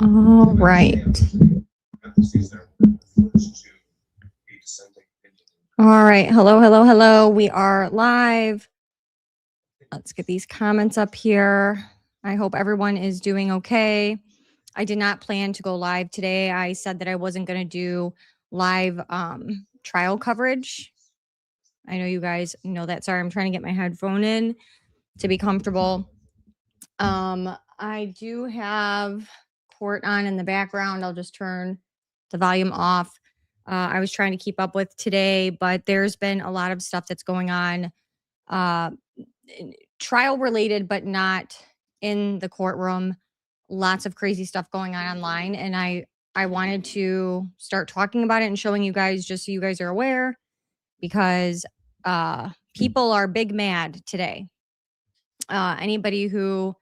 All right. All right. Hello, hello, hello. We are live. Let's get these comments up here. I hope everyone is doing okay. I did not plan to go live today. I said that I wasn't going to do live trial coverage. I know you guys know that. Sorry, I'm trying to get my headphone in to be comfortable. I do have court on in the background. I'll just turn the volume off. I was trying to keep up with today, but there's been a lot of stuff that's going on, trial related, but not in the courtroom. Lots of crazy stuff going on online. And I wanted to start talking about it and showing you guys just so you guys are aware, because people are big mad today. Anybody who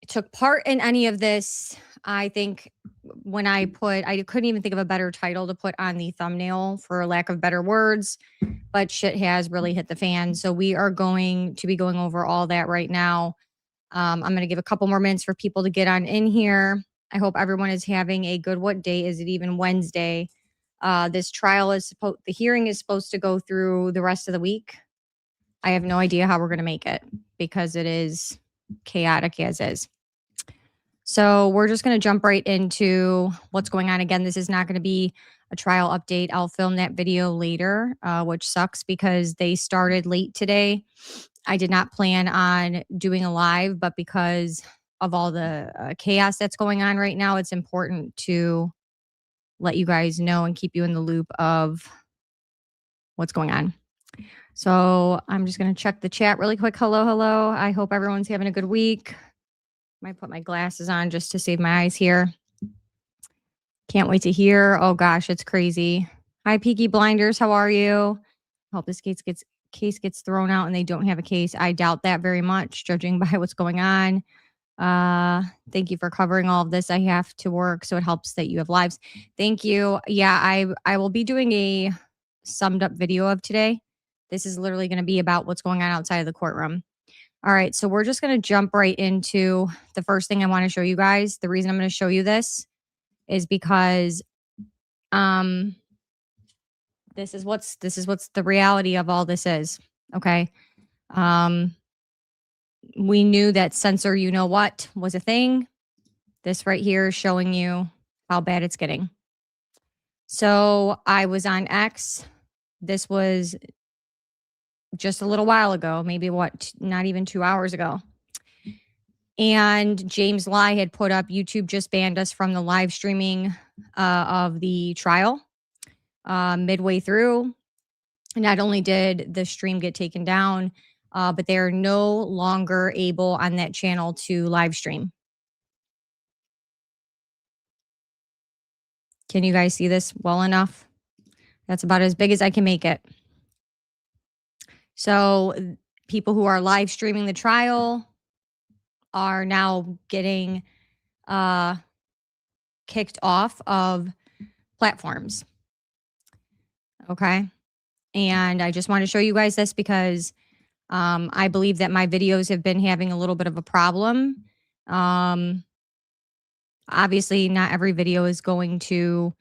took part in any of this, I think when I couldn't even think of a better title to put on the thumbnail for lack of better words, but shit has really hit the fan. So we are going to be going over all that right now. I'm going to give a couple more minutes for people to get on in here. I hope everyone is having a good, what day is it, even Wednesday? This trial the hearing is supposed to go through the rest of the week. I have no idea how we're going to make it because it is chaotic as is. So we're just going to jump right into what's going on. Again, this is not going to be a trial update. I'll film that video later, which sucks because they started late today. I did not plan on doing a live, but because of all the chaos that's going on right now, it's important to let you guys know and keep you in the loop of what's going on. So I'm just going to check the chat really quick. Hello, hello. I hope everyone's having a good week. Might put my glasses on just to save my eyes here. Can't wait to hear. Oh gosh, it's crazy. Hi, Peaky Blinders. How are you? Hope this case gets thrown out and they don't have a case. I doubt that very much, judging by what's going on. Thank you for covering all of this. I have to work, so it helps that you have lives. Thank you. Yeah, I will be doing a summed up video of today. This is literally going to be about what's going on outside of the courtroom. All right, so we're just going to jump right into the first thing I want to show you guys. The reason I'm going to show you this is because this is what's the reality of all this is. Okay. We knew that censor you know what was a thing. This right here is showing you how bad it's getting. So I was on X. This was just a little while ago, maybe not even 2 hours ago. And James Lai had put up, YouTube just banned us from the live streaming of the trial midway through. Not only did the stream get taken down, but they're no longer able on that channel to live stream. Can you guys see this well enough? That's about as big as I can make it. So people who are live streaming the trial are now getting kicked off of platforms. Okay. And I just want to show you guys this because I believe that my videos have been having a little bit of a problem. Obviously, not every video is going to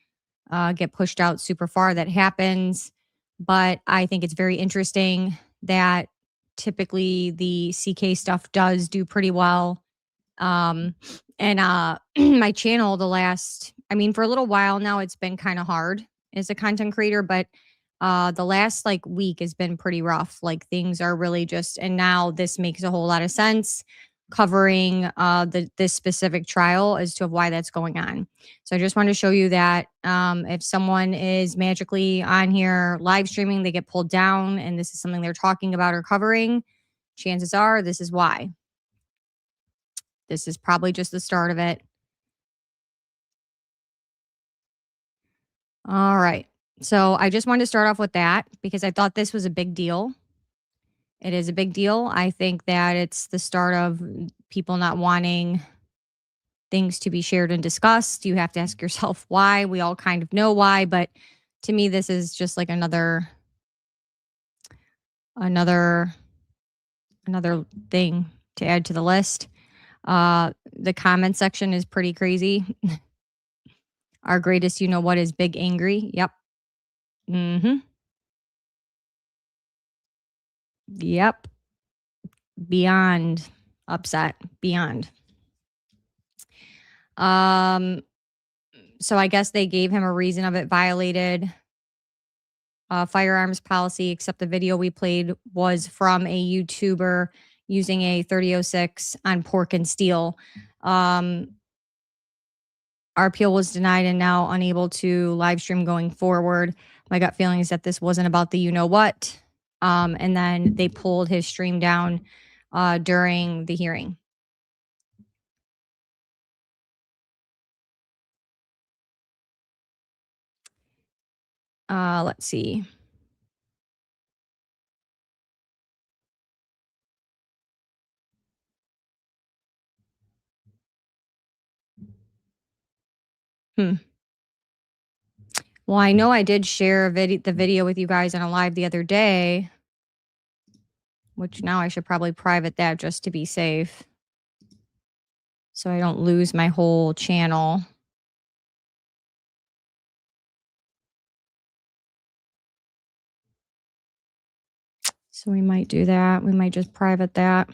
get pushed out super far. That happens. But I think it's very interesting that typically the CK stuff does do pretty well. And my channel, for a little while now, it's been kind of hard as a content creator, but the last week has been pretty rough. Things are really and now this makes a whole lot of sense covering this specific trial as to why that's going on. So I just want to show you that if someone is magically on here live streaming, they get pulled down and this is something they're talking about or covering, chances are this is why. This is probably just the start of it. All right. So I just wanted to start off with that because I thought this was a big deal. It is a big deal. I think that it's the start of people not wanting things to be shared and discussed. You have to ask yourself why. We all kind of know why, but to me, this is just another thing to add to the list. The comment section is pretty crazy. Our greatest you know what is big angry. Yep. Mhm. Yep. Beyond upset. Beyond. Um, so I guess they gave him a reason of it violated firearms policy, except the video we played was from a YouTuber using a 3006 on pork and steel. Um, our appeal was denied and now unable to live stream going forward. My gut feeling is that this wasn't about the you know what. And then they pulled his stream down during the hearing. Let's see. Hmm. Well, I know I did share the video with you guys on a live the other day, which now I should probably private that just to be safe, so I don't lose my whole channel. So we might do that. We might just private that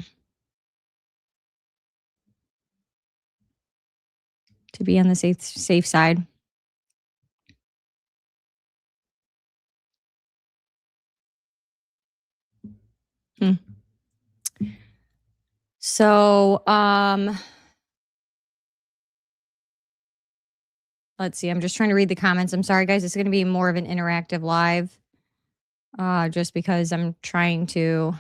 to be on the safe side. Hmm. So, let's see. I'm just trying to read the comments. I'm sorry, guys. It's going to be more of an interactive live, just because I'm trying to.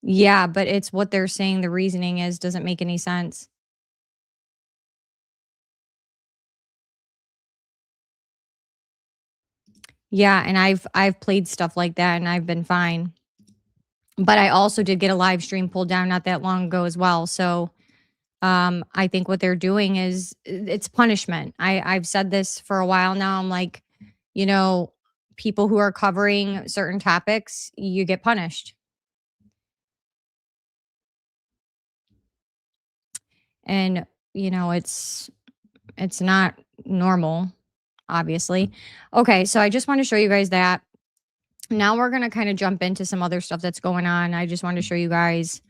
Yeah, but it's what they're saying the reasoning is doesn't make any sense. Yeah, and I've played stuff like that and I've been fine. But I also did get a live stream pulled down not that long ago as well. So, I think what they're doing is it's punishment. I've said this for a while now. I'm like, you know, people who are covering certain topics, you get punished. And, you know, it's not normal, obviously. Okay, so I just want to show you guys that. Now we're going to kind of jump into some other stuff that's going on. I just wanted to show you guys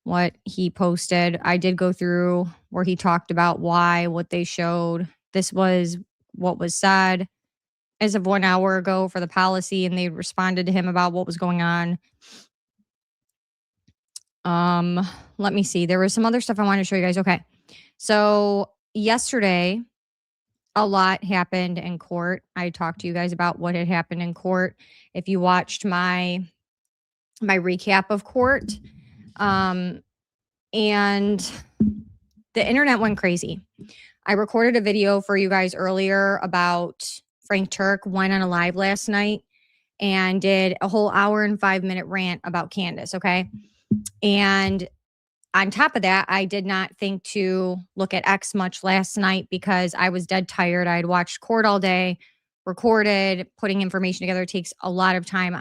what he posted. I did go through where he talked about why, what they showed. This was what was said as of 1 hour ago for the policy, and they responded to him about what was going on. Let me see. There was some other stuff I wanted to show you guys. Okay. So yesterday, a lot happened in court. I talked to you guys about what had happened in court. If you watched my recap of court, and the internet went crazy. I recorded a video for you guys earlier about Frank Turk went on a live last night and did a whole hour and 5-minute rant about Candace. Okay. And on top of that, I did not think to look at X much last night because I was dead tired. I had watched court all day, recorded, putting information together takes a lot of time.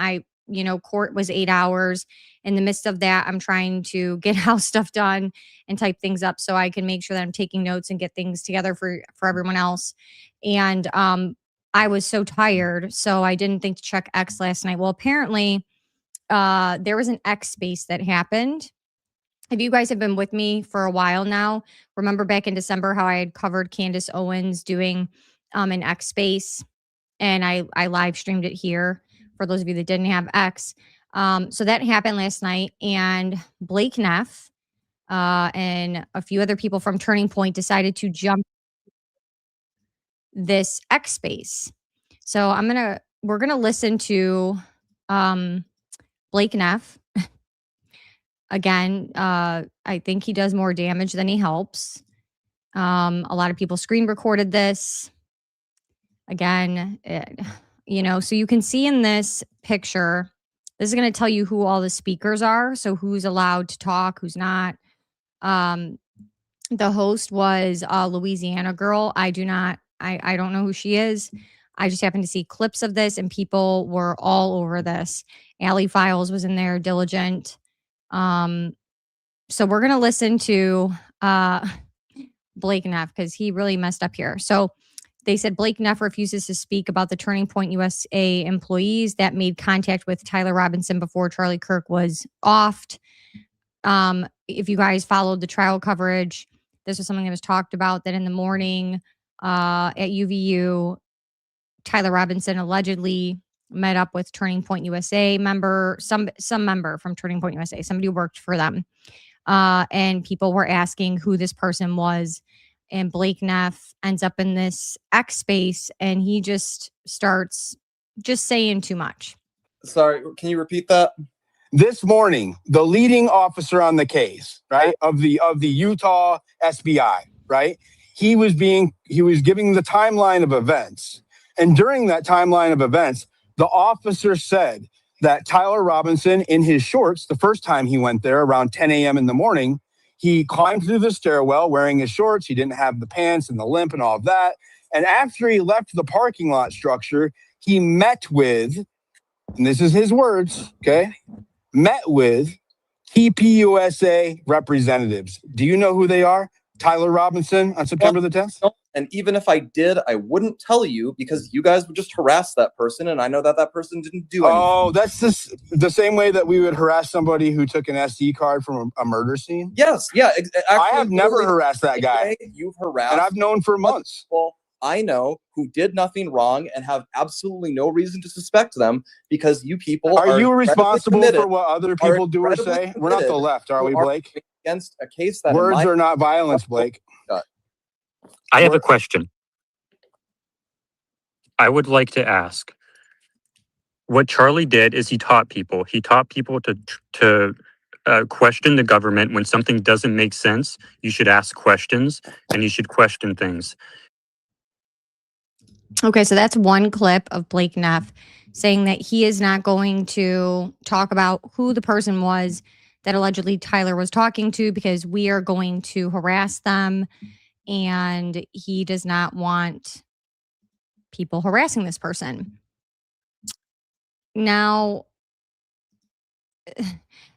Court was 8 hours. In the midst of that, I'm trying to get house stuff done and type things up so I can make sure that I'm taking notes and get things together for everyone else. And I was so tired, so I didn't think to check X last night. Well, apparently, there was an X space that happened. If you guys have been with me for a while now, remember back in December how I had covered Candace Owens doing an X space, and I live streamed it here for those of you that didn't have X. So that happened last night, and Blake Neff and a few other people from Turning Point decided to jump this X space. So we're gonna listen to Blake Neff. Again, I think he does more damage than he helps. A lot of people screen recorded this. Again, so you can see in this picture, this is going to tell you who all the speakers are. So who's allowed to talk, who's not. The host was a Louisiana girl. I don't know who she is. I just happened to see clips of this and people were all over this. Alley Files was in there, Diligent. So we're going to listen to Blake Neff because he really messed up here. So they said Blake Neff refuses to speak about the Turning Point USA employees that made contact with Tyler Robinson before Charlie Kirk was offed. If you guys followed the trial coverage, this was something that was talked about that in the morning at UVU, Tyler Robinson allegedly met up with Turning Point USA member, some member from Turning Point USA, somebody who worked for them. And people were asking who this person was. And Blake Neff ends up in this X space and he just starts just saying too much. Sorry, can you repeat that? This morning, the leading officer on the case, right, of the Utah SBI, right, he was giving the timeline of events. And during that timeline of events, the officer said that Tyler Robinson in his shorts, the first time he went there around 10 a.m. in the morning, he climbed through the stairwell wearing his shorts. He didn't have the pants and the limp and all of that. And after he left the parking lot structure, he met with, and this is his words, okay, met with TPUSA representatives. Do you know who they are? Tyler Robinson on September the 10th? And even if I did, I wouldn't tell you because you guys would just harass that person. And I know that that person didn't do anything. Oh, that's the same way that we would harass somebody who took an SD card from a murder scene? Yes. Yeah. Actually, I have never harassed that guy. You've harassed. And I've known for months. People I know who did nothing wrong and have absolutely no reason to suspect them because you people are you responsible for what other people do or say? We're not the left, are we, Blake? Against a case that words are not violence, Blake. I have a question. I would like to ask, what Charlie did is he taught people to question the government. When something doesn't make sense, you should ask questions and you should question things. Okay, so that's one clip of Blake Neff saying that he is not going to talk about who the person was that allegedly Tyler was talking to because we are going to harass them. And he does not want people harassing this person. Now,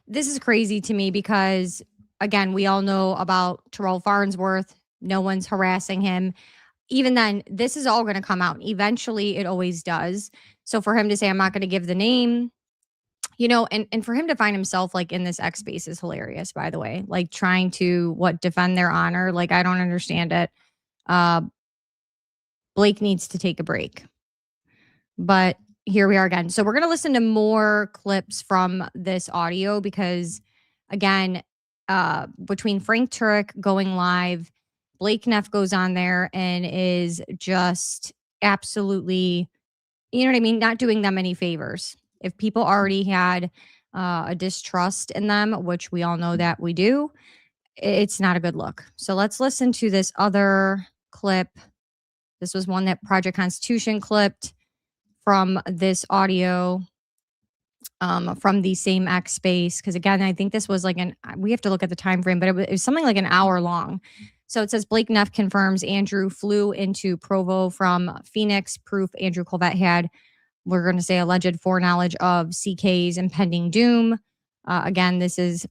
this is crazy to me because, again, we all know about Terrell Farnsworth. No one's harassing him. Even then, this is all going to come out. Eventually, it always does. So for him to say, I'm not going to give the name, you know, and for him to find himself like in this X space is hilarious, by the way, like trying to defend their honor. Like, I don't understand it. Blake needs to take a break, but here we are again. So we're going to listen to more clips from this audio because again, between Frank Turek going live, Blake Neff goes on there and is just absolutely, you know what I mean? Not doing them any favors. If people already had a distrust in them, which we all know that we do, it's not a good look. So let's listen to this other clip. This was one that Project Constitution clipped from this audio from the same X space. Because again, I think this was like we have to look at the time frame, but it was something like an hour long. So it says Blake Neff confirms Andrew flew into Provo from Phoenix. Proof Andrew Colvett had, we're going to say, alleged foreknowledge of CK's impending doom. Again, this is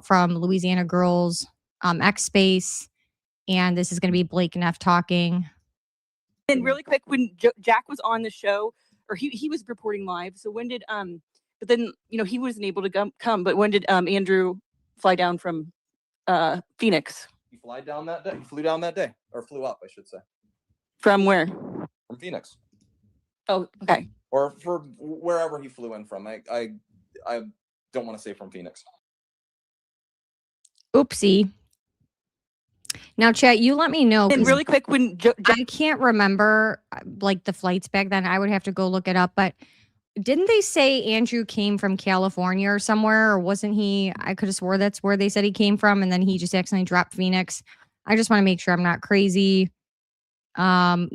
from Louisiana Girls X Space. And this is going to be Blake Neff talking. And really quick, when Jack was on the show, or he was reporting live. So when did, but then, you know, he wasn't able to come, but when did Andrew fly down from Phoenix? He flew down that day. He flew down that day, or flew up, I should say. From where? From Phoenix. Oh, okay. Or for wherever he flew in from. I don't want to say from Phoenix. Oopsie. Now, Chet, you let me know. And really quick, when I can't remember like the flights back then. I would have to go look it up. But didn't they say Andrew came from California or somewhere? Or wasn't he? I could have swore that's where they said he came from. And then he just accidentally dropped Phoenix. I just want to make sure I'm not crazy. Oh,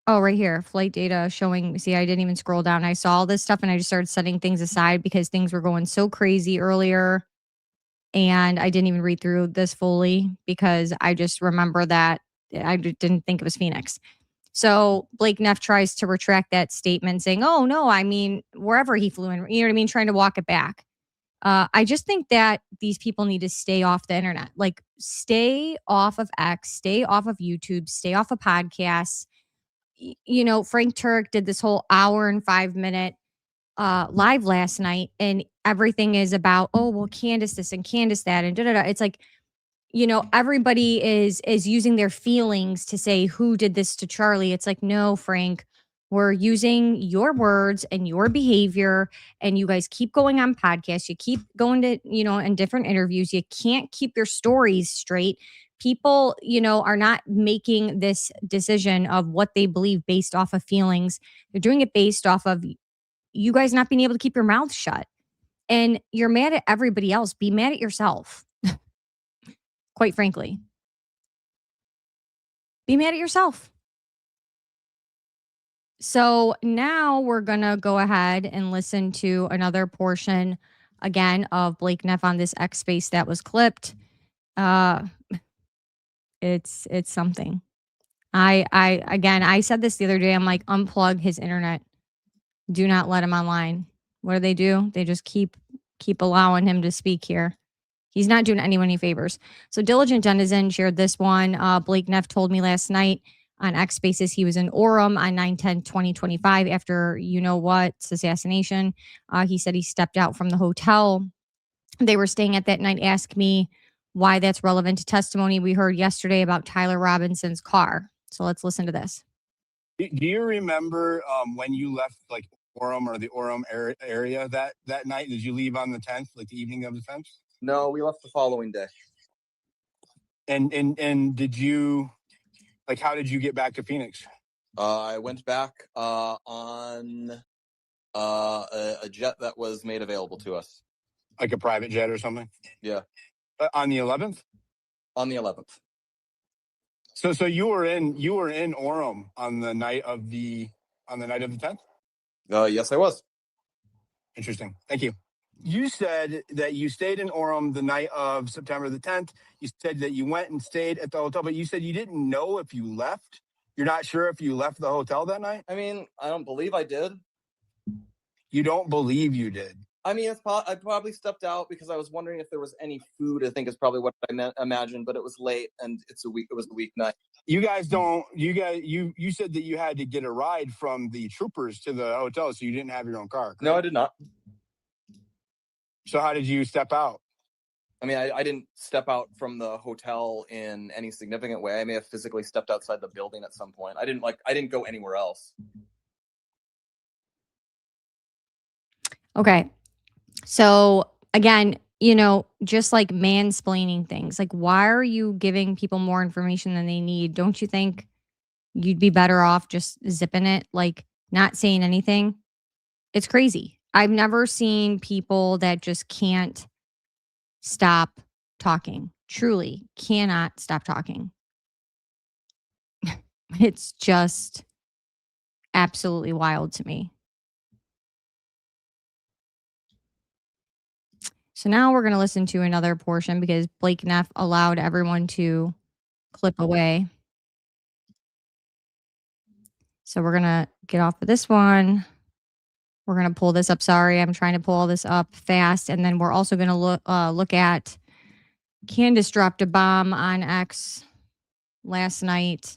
right here. Flight data showing. See, I didn't even scroll down. I saw all this stuff and I just started setting things aside because things were going so crazy earlier. And I didn't even read through this fully because I just remember that I didn't think it was Phoenix. So Blake Neff tries to retract that statement saying, oh, no, I mean, wherever he flew in, you know what I mean? Trying to walk it back. I just think that these people need to stay off the internet. Like, stay off of X, stay off of YouTube, stay off of podcasts. You know, Frank Turk did this whole hour and 5-minute live last night, and everything is about, oh, well, Candace this and Candace that and da-da-da. It's like, you know, everybody is using their feelings to say who did this to Charlie. It's like, no, Frank, we're using your words and your behavior, and you guys keep going on podcasts. You keep going to, you know, in different interviews. You can't keep your stories straight. People, you know, are not making this decision of what they believe based off of feelings. They're doing it based off of you guys not being able to keep your mouth shut. And you're mad at everybody else. Be mad at yourself. Quite frankly. Be mad at yourself. So now we're going to go ahead and listen to another portion again of Blake Neff on this X space that was clipped. It's something. I said this the other day. I'm like, unplug his internet. Do not let him online. What do? They just keep allowing him to speak here. He's not doing anyone any favors. So Diligent Denizen shared this one. Blake Neff told me last night on X Spaces he was in Orem on 9/10/2025 after you know what's assassination. He said he stepped out from the hotel they were staying at that night. Asked me why that's relevant to testimony we heard yesterday about Tyler Robinson's car. So let's listen to this. Do you remember when you left like Orem or the Orem area that night? Did you leave on the 10th, like the evening of the 10th? No, we left the following day. And did you, like, how did you get back to Phoenix? I went back on a jet that was made available to us. Like a private jet or something? Yeah. On the 11th? On the 11th. So you were in Orem on the night of the 10th? Yes, I was. Interesting. Thank you. You said that you stayed in Orem the night of September the 10th. You said that you went and stayed at the hotel, but you said you didn't know if you left. You're not sure if you left the hotel that night? I mean, I don't believe I did. You don't believe you did? I mean, I probably stepped out because I was wondering if there was any food. I think is probably what I imagined, but it was late and it was a weeknight. You said that you had to get a ride from the troopers to the hotel, so you didn't have your own car. Correct? No, I did not. So how did you step out? I mean, I didn't step out from the hotel in any significant way. I may have physically stepped outside the building at some point. I didn't go anywhere else. Okay. So again, you know, just like mansplaining things, like why are you giving people more information than they need? Don't you think you'd be better off just zipping it, like not saying anything? It's crazy. I've never seen people that just can't stop talking. Truly cannot stop talking. It's just absolutely wild to me. So now we're going to listen to another portion because Blake Neff allowed everyone to clip away. So we're going to get off of this one. We're going to pull this up. Sorry, I'm trying to pull all this up fast. And then we're also going to look at Candace dropped a bomb on X last night.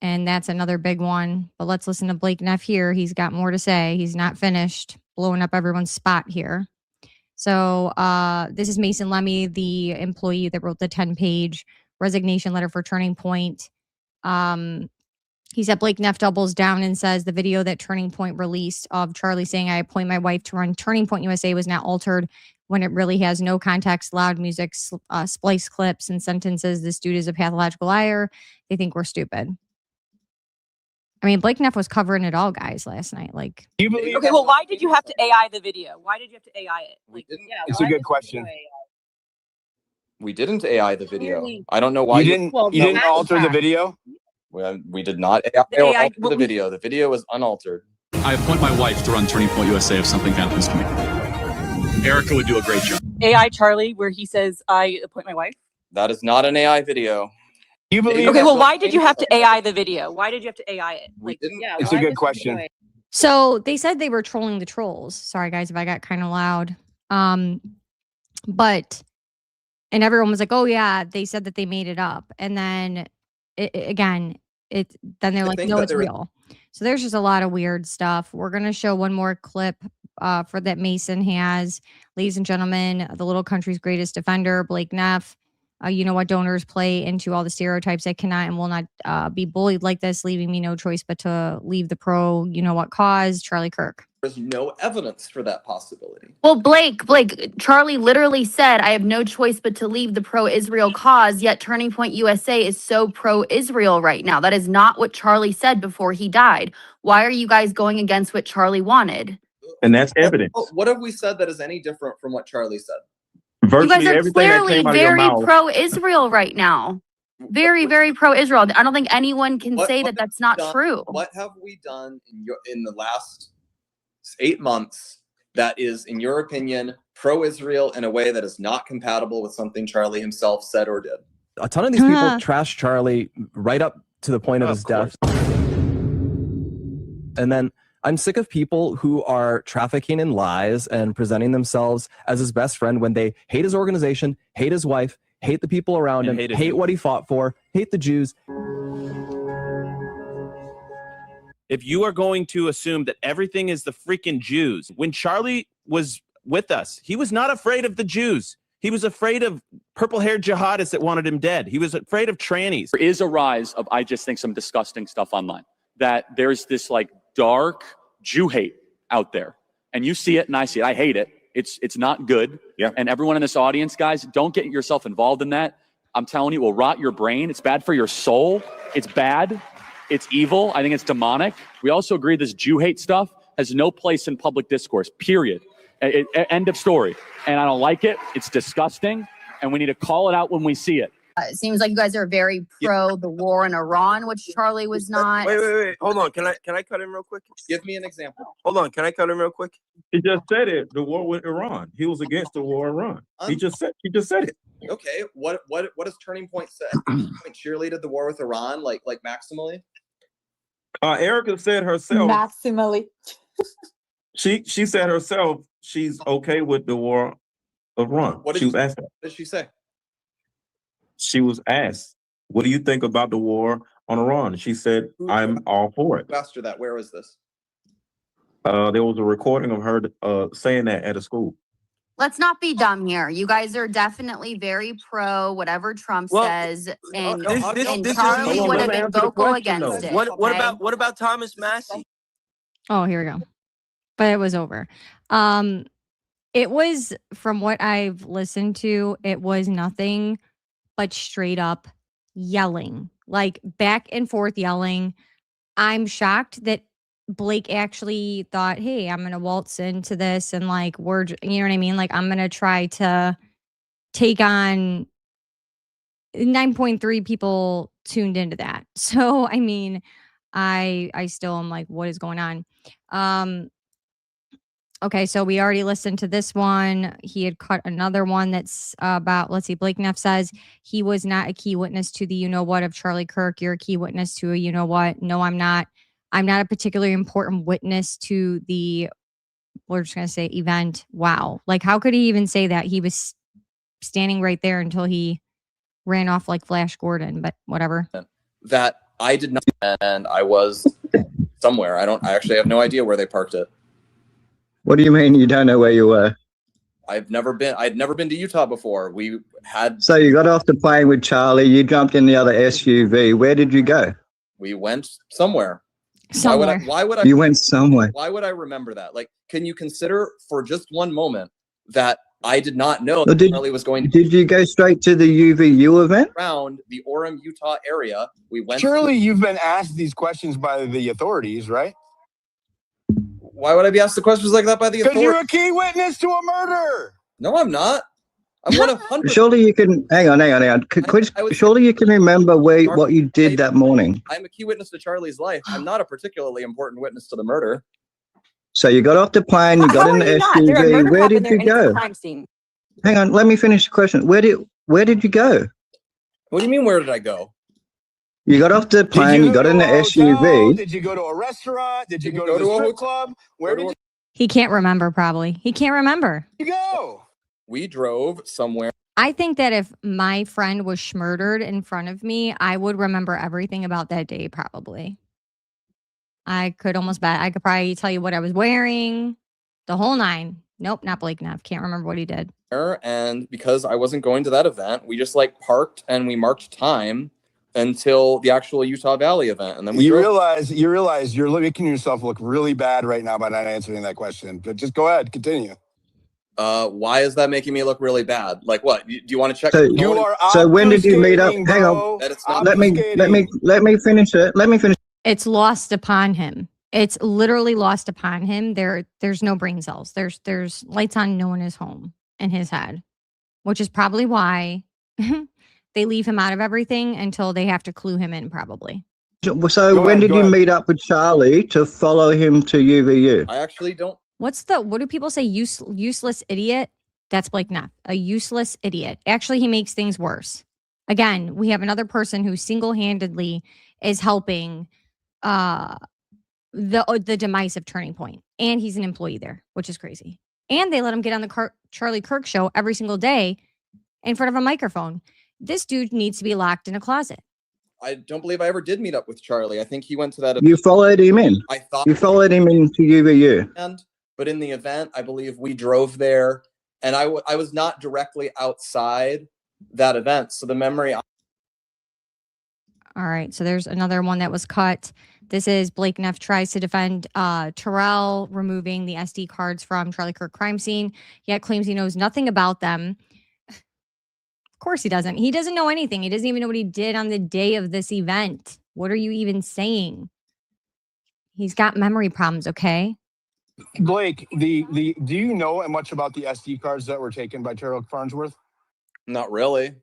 And that's another big one. But let's listen to Blake Neff here. He's got more to say. He's not finished blowing up everyone's spot here. So this is Mason Lemmy, the employee that wrote the 10-page resignation letter for Turning Point. He said Blake Neff doubles down and says the video that Turning Point released of Charlie saying, I appoint my wife to run Turning Point USA was not altered when it really has no context, loud music, splice clips and sentences. This dude is a pathological liar. They think we're stupid. I mean, Blake Neff was covering it all, guys, last night. Like, Do you believe? Okay, well, why did you have to AI the video? Why did you have to AI it? We didn't. Yeah, It's a why good did you question. do AI? We didn't AI the video. Clearly. I don't know why You didn't alter the video? we did not AI The or AI alter the video. The video was unaltered. I appoint my wife to run Turning Point USA if something happens to me. Erica would do a great job. AI Charlie, where he says, I appoint my wife. That is not an AI video. You believe Okay, that- well, why did you have to AI the video? Why did you have to AI it? We Like, didn't. It's a good question. So they said they were trolling the trolls. Sorry guys if I got kind of loud. But and everyone was like, "Oh yeah, they said that they made it up." And then then they're I like, think "No, that it's there is- real." So there's just a lot of weird stuff. We're gonna show one more clip for that Mason has. Ladies and gentlemen, the little country's greatest defender, Blake Neff. You know what, donors play into all the stereotypes that cannot and will not be bullied like this, leaving me no choice but to leave the pro, you know what cause, Charlie Kirk. There's no evidence for that possibility. Well, Blake, Charlie literally said, I have no choice but to leave the pro-Israel cause, yet Turning Point USA is so pro-Israel right now. That is not what Charlie said before he died. Why are you guys going against what Charlie wanted? And that's evidence. What have we said that is any different from what Charlie said? You Virtually guys are everything that clearly came out of your very mouth. pro-Israel right now. Very, very pro-Israel. I don't think anyone can What- say what that that's not done- true. What have we done in the last 8 months that is, in your opinion, pro-Israel in a way that is not compatible with something Charlie himself said or did? A ton of these people trash Charlie right up to the point of his death. And then I'm sick of people who are trafficking in lies and presenting themselves as his best friend when they hate his organization, hate his wife, hate the people around him, hate what he fought for, hate the Jews. If you are going to assume that everything is the freaking Jews, when Charlie was with us, he was not afraid of the Jews. He was afraid of purple-haired jihadists that wanted him dead. He was afraid of trannies. There is a rise of, I just think, some disgusting stuff online. That there's this like dark Jew hate out there. And you see it and I see it. I hate it. It's not good. Yeah. And everyone in this audience, guys, don't get yourself involved in that. I'm telling you, it will rot your brain. It's bad for your soul. It's bad. It's evil. I think it's demonic. We also agree this Jew hate stuff has no place in public discourse, period. End of story. And I don't like it. It's disgusting. And we need to call it out when we see it. It seems like you guys are very pro the war in Iran, which Charlie was not. Wait. Hold on. Can I cut in real quick? Give me an example. Hold on. Can I cut in real quick? He just said it. The war with Iran. He was against the war in Iran. He just said it. Okay, what does Turning Point say? Turning Point cheerleaded the war with Iran, like maximally? Erica said herself. Maximally. She said herself she's okay with the war of Iran. What did She was you- asked that. What did she say? She was asked, "What do you think about the war on Iran?" She said, "I'm all for it." Who asked her that? Where was this? There was a recording of her saying that at a school. Let's not be dumb here. You guys are definitely very pro whatever Trump Well, says, and, this and is- Charlie Hold on, would let have me been answer the vocal question, against though. it. What okay? about Thomas Massey? Oh, here we go. But it was over. It was, from what I've listened to, it was nothing but straight up yelling, like back and forth yelling. I'm shocked that Blake actually thought, hey, I'm going to waltz into this and like, you know what I mean? Like, I'm going to try to take on 9.3 people tuned into that. So, I mean, I still am like, what is going on? Okay, so we already listened to this one. He had cut another one that's about, let's see, Blake Neff says he was not a key witness to the you-know-what of Charlie Kirk. You're a key witness to a you-know-what. No, I'm not. I'm not a particularly important witness to the, we're just going to say event. Wow. Like, how could he even say that? He was standing right there until he ran off like Flash Gordon, but whatever. That I did not, and I was somewhere. I actually have no idea where they parked it. What do you mean you don't know where you were? I'd never been to Utah before. We had. So you got off the plane with Charlie, you jumped in the other SUV. Where did you go? We went somewhere. Somewhere. Why would I? You went somewhere. Why would I remember that? Like, can you consider for just one moment that I did not know Well, that did- Charlie was going to Did you go straight to the UVU event? around the Orem, Utah area? We went. Surely you've been asked these questions by the authorities, right? Why would I be asked the questions like that by the Because you're authorities? a key witness to a murder. No, I'm not. I'm 100. Surely you can hang on. Surely you can remember what you did that morning. I'm a key witness to Charlie's life. I'm not a particularly important witness to the murder. So you got off the plane, you got How in are the you not? There, a SUV. murder Where happened did there you and it's a go? crime scene. Hang on, let me finish the question. Where did you go? What do you mean? Where did I go? You got off the plane, you got in the SUV. Did you go to a restaurant? Did you go to the strip club? Where did He can't remember, probably. He can't remember. you go? We drove somewhere. I think that if my friend was schmurdered in front of me, I would remember everything about that day, probably. I could almost bet. I could probably tell you what I was wearing, the whole nine. Nope, not Blake Neff. Can't remember what he did. And because I wasn't going to that event, we just like parked and we marked time until the actual Utah Valley event. And then we You drove. realize you're making yourself look really bad right now by not answering that question. But just go ahead, continue. Why is that making me look really bad? Like what? Do you want to check? So You are So when did you meet up? obfuscating, Hang on. bro. That it's not Let me finish it. Let me finish. It's lost upon him. It's literally lost upon him. There's no brain cells. There's lights on. No one is home in his head, which is probably why they leave him out of everything until they have to clue him in, probably. So Go when ahead, did go you ahead. meet up with Charlie to follow him to UVU? I actually don't. What do people say? Useless idiot? That's Blake Neff. A useless idiot. Actually, he makes things worse. Again, we have another person who single-handedly is helping the demise of Turning Point. And he's an employee there, which is crazy. And they let him get on the Charlie Kirk show every single day in front of a microphone. This dude needs to be locked in a closet. I don't believe I ever did meet up with Charlie. I think he went to that You followed him in. I thought You followed him into UVU. but in the event, I believe we drove there, and I was not directly outside that event. So the memory. All right, so there's another one that was cut. This is Blake Neff tries to defend Terrell removing the SD cards from Charlie Kirk crime scene, yet claims he knows nothing about them. Of course he doesn't. He doesn't know anything. He doesn't even know what he did on the day of this event. What are you even saying? He's got memory problems, okay? Blake, do you know much about the SD cards that were taken by Terrell Farnsworth? Not really.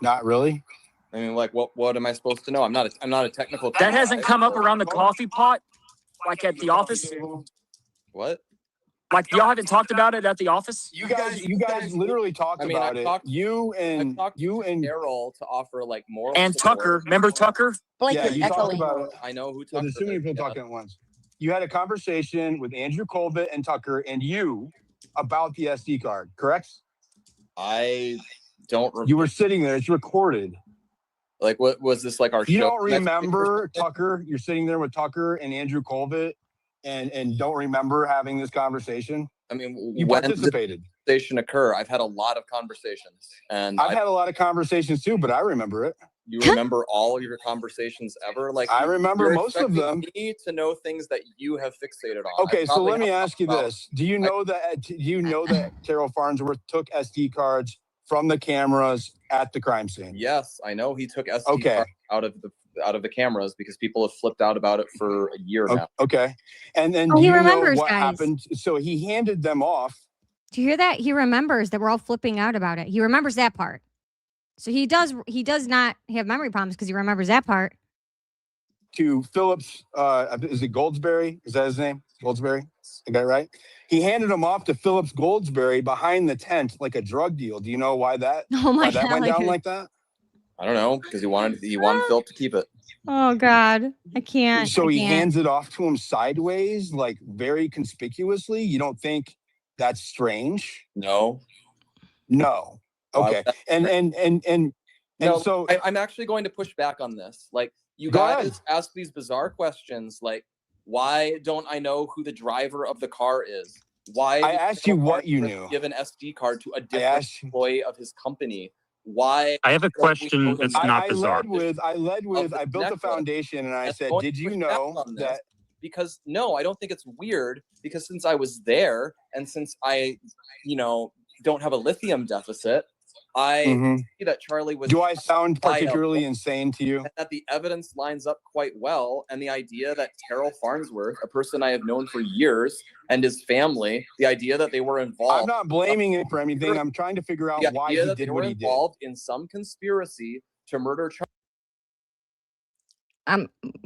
Not really. I mean, like, what am I supposed to know? I'm not a technical. That hasn't come up around the coffee pot, like at the office. What? Like y'all haven't talked about it at the office. You guys literally talked about it. You and Daryl to offer like more. And Tucker, remember Tucker? Yeah, you talked about it. I know who So Tucker there's too many people talking at once. You had a conversation with Andrew Colbert and Tucker and you about the SD card, correct? I don't remember. You were sitting there. It's recorded. Like, what was this like our show? You don't remember Tucker? You're sitting there with Tucker and Andrew Colbert and don't remember having this conversation? I mean, you when participated. Did this conversation occur? I've had a lot of conversations, and I've had a lot of conversations too, but I remember it. You remember all your conversations ever? Like, I remember you're most of them. Me to know things that you have fixated on. Okay, so let me ask you this: Do you know that Terrell Farnsworth took SD cards from the cameras at the crime scene? Yes, I know he took SD cards out of the cameras because people have flipped out about it for a year now. Okay, and then he do you remembers, know what guys. happened? So he handed them off. Do you hear that? He remembers that we're all flipping out about it. He remembers that part. So he does not have memory problems because he remembers that part. To Phillips, is it Goldsberry? Is that his name? Goldsberry? I got it right? He handed him off to Phillips Goldsberry behind the tent like a drug deal. Do you know why that? Oh my why that God, went down like- like that? I don't know because he wanted Philip to keep it. Oh God, I can't. So I he can't. hands it off to him sideways, like very conspicuously. You don't think that's strange? No. No. Okay. And No, so I'm actually going to push back on this. Like, you Go guys ahead. ask these bizarre questions, like, why don't I know who the driver of the car is? Why? I did asked you Philip what you Farnsworth knew. Give an SD card to a different employee of his company. Why? I have a question that's not bizarre. I built a foundation and I said, did you know that? Because no, I don't think it's weird because since I was there and since I, don't have a lithium deficit, I see that Charlie was. Do I sound viable, particularly insane to you? and that the evidence lines up quite well, and the idea that Terrell Farnsworth, a person I have known for years, and his family, the idea that they were involved. I'm not blaming it for anything. I'm trying to figure out the why idea he that did they what were he did. involved in some conspiracy to murder Charlie.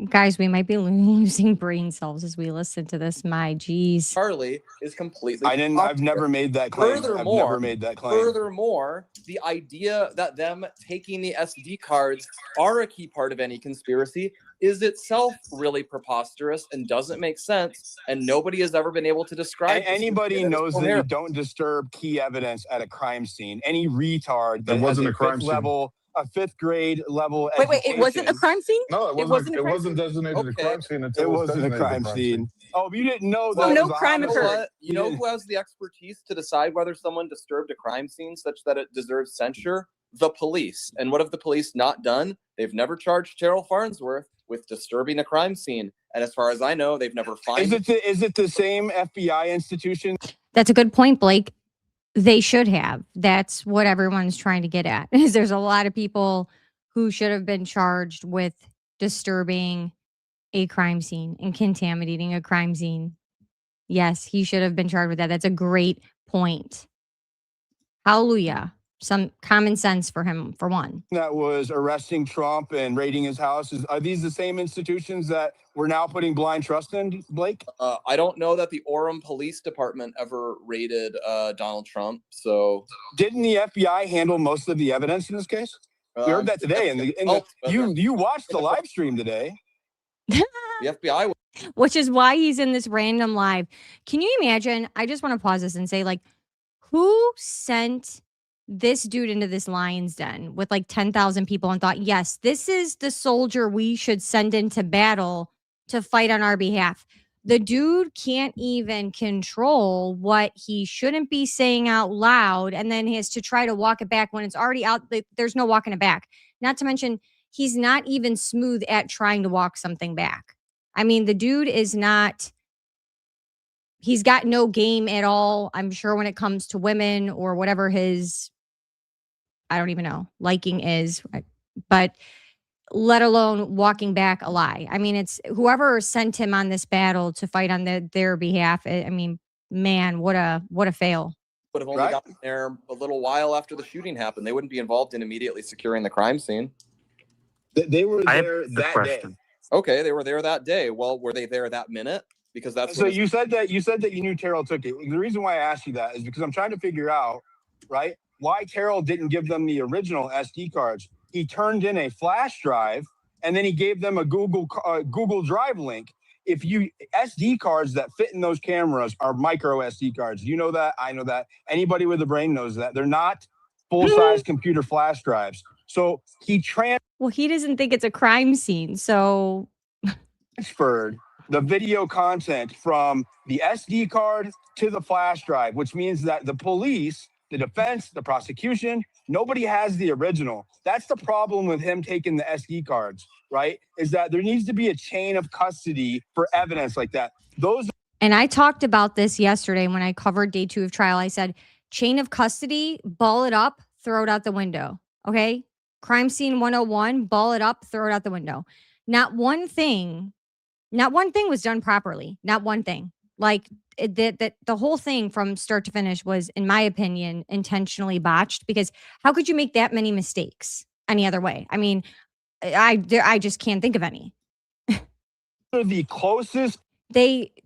Guys, we might be losing brain cells as we listen to this. My geez. Charlie is completely. I've never made that claim. I've never made that claim. Furthermore, the idea that them taking the SD cards are a key part of any conspiracy is itself really preposterous and doesn't make sense. And nobody has ever been able to describe. Anybody knows that you don't disturb key evidence at a crime scene. Any retard that wasn't has a crime scene. a fifth grade level. Wait, it wasn't a crime scene? No, it wasn't. It wasn't designated a crime scene until It wasn't a crime scene. Oh, you didn't know that. Well, no was a crime homicide. occurred. You know who has the expertise to decide whether someone disturbed a crime scene such that it deserves censure? The police. And what have the police not done? They've never charged Terrell Farnsworth with disturbing a crime scene. And as far as I know, they've never fined. Is it the same FBI institution? That's a good point, Blake. They should have. That's what everyone's trying to get at. Is there's a lot of people who should have been charged with disturbing a crime scene and contaminating a crime scene. Yes, he should have been charged with that. That's a great point. Hallelujah. Some common sense for him, for one. That was arresting Trump and raiding his house. Are these the same institutions that we're now putting blind trust in, Blake? I don't know that the Orem Police Department ever raided Donald Trump. So didn't the FBI handle most of the evidence in this case? We heard that today. You watched the live stream today. The FBI. Which is why he's in this random live. Can you imagine? I just want to pause this and say, like, who sent this dude into this lion's den with like 10,000 people and thought, yes, this is the soldier we should send into battle to fight on our behalf? The dude can't even control what he shouldn't be saying out loud, and then he has to try to walk it back when it's already out. There's no walking it back. Not to mention, he's not even smooth at trying to walk something back. I mean, the dude is not, he's got no game at all, I'm sure, when it comes to women or whatever his, I don't even know, liking is, but let alone walking back a lie. I mean, it's whoever sent him on this battle to fight on their behalf. I mean, man, what a fail. Would have only gotten there a little while after the shooting happened. They wouldn't be involved in immediately securing the crime scene. They were there that day. Okay, they were there that day. Well, were they there that minute? Because that's so you said that you knew Terrell took it. The reason why I asked you that is because I'm trying to figure out, right, why Terrell didn't give them the original SD cards. He turned in a flash drive and then he gave them a Google Drive link. If you SD cards that fit in those cameras are micro SD cards. You know that. I know that. Anybody with a brain knows that. They're not full-size computer flash drives. So he well, he doesn't think it's a crime scene. So transferred the video content from the SD card to the flash drive, which means that the police, the defense, the prosecution, nobody has the original. That's the problem with him taking the SD cards, right? Is that there needs to be a chain of custody for evidence like that. And I talked about this yesterday when I covered day 2 of trial. I said, chain of custody, ball it up, throw it out the window. Okay? Crime scene 101, ball it up, throw it out the window. Not one thing was done properly. Not one thing. Like the whole thing from start to finish was, in my opinion, intentionally botched, because how could you make that many mistakes any other way? I mean, I just can't think of any. The closest.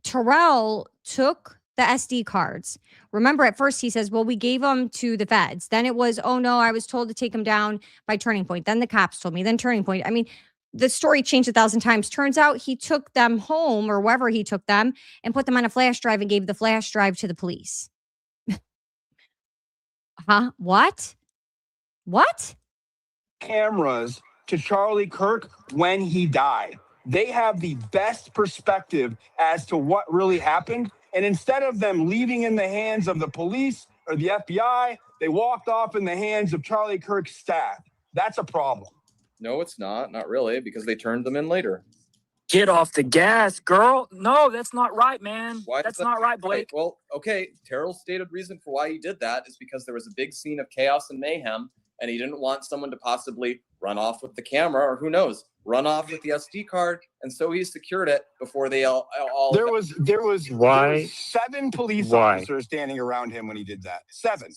Terrell took the SD cards. Remember, at first he says, well, we gave them to the feds. Then it was, oh no, I was told to take them down by Turning Point. Then the cops told me, then Turning Point. I mean, the story changed 1,000 times. Turns out he took them home, or wherever he took them, and put them on a flash drive and gave the flash drive to the police. Huh? What? Cameras to Charlie Kirk when he died. They have the best perspective as to what really happened. And instead of them leaving in the hands of the police or the FBI, they walked off in the hands of Charlie Kirk's staff. That's a problem. No, it's not. Not really, because they turned them in later. Get off the gas, girl. No, that's not right, man. That's not right, Blake. Well, okay. Terrell's stated reason for why he did that is because there was a big scene of chaos and mayhem, and he didn't want someone to possibly run off with the camera, or who knows, run off with the SD card, and so he secured it before they all there was 7 police officers standing around him when he did that. 7.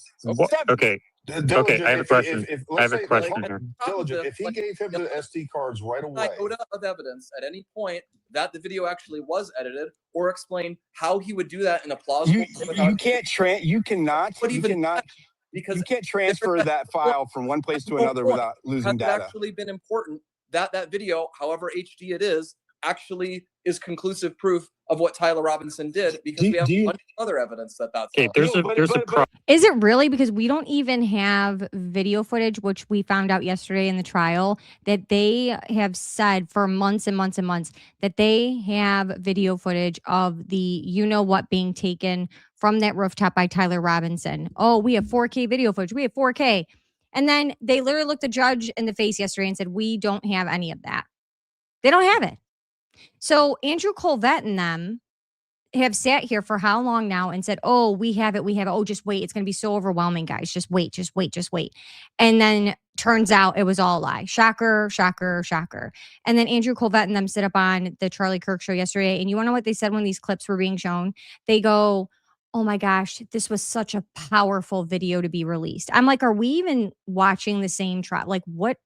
Okay, Diligent, I have a question. I have a let's say, question like, here. Diligent, if he gave him the SD cards right away, iota of evidence at any point that the video actually was edited, or explain how he would do that in a plausible You cannot because you can't transfer that file from one place to another without losing has it data. actually been important that that video, however HD it is, actually is conclusive proof of what Tyler Robinson did, because we have a bunch of other evidence that that's Okay, not. Is it really? Because we don't even have video footage, which we found out yesterday in the trial, that they have said for months and months and months that they have video footage of the you-know-what being taken from that rooftop by Tyler Robinson. Oh, we have 4K video footage. We have 4K. And then they literally looked the judge in the face yesterday and said, we don't have any of that. They don't have it. So Andrew Colvette and them have sat here for how long now and said, oh, we have it. Oh, just wait. It's going to be so overwhelming, guys. Just wait. And then turns out it was all a lie. Shocker, shocker, shocker. And then Andrew Colvette and them sit up on the Charlie Kirk show yesterday. And you want to know what they said when these clips were being shown? They go, oh my gosh, this was such a powerful video to be released. I'm like, are we even watching the same trial? Like what?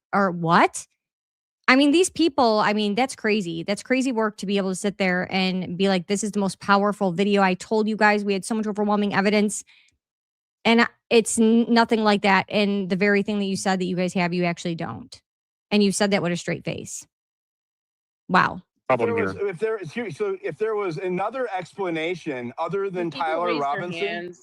I mean, these people, that's crazy. That's crazy work to be able to sit there and be like, this is the most powerful video. I told you guys we had so much overwhelming evidence. And it's nothing like that. And the very thing that you said that you guys have, you actually don't. And you said that with a straight face. Wow. If there was another explanation other than Tyler Robinson,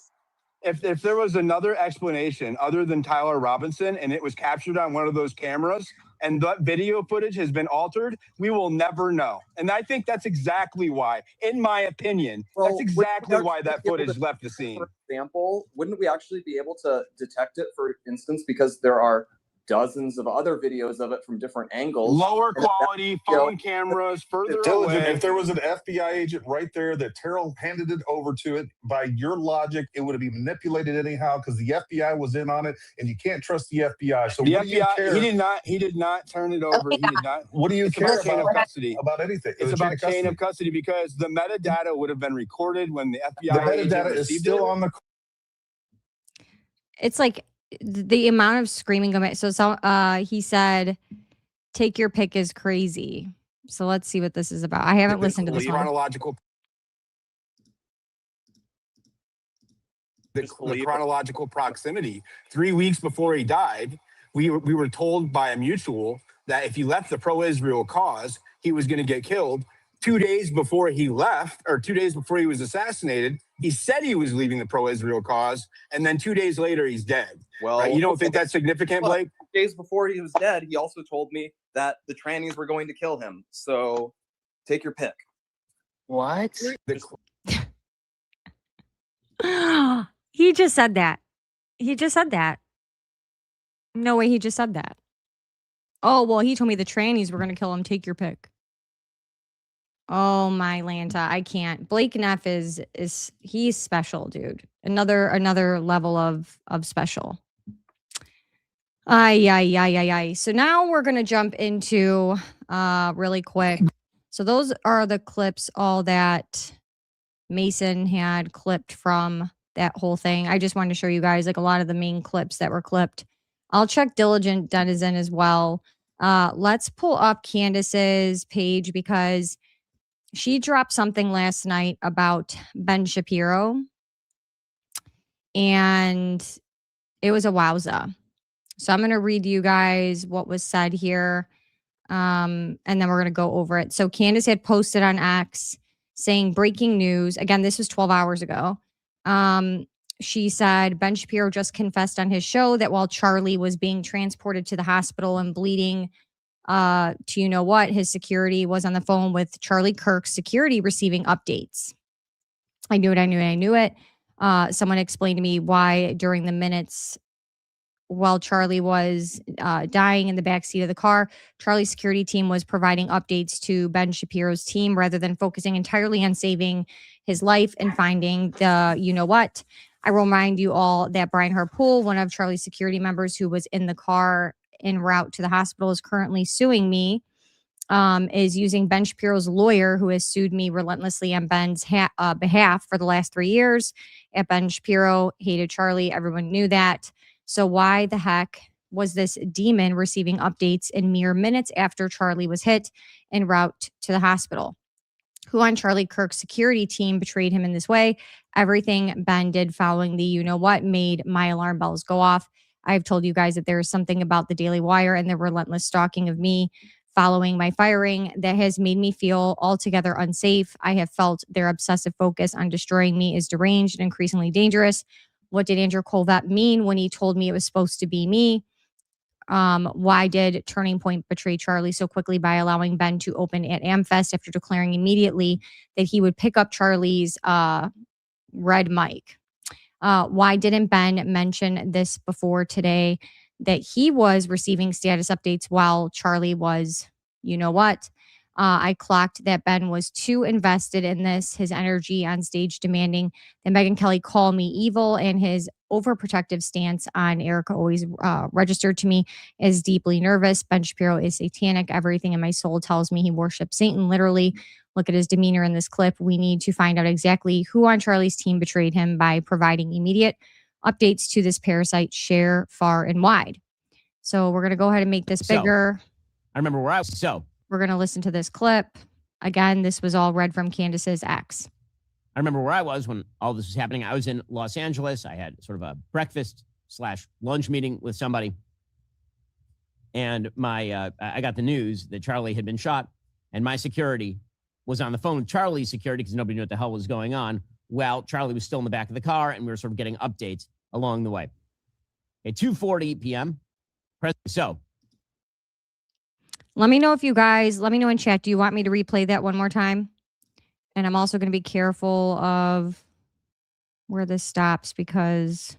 if there was another explanation other than Tyler Robinson and it was captured on one of those cameras and that video footage has been altered, we will never know. And I think that's exactly why, in my opinion, that's exactly why that footage left the scene. For example, wouldn't we actually be able to detect it, for instance, because there are dozens of other videos of it from different angles, lower quality phone cameras, further away. If there was an FBI agent right there that Terrell handed it over to it, by your logic, it would have been manipulated anyhow because the FBI was in on it, and you can't trust the FBI. So the what do you FBI, care? he did not turn it over. He did not. What do you It's care about chain of custody? about anything? It's about chain of custody because the metadata would have been recorded when the FBI The agent metadata is received still it. on the. It's like the amount of screaming going. So he said, take your pick is crazy. So let's see what this is about. I haven't listened to this one. The chronological proximity. 3 weeks before he died, we were told by a mutual that if he left the pro-Israel cause, he was going to get killed. 2 days before he left, or 2 days before he was assassinated, he said he was leaving the pro-Israel cause, and then 2 days later, he's dead. Well, right? You don't think that's significant, Blake? Days before he was dead, he also told me that the trannies were going to kill him. So take your pick. What? He just said that. No way, he just said that. Oh, well, he told me the trannies were going to kill him. Take your pick. Oh, my Lanta. I can't. Blake Neff is he's special, dude. Another level of special. Ay. So now we're going to jump into really quick. So those are the clips, all that Mason had clipped from that whole thing. I just wanted to show you guys like a lot of the main clips that were clipped. I'll check Diligent Denizen as well. Let's pull up Candace's page because she dropped something last night about Ben Shapiro. And it was a wowza. So I'm going to read you guys what was said here. And then we're going to go over it. So Candace had posted on X saying breaking news. Again, this was 12 hours ago. She said Ben Shapiro just confessed on his show that while Charlie was being transported to the hospital and bleeding, to you know what, his security was on the phone with Charlie Kirk's security receiving updates. I knew it. Someone explained to me why during the minutes while Charlie was dying in the backseat of the car, Charlie's security team was providing updates to Ben Shapiro's team rather than focusing entirely on saving his life and finding the you know what. I remind you all that Brian Harpool, one of Charlie's security members who was in the car en route to the hospital, is currently suing me, is using Ben Shapiro's lawyer, who has sued me relentlessly on Ben's behalf for the last 3 years. Ben Shapiro hated Charlie. Everyone knew that. So why the heck was this demon receiving updates in mere minutes after Charlie was hit en route to the hospital? Who on Charlie Kirk's security team betrayed him in this way? Everything Ben did following the you-know-what made my alarm bells go off. I've told you guys that there is something about the Daily Wire and the relentless stalking of me following my firing that has made me feel altogether unsafe. I have felt their obsessive focus on destroying me is deranged and increasingly dangerous. What did Andrew Colvett mean when he told me it was supposed to be me? Why did Turning Point betray Charlie so quickly by allowing Ben to open at AmFest after declaring immediately that he would pick up Charlie's red mic? Why didn't Ben mention this before today, that he was receiving status updates while Charlie was, you know what? I clocked that Ben was too invested in this, his energy on stage demanding that Megyn Kelly call me evil, and his overprotective stance on Erica always registered to me as deeply nervous. Ben Shapiro is satanic. Everything in my soul tells me he worships Satan, literally. Look at his demeanor in this clip. We need to find out exactly who on Charlie's team betrayed him by providing immediate updates to this parasite. Share far and wide. So we're going to go ahead and make this bigger. I remember where I was. We're going to listen to this clip. Again, this was all read from Candace's ex. I remember where I was when all this was happening. I was in Los Angeles. I had sort of a breakfast/lunch meeting with somebody. And I got the news that Charlie had been shot, and my security was on the phone with Charlie's security because nobody knew what the hell was going on. Well, Charlie was still in the back of the car, and we were sort of getting updates along the way. At 2:40 p.m. So let me know if you guys, let me know in chat. Do you want me to replay that one more time? And I'm also going to be careful of where this stops because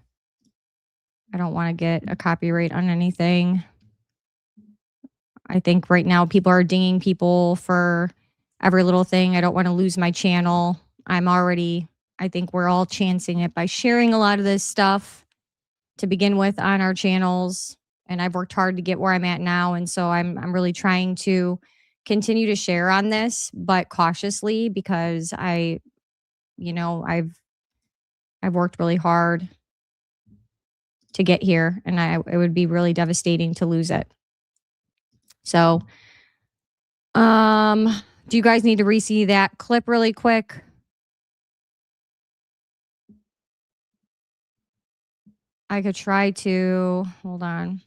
I don't want to get a copyright on anything. I think right now people are dinging people for every little thing. I don't want to lose my channel. I think we're all chancing it by sharing a lot of this stuff to begin with on our channels. And I've worked hard to get where I'm at now. And so I'm really trying to continue to share on this, but cautiously, because I've worked really hard to get here, and it would be really devastating to lose it. So, do you guys need to re-see that clip really quick? I could try to, hold on.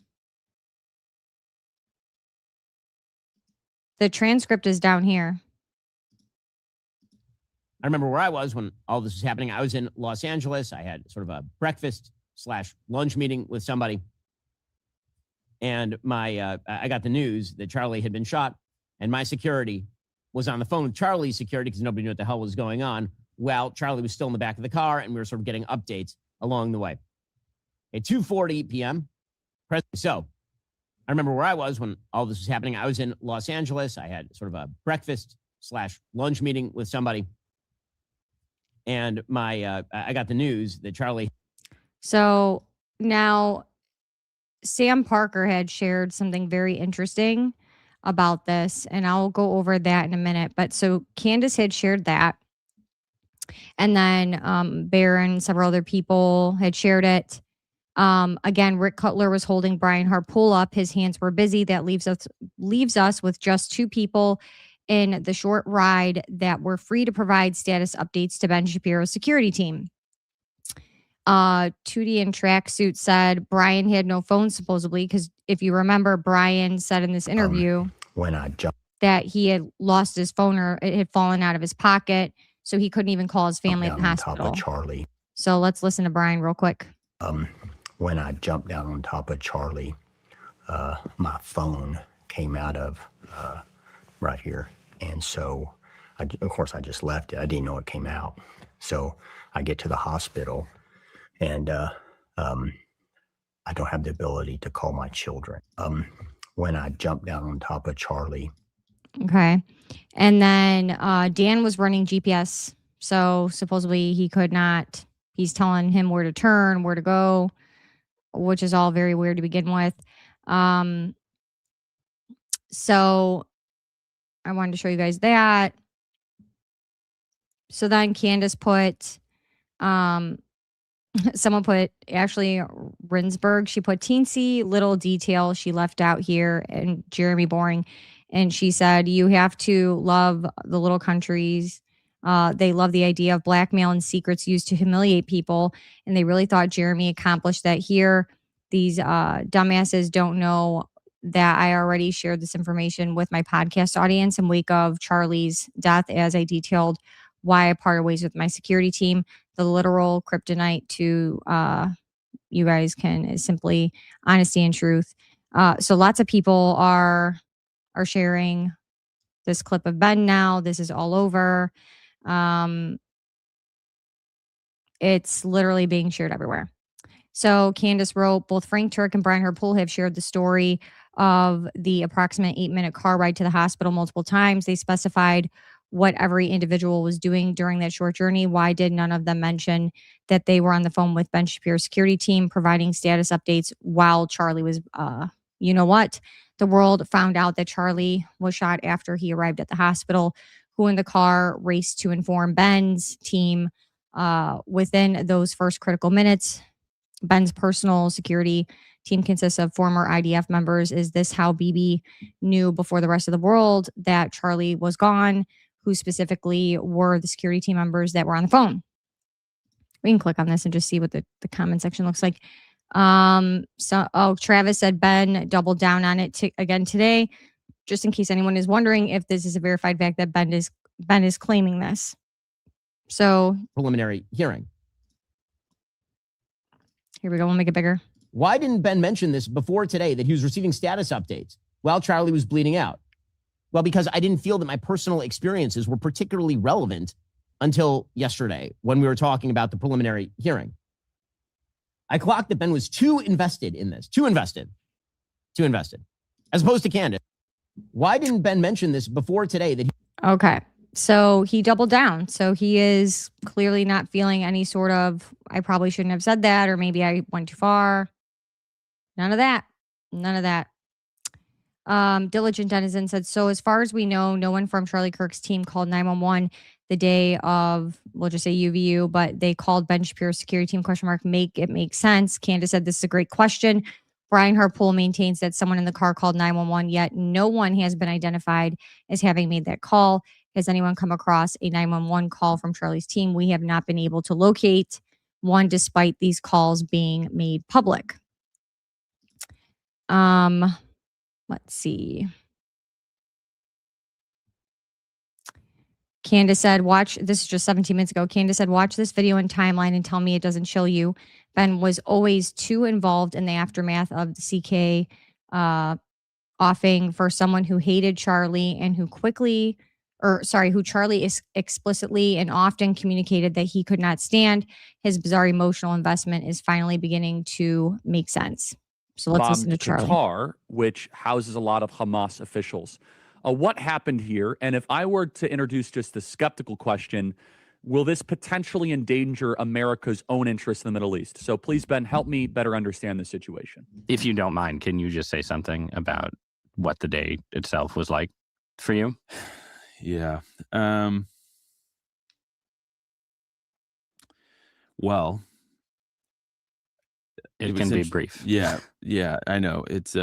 The transcript is down here. I remember where I was when all this was happening. I was in Los Angeles. I had sort of a breakfast/lunch meeting with somebody. And I got the news that Charlie had been shot, and my security was on the phone with Charlie's security because nobody knew what the hell was going on. Well, Charlie was still in the back of the car, and we were sort of getting updates along the way. At 2:40 p.m. So I remember where I was when all this was happening. I was in Los Angeles. I had sort of a breakfast/lunch meeting with somebody. And I got the news that Charlie. So now Sam Parker had shared something very interesting about this, and I'll go over that in a minute. But so Candace had shared that. And then Barron, several other people had shared it. Again, Rick Cutler was holding Brian Harpool up. His hands were busy. That leaves us with just two people in the short ride that were free to provide status updates to Ben Shapiro's security team. Tootie in tracksuit said Brian had no phone supposedly, because if you remember, Brian said in this interview that he had lost his phone, or it had fallen out of his pocket, so he couldn't even call his family at the hospital. Charlie. So let's listen to Brian real quick. When I jumped down on top of Charlie, my phone came out of right here. And so, of course, I just left it. I didn't know it came out. So I get to the hospital, and I don't have the ability to call my children. When I jumped down on top of Charlie. Okay. And then Dan was running GPS. So supposedly he could not, he's telling him where to turn, where to go, which is all very weird to begin with. So I wanted to show you guys that. So then Candace put, someone put Ashley Rinsberg. She put teensy little detail she left out here, and Jeremy Boring. And she said, you have to love the little countries. They love the idea of blackmail and secrets used to humiliate people. And they really thought Jeremy accomplished that here. These dumbasses don't know that I already shared this information with my podcast audience in wake of Charlie's death, as I detailed why I parted ways with my security team. The literal kryptonite to you guys is simply honesty and truth. So lots of people are sharing this clip of Ben now. This is all over. It's literally being shared everywhere. So Candace wrote, both Frank Turk and Brian Herpool have shared the story of the approximate 8-minute car ride to the hospital multiple times. They specified what every individual was doing during that short journey. Why did none of them mention that they were on the phone with Ben Shapiro's security team providing status updates while Charlie was, you know what? The world found out that Charlie was shot after he arrived at the hospital. Who in the car raced to inform Ben's team within those first critical minutes? Ben's personal security team consists of former IDF members. Is this how BB knew before the rest of the world that Charlie was gone? Who specifically were the security team members that were on the phone? We can click on this and just see what the comment section looks like. Travis said Ben doubled down on it again today, just in case anyone is wondering if this is a verified fact that Ben is claiming this. So Preliminary hearing. Here we go. We'll make it bigger. Why didn't Ben mention this before today, that he was receiving status updates while Charlie was bleeding out? Well, because I didn't feel that my personal experiences were particularly relevant until yesterday when we were talking about the preliminary hearing. I clocked that Ben was too invested in this, too invested, as opposed to Candace. Why didn't Ben mention this before today? Okay. So he doubled down. So he is clearly not feeling any sort of, I probably shouldn't have said that, or maybe I went too far. None of that. Diligent Denizen said, so as far as we know, no one from Charlie Kirk's team called 911 the day of, we'll just say UVU, but they called Ben Shapiro's security team, ? Make it make sense. Candace said, this is a great question. Brian Harpool maintains that someone in the car called 911, yet no one has been identified as having made that call. Has anyone come across a 911 call from Charlie's team? We have not been able to locate one despite these calls being made public. Let's see. Candace said, this is just 17 minutes ago. Candace said, watch this video and timeline and tell me it doesn't chill you. Ben was always too involved in the aftermath of the CK offing for someone who hated Charlie and who Charlie is explicitly and often communicated that he could not stand. His bizarre emotional investment is finally beginning to make sense. So let's listen to Charlie. Qatar, which houses a lot of Hamas officials. What happened here? And if I were to introduce just the skeptical question, will this potentially endanger America's own interests in the Middle East? So please, Ben, help me better understand the situation. If you don't mind, can you just say something about what the day itself was like for you? Yeah. Well, it can be brief. Yeah, I know. It's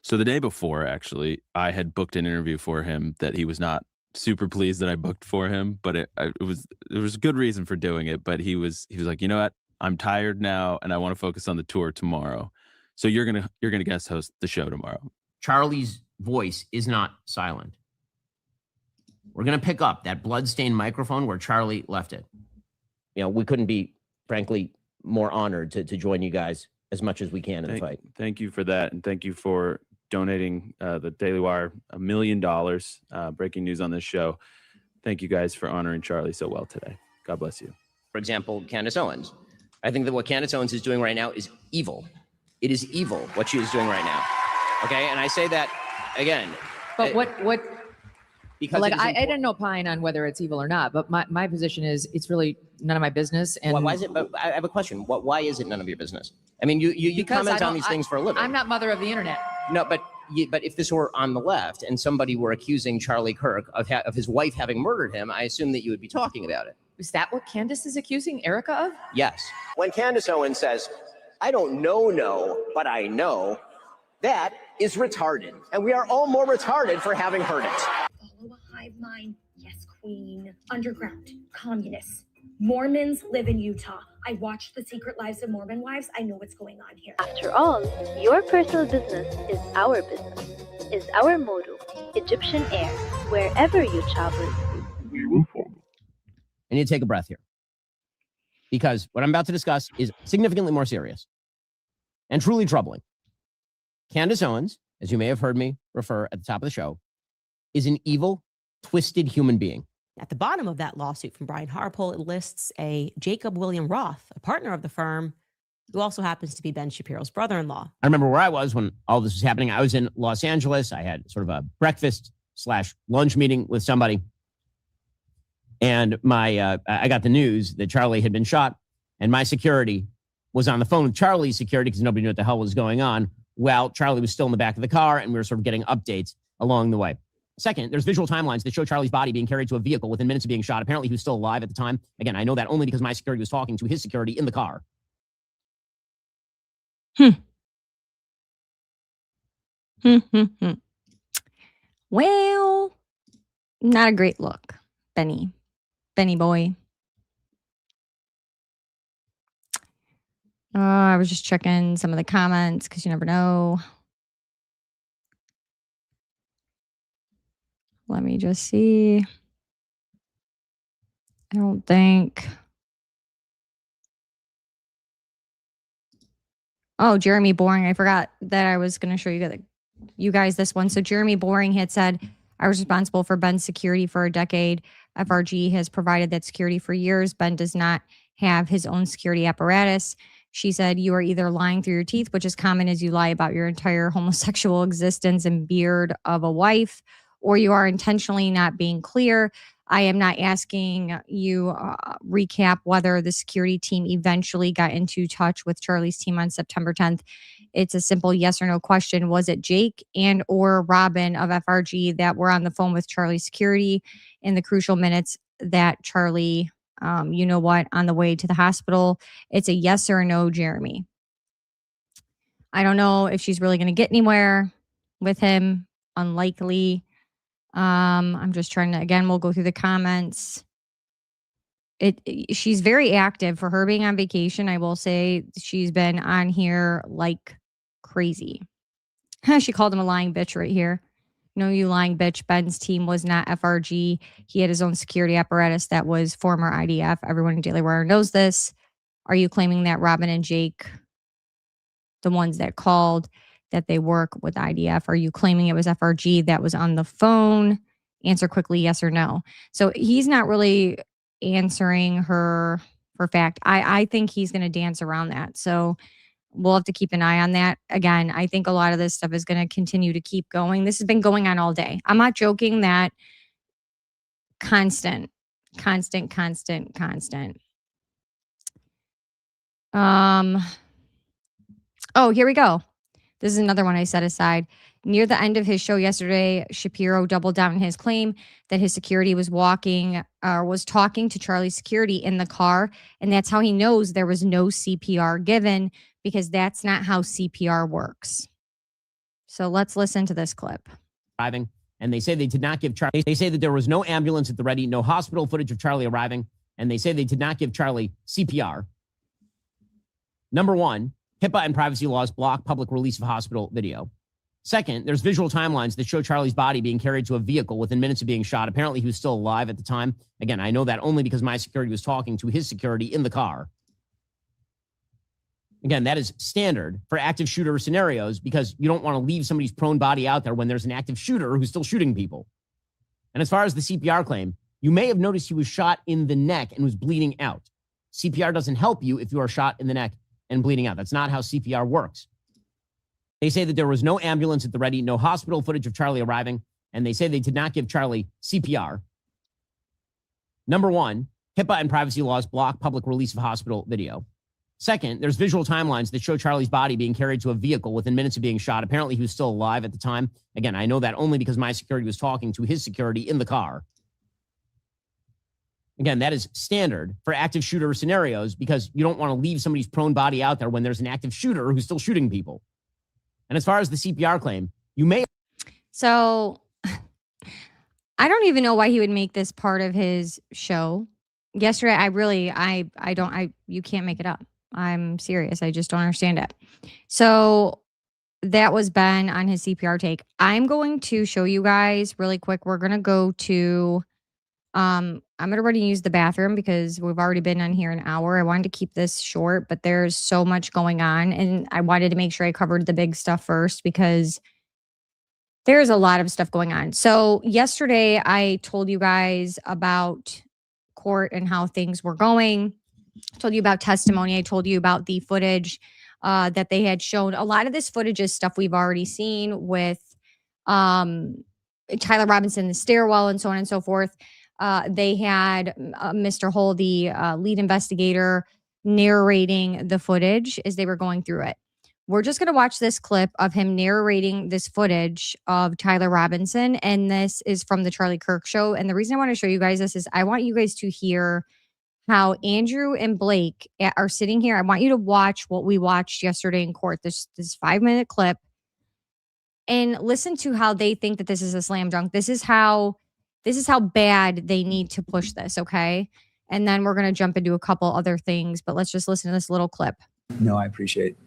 so the day before, actually, I had booked an interview for him that he was not super pleased that I booked for him, but it was a good reason for doing it. But he was like, you know what? I'm tired now, and I want to focus on the tour tomorrow. So you're gonna guest host the show tomorrow. Charlie's voice is not silent. We're going to pick up that bloodstained microphone where Charlie left it. You know, we couldn't be, frankly, more honored to join you guys as much as we can in the fight. Thank you for that. And thank you for donating the Daily Wire $1 million. Breaking news on this show. Thank you guys for honoring Charlie so well today. God bless you. For example, Candace Owens. I think that what Candace Owens is doing right now is evil. It is evil what she is doing right now. Okay. And I say that again. But what? Because like I didn't opine on whether it's evil or not, but my position is it's really none of my business. And why is it? But I have a question. Why is it none of your business? I mean, you comment on these things for a living. I'm not mother of the internet. No, but if this were on the left and somebody were accusing Charlie Kirk of his wife having murdered him, I assume that you would be talking about it. Is that what Candace is accusing Erica of? Yes. When Candace Owens says, I don't know, but I know, that is retarded. And we are all more retarded for having heard it. Follow a hive mind. Yes, queen. Underground. Communists. Mormons live in Utah. I watched The Secret Lives of Mormon Wives. I know what's going on here. After all, your personal business is our business, is our motto. Egyptian Air, wherever you travel. I need to take a breath here, because what I'm about to discuss is significantly more serious and truly troubling. Candace Owens, as you may have heard me refer at the top of the show, is an evil, twisted human being. At the bottom of that lawsuit from Brian Harpole, it lists a Jacob William Roth, a partner of the firm, who also happens to be Ben Shapiro's brother-in-law. I remember where I was when all this was happening. I was in Los Angeles. I had sort of a breakfast/lunch meeting with somebody. And I got the news that Charlie had been shot, and my security was on the phone with Charlie's security because nobody knew what the hell was going on. Well, Charlie was still in the back of the car, and we were sort of getting updates along the way. Second, there's visual timelines that show Charlie's body being carried to a vehicle within minutes of being shot. Apparently, he was still alive at the time. Again, I know that only because my security was talking to his security in the car. Well, not a great look, Benny boy. I was just checking some of the comments because you never know. Let me just see. I don't think. Oh, Jeremy Boring. I forgot that I was going to show you guys this one. So Jeremy Boring had said, I was responsible for Ben's security for a decade. FRG has provided that security for years. Ben does not have his own security apparatus. She said, you are either lying through your teeth, which is common as you lie about your entire homosexual existence and beard of a wife, or you are intentionally not being clear. I am not asking you recap whether the security team eventually got into touch with Charlie's team on September 10th. It's a simple yes or no question. Was it Jake and or Robin of FRG that were on the phone with Charlie's security in the crucial minutes that Charlie, on the way to the hospital? It's a yes or a no, Jeremy. I don't know if she's really going to get anywhere with him. Unlikely. I'm just trying to, again, we'll go through the comments. She's very active for her being on vacation. I will say she's been on here like crazy. She called him a lying bitch right here. No, you lying bitch. Ben's team was not FRG. He had his own security apparatus that was former IDF. Everyone in Daily Wire knows this. Are you claiming that Robin and Jake, the ones that called, that they work with IDF? Are you claiming it was FRG that was on the phone? Answer quickly, yes or no. So he's not really answering her for fact. I think he's going to dance around that. So we'll have to keep an eye on that. Again, I think a lot of this stuff is going to continue to keep going. This has been going on all day. I'm not joking that constant. Oh, here we go. This is another one I set aside. Near the end of his show yesterday, Shapiro doubled down on his claim that his security was talking to Charlie's security in the car. And that's how he knows there was no CPR given, because that's not how CPR works. So let's listen to this clip. Arriving, and they say they did not give Charlie. They say that there was no ambulance at the ready, no hospital footage of Charlie arriving, and they say they did not give Charlie CPR. Number one, HIPAA and privacy laws block public release of hospital video. Second, there's visual timelines that show Charlie's body being carried to a vehicle within minutes of being shot. Apparently, he was still alive at the time. Again, I know that only because my security was talking to his security in the car. Again, that is standard for active shooter scenarios, because you don't want to leave somebody's prone body out there when there's an active shooter who's still shooting people. And as far as the CPR claim, you may have noticed he was shot in the neck and was bleeding out. CPR doesn't help you if you are shot in the neck and bleeding out. That's not how CPR works. They say that there was no ambulance at the ready, no hospital footage of Charlie arriving, and they say they did not give Charlie CPR. Number one, HIPAA and privacy laws block public release of hospital video. Second, there's visual timelines that show Charlie's body being carried to a vehicle within minutes of being shot. Apparently, he was still alive at the time. Again, I know that only because my security was talking to his security in the car. Again, that is standard for active shooter scenarios because you don't want to leave somebody's prone body out there when there's an active shooter who's still shooting people. And as far as the CPR claim, you may. So I don't even know why he would make this part of his show. Yesterday, you can't make it up. I'm serious. I just don't understand it. So that was Ben on his CPR take. I'm going to show you guys really quick. We're going to go to, I'm going to run and use the bathroom because we've already been on here an hour. I wanted to keep this short, but there's so much going on. And I wanted to make sure I covered the big stuff first because there's a lot of stuff going on. So yesterday I told you guys about court and how things were going. I told you about testimony. I told you about the footage that they had shown. A lot of this footage is stuff we've already seen with Tyler Robinson, the stairwell, and so on and so forth. They had Mr. Hull, the lead investigator, narrating the footage as they were going through it. We're just going to watch this clip of him narrating this footage of Tyler Robinson, and this is from the Charlie Kirk show. And the reason I want to show you guys this is I want you guys to hear how Andrew and Blake are sitting here. I want you to watch what we watched yesterday in court, this 5-minute clip, and listen to how they think that this is a slam dunk. This is how bad they need to push this, okay? And then we're going to jump into a couple other things, but let's just listen to this little clip. No, I appreciate it.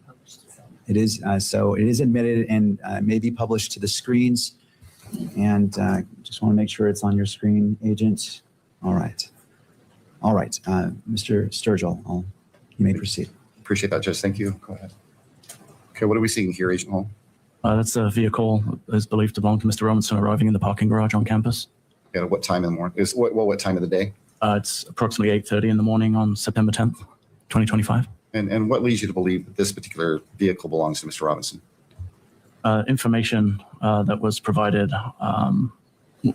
Is so it is admitted and may be published to the screens. And just want to make sure it's on your screen, Agent. All right. Mr. Sturgill, you may proceed. Appreciate that, Judge. Thank you. Go ahead. Okay, what are we seeing here, Agent Hall? That's a vehicle that is believed to belong to Mr. Robinson arriving in the parking garage on campus. Yeah, what time in the morning? What time of the day? It's approximately 8:30 in the morning on September 10th, 2025. And what leads you to believe that this particular vehicle belongs to Mr. Robinson? Information that was provided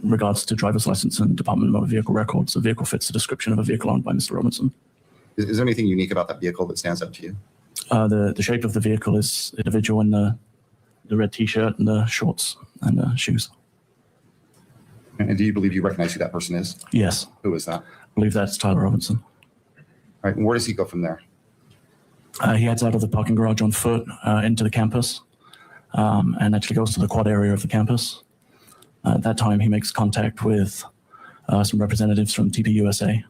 regards to driver's license and Department of Motor Vehicle records. The vehicle fits the description of a vehicle owned by Mr. Robinson. Is there anything unique about that vehicle that stands out to you? The shape of the vehicle is individual in the red T-shirt and the shorts and the shoes. And do you believe you recognize who that person is? Yes. Who is that? I believe that's Tyler Robinson. All right, and where does he go from there? He heads out of the parking garage on foot into the campus and actually goes to the quad area of the campus. At that time, he makes contact with some representatives from TPUSA.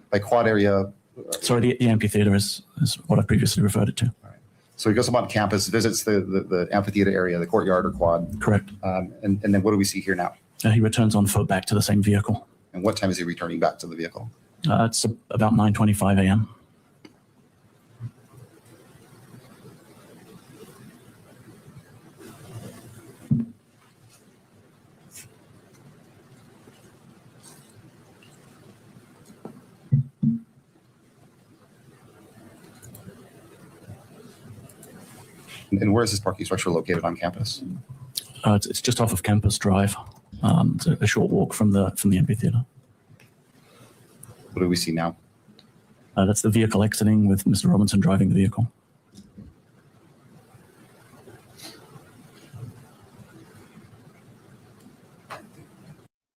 By quad area? Sorry, the amphitheater is what I previously referred it to. All right. So he goes up on campus, visits the amphitheater area, the courtyard or quad. Correct. And then what do we see here now? He returns on foot back to the same vehicle. And what time is he returning back to the vehicle? It's about 9:25 a.m. And where is this parking structure located on campus? It's just off of Campus Drive. It's a short walk from the amphitheater. What do we see now? That's the vehicle exiting with Mr. Robinson driving the vehicle.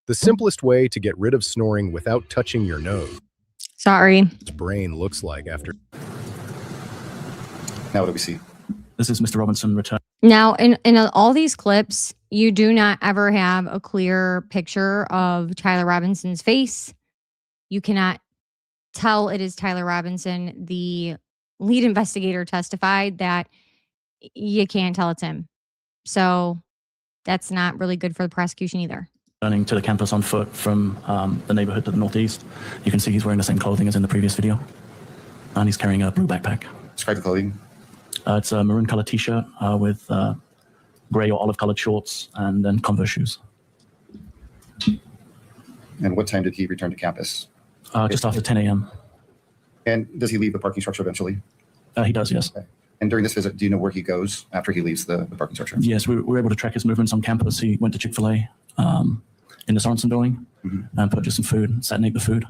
The simplest way to get rid of snoring without touching your nose. Sorry. Its brain looks like after. Now what do we see? This is Mr. Robinson return. Now, in all these clips, you do not ever have a clear picture of Tyler Robinson's face. You cannot tell it is Tyler Robinson. The lead investigator testified that you can't tell it's him. So that's not really good for the prosecution either. Returning to the campus on foot from the neighborhood to the northeast. You can see he's wearing the same clothing as in the previous video. And he's carrying a blue backpack. Describe the clothing. It's a maroon colored T-shirt with gray or olive colored shorts and then Converse shoes. And what time did he return to campus? Just after 10 a.m. And does he leave the parking structure eventually? He does, yes. Okay. And during this visit, do you know where he goes after he leaves the parking structure? Yes, we were able to track his movements on campus. He went to Chick-fil-A in the Sorensen building and purchased some food, sat and ate the food.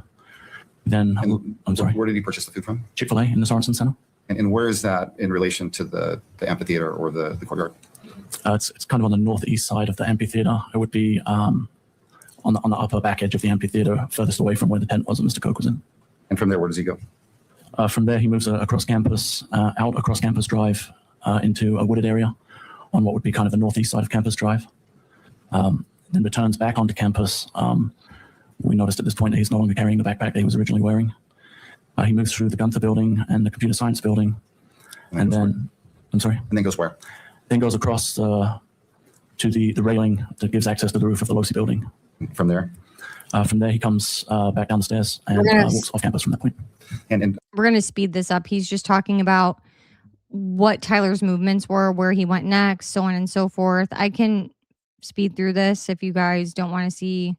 Then, I'm sorry. Where did he purchase the food from? Chick-fil-A in the Sorensen Center. And where is that in relation to the amphitheater or the courtyard? It's kind of on the northeast side of the amphitheater. It would be on the upper back edge of the amphitheater, furthest away from where the tent was that Mr. Koch was in. And from there, where does he go? From there, he moves across campus, out across Campus Drive into a wooded area on what would be kind of the northeast side of Campus Drive. Then returns back onto campus. We noticed at this point that he's no longer carrying the backpack that he was originally wearing. He moves through the Gunther building and the computer science building. And then, I'm sorry? And then goes where? Then goes across to the railing that gives access to the roof of the Losi building. From there? From there, he comes back down the stairs and walks off campus from that point. And We're going to speed this up. He's just talking about what Tyler's movements were, where he went next, so on and so forth. I can speed through this if you guys don't want to see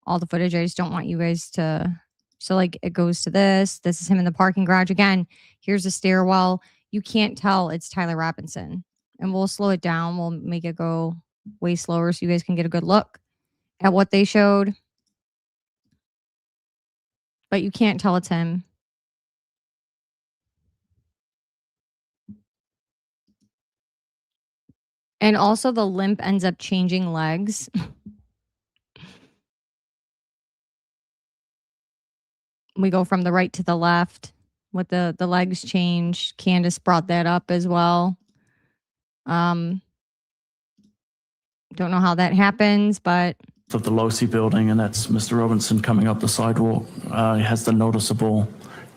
all the footage. I just don't want you guys to. So like it goes to this. This is him in the parking garage. Again, here's a stairwell. You can't tell it's Tyler Robinson. And we'll slow it down. We'll make it go way slower so you guys can get a good look at what they showed. But you can't tell it's him. And also the limp ends up changing legs. We go from the right to the left with the legs change. Candace brought that up as well. Don't know how that happens, but Of the Losi building, and that's Mr. Robinson coming up the sidewalk. He has the noticeable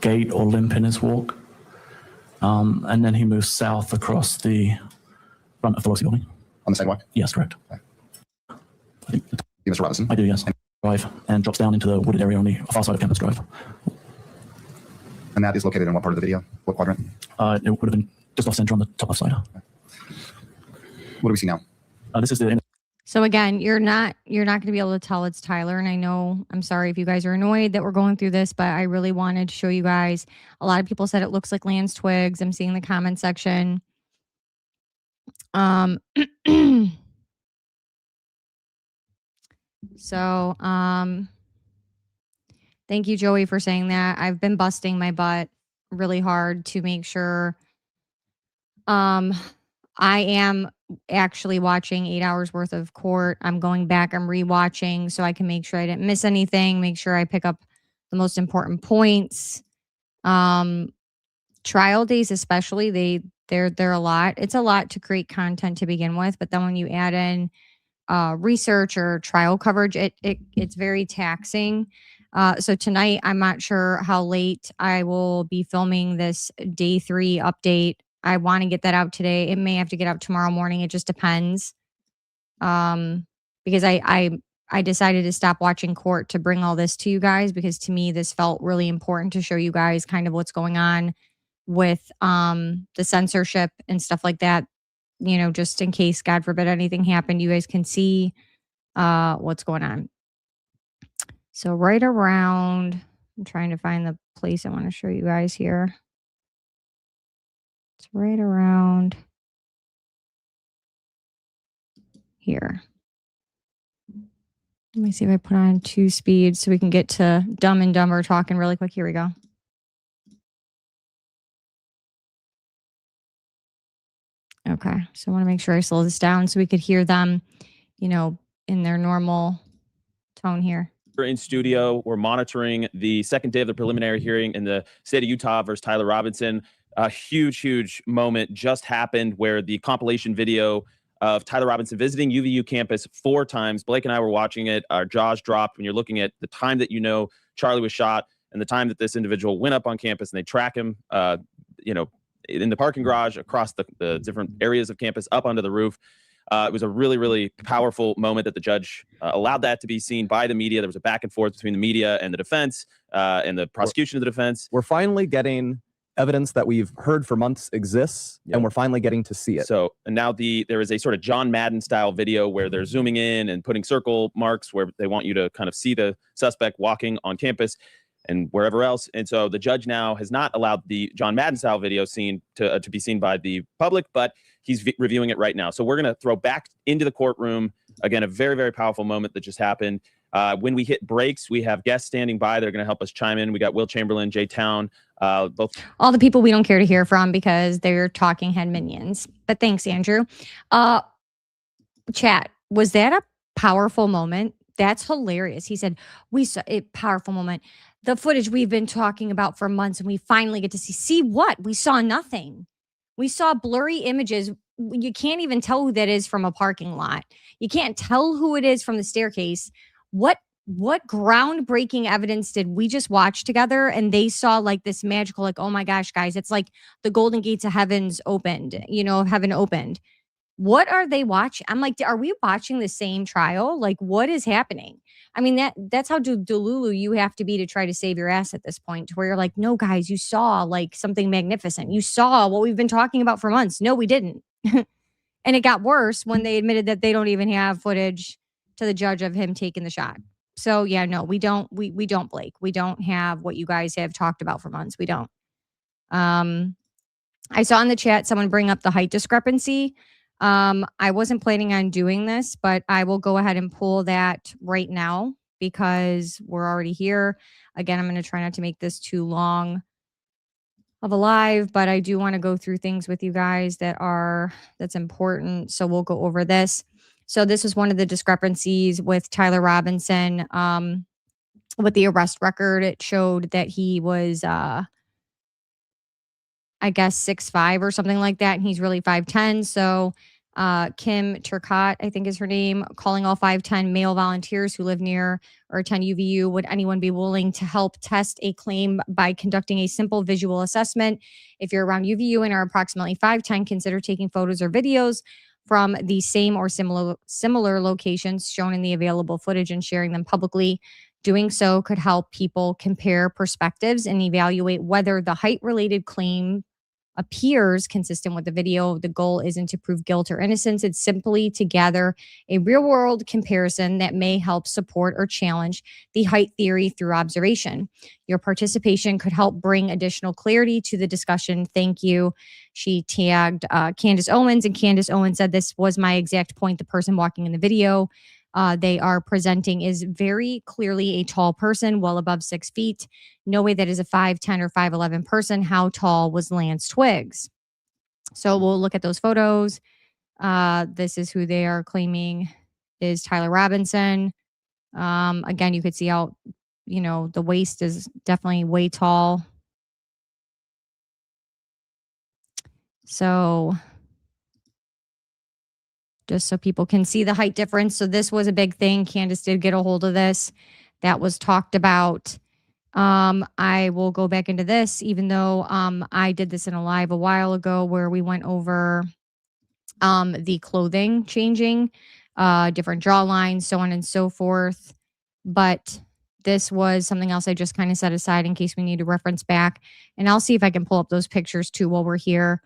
gait or limp in his walk. And then he moves south across the front of the Losi building. On the sidewalk? Yes, correct. Mr. Robinson? I do, yes. Drive and drops down into the wooded area on the far side of Campus Drive. And that is located in what part of the video? What quadrant? It would have been just off center on the top left side. What do we see now? This is the so again, you're not going to be able to tell it's Tyler. And I know, I'm sorry if you guys are annoyed that we're going through this, but I really wanted to show you guys. A lot of people said it looks like Lance Twiggs. I'm seeing the comment section. So, thank you, Joey, for saying that. I've been busting my butt really hard to make sure. I am actually watching 8 hours worth of court. I'm going back, I'm rewatching so I can make sure I didn't miss anything, make sure I pick up the most important points. Trial days, especially, they're a lot. It's a lot to create content to begin with, but then when you add in research or trial coverage, it's very taxing. So tonight, I'm not sure how late I will be filming this day 3 update. I want to get that out today. It may have to get out tomorrow morning. It just depends. Because I decided to stop watching court to bring all this to you guys, because to me, this felt really important to show you guys kind of what's going on with the censorship and stuff like that. You know, just in case, God forbid, anything happened, you guys can see what's going on. So right around, I'm trying to find the place I want to show you guys here. It's right around here. Let me see if I put on 2 speeds so we can get to Dumb and Dumber talking really quick. Here we go. Okay, so I want to make sure I slow this down so we could hear them, you know, in their normal tone here. We're in studio. We're monitoring the second day of the preliminary hearing in the state of Utah versus Tyler Robinson. A huge moment just happened where the compilation video of Tyler Robinson visiting UVU campus 4 times. Blake and I were watching it. Our jaws dropped when you're looking at the time that you know Charlie was shot and the time that this individual went up on campus, and they track him, you know, in the parking garage, across the different areas of campus, up onto the roof. It was a really powerful moment that the judge allowed that to be seen by the media. There was a back and forth between the media and the defense and the prosecution of the defense. We're finally getting evidence that we've heard for months exists, and we're finally getting to see it. So, and now there is a sort of John Madden style video where they're zooming in and putting circle marks where they want you to kind of see the suspect walking on campus and wherever else. And so the judge now has not allowed the John Madden style video seen to be seen by the public, but he's reviewing it right now. So we're going to throw back into the courtroom. Again, a very powerful moment that just happened. When we hit breaks, we have guests standing by. They're going to help us chime in. We got Will Chamberlain, Jay Town, both. All the people we don't care to hear from because they're talking head minions. But thanks, Andrew. Chat, was that a powerful moment That's hilarious. He said, we saw a powerful moment. The footage we've been talking about for months, and we finally get to see what? We saw nothing. We saw blurry images. You can't even tell who that is from a parking lot. You can't tell who it is from the staircase. What groundbreaking evidence did we just watch together? And they saw like this magical, like, oh my gosh, guys, it's like the golden gates of heaven's opened, heaven opened. What are they watching? I'm like, are we watching the same trial? Like, what is happening? I mean, that's how Delulu you have to be to try to save your ass at this point, to where you're like, no, guys, you saw like something magnificent. You saw what we've been talking about for months. No, we didn't. And it got worse when they admitted that they don't even have footage to the judge of him taking the shot. So yeah, no, we don't, Blake. We don't have what you guys have talked about for months. We don't. I saw in the chat someone bring up the height discrepancy. I wasn't planning on doing this, but I will go ahead and pull that right now because we're already here. Again, I'm going to try not to make this too long of a live, but I do want to go through things with you guys that's important. So we'll go over this. So this is one of the discrepancies with Tyler Robinson. With the arrest record, it showed that he was, I guess 6'5" or something like that. And he's really 5'10". So Kim Turcotte, I think is her name, calling all 5'10" male volunteers who live near or attend UVU. Would anyone be willing to help test a claim by conducting a simple visual assessment? If you're around UVU and are approximately 5'10", consider taking photos or videos from the same or similar locations shown in the available footage and sharing them publicly. Doing so could help people compare perspectives and evaluate whether the height-related claim appears consistent with the video. The goal isn't to prove guilt or innocence. It's simply to gather a real-world comparison that may help support or challenge the height theory through observation. Your participation could help bring additional clarity to the discussion. Thank you. She tagged Candace Owens, and Candace Owens said, this was my exact point. The person walking in the video they are presenting is very clearly a tall person, well above 6 feet. No way that is a 5'10" or 5'11" person. How tall was Lance Twiggs? So we'll look at those photos. This is who they are claiming is Tyler Robinson. Again, you could see how, the waist is definitely way tall. So just so people can see the height difference. So this was a big thing. Candace did get a hold of this. That was talked about. I will go back into this, even though I did this in a live a while ago where we went over the clothing changing, different draw lines, so on and so forth. But this was something else I just kind of set aside in case we need to reference back. And I'll see if I can pull up those pictures too while we're here.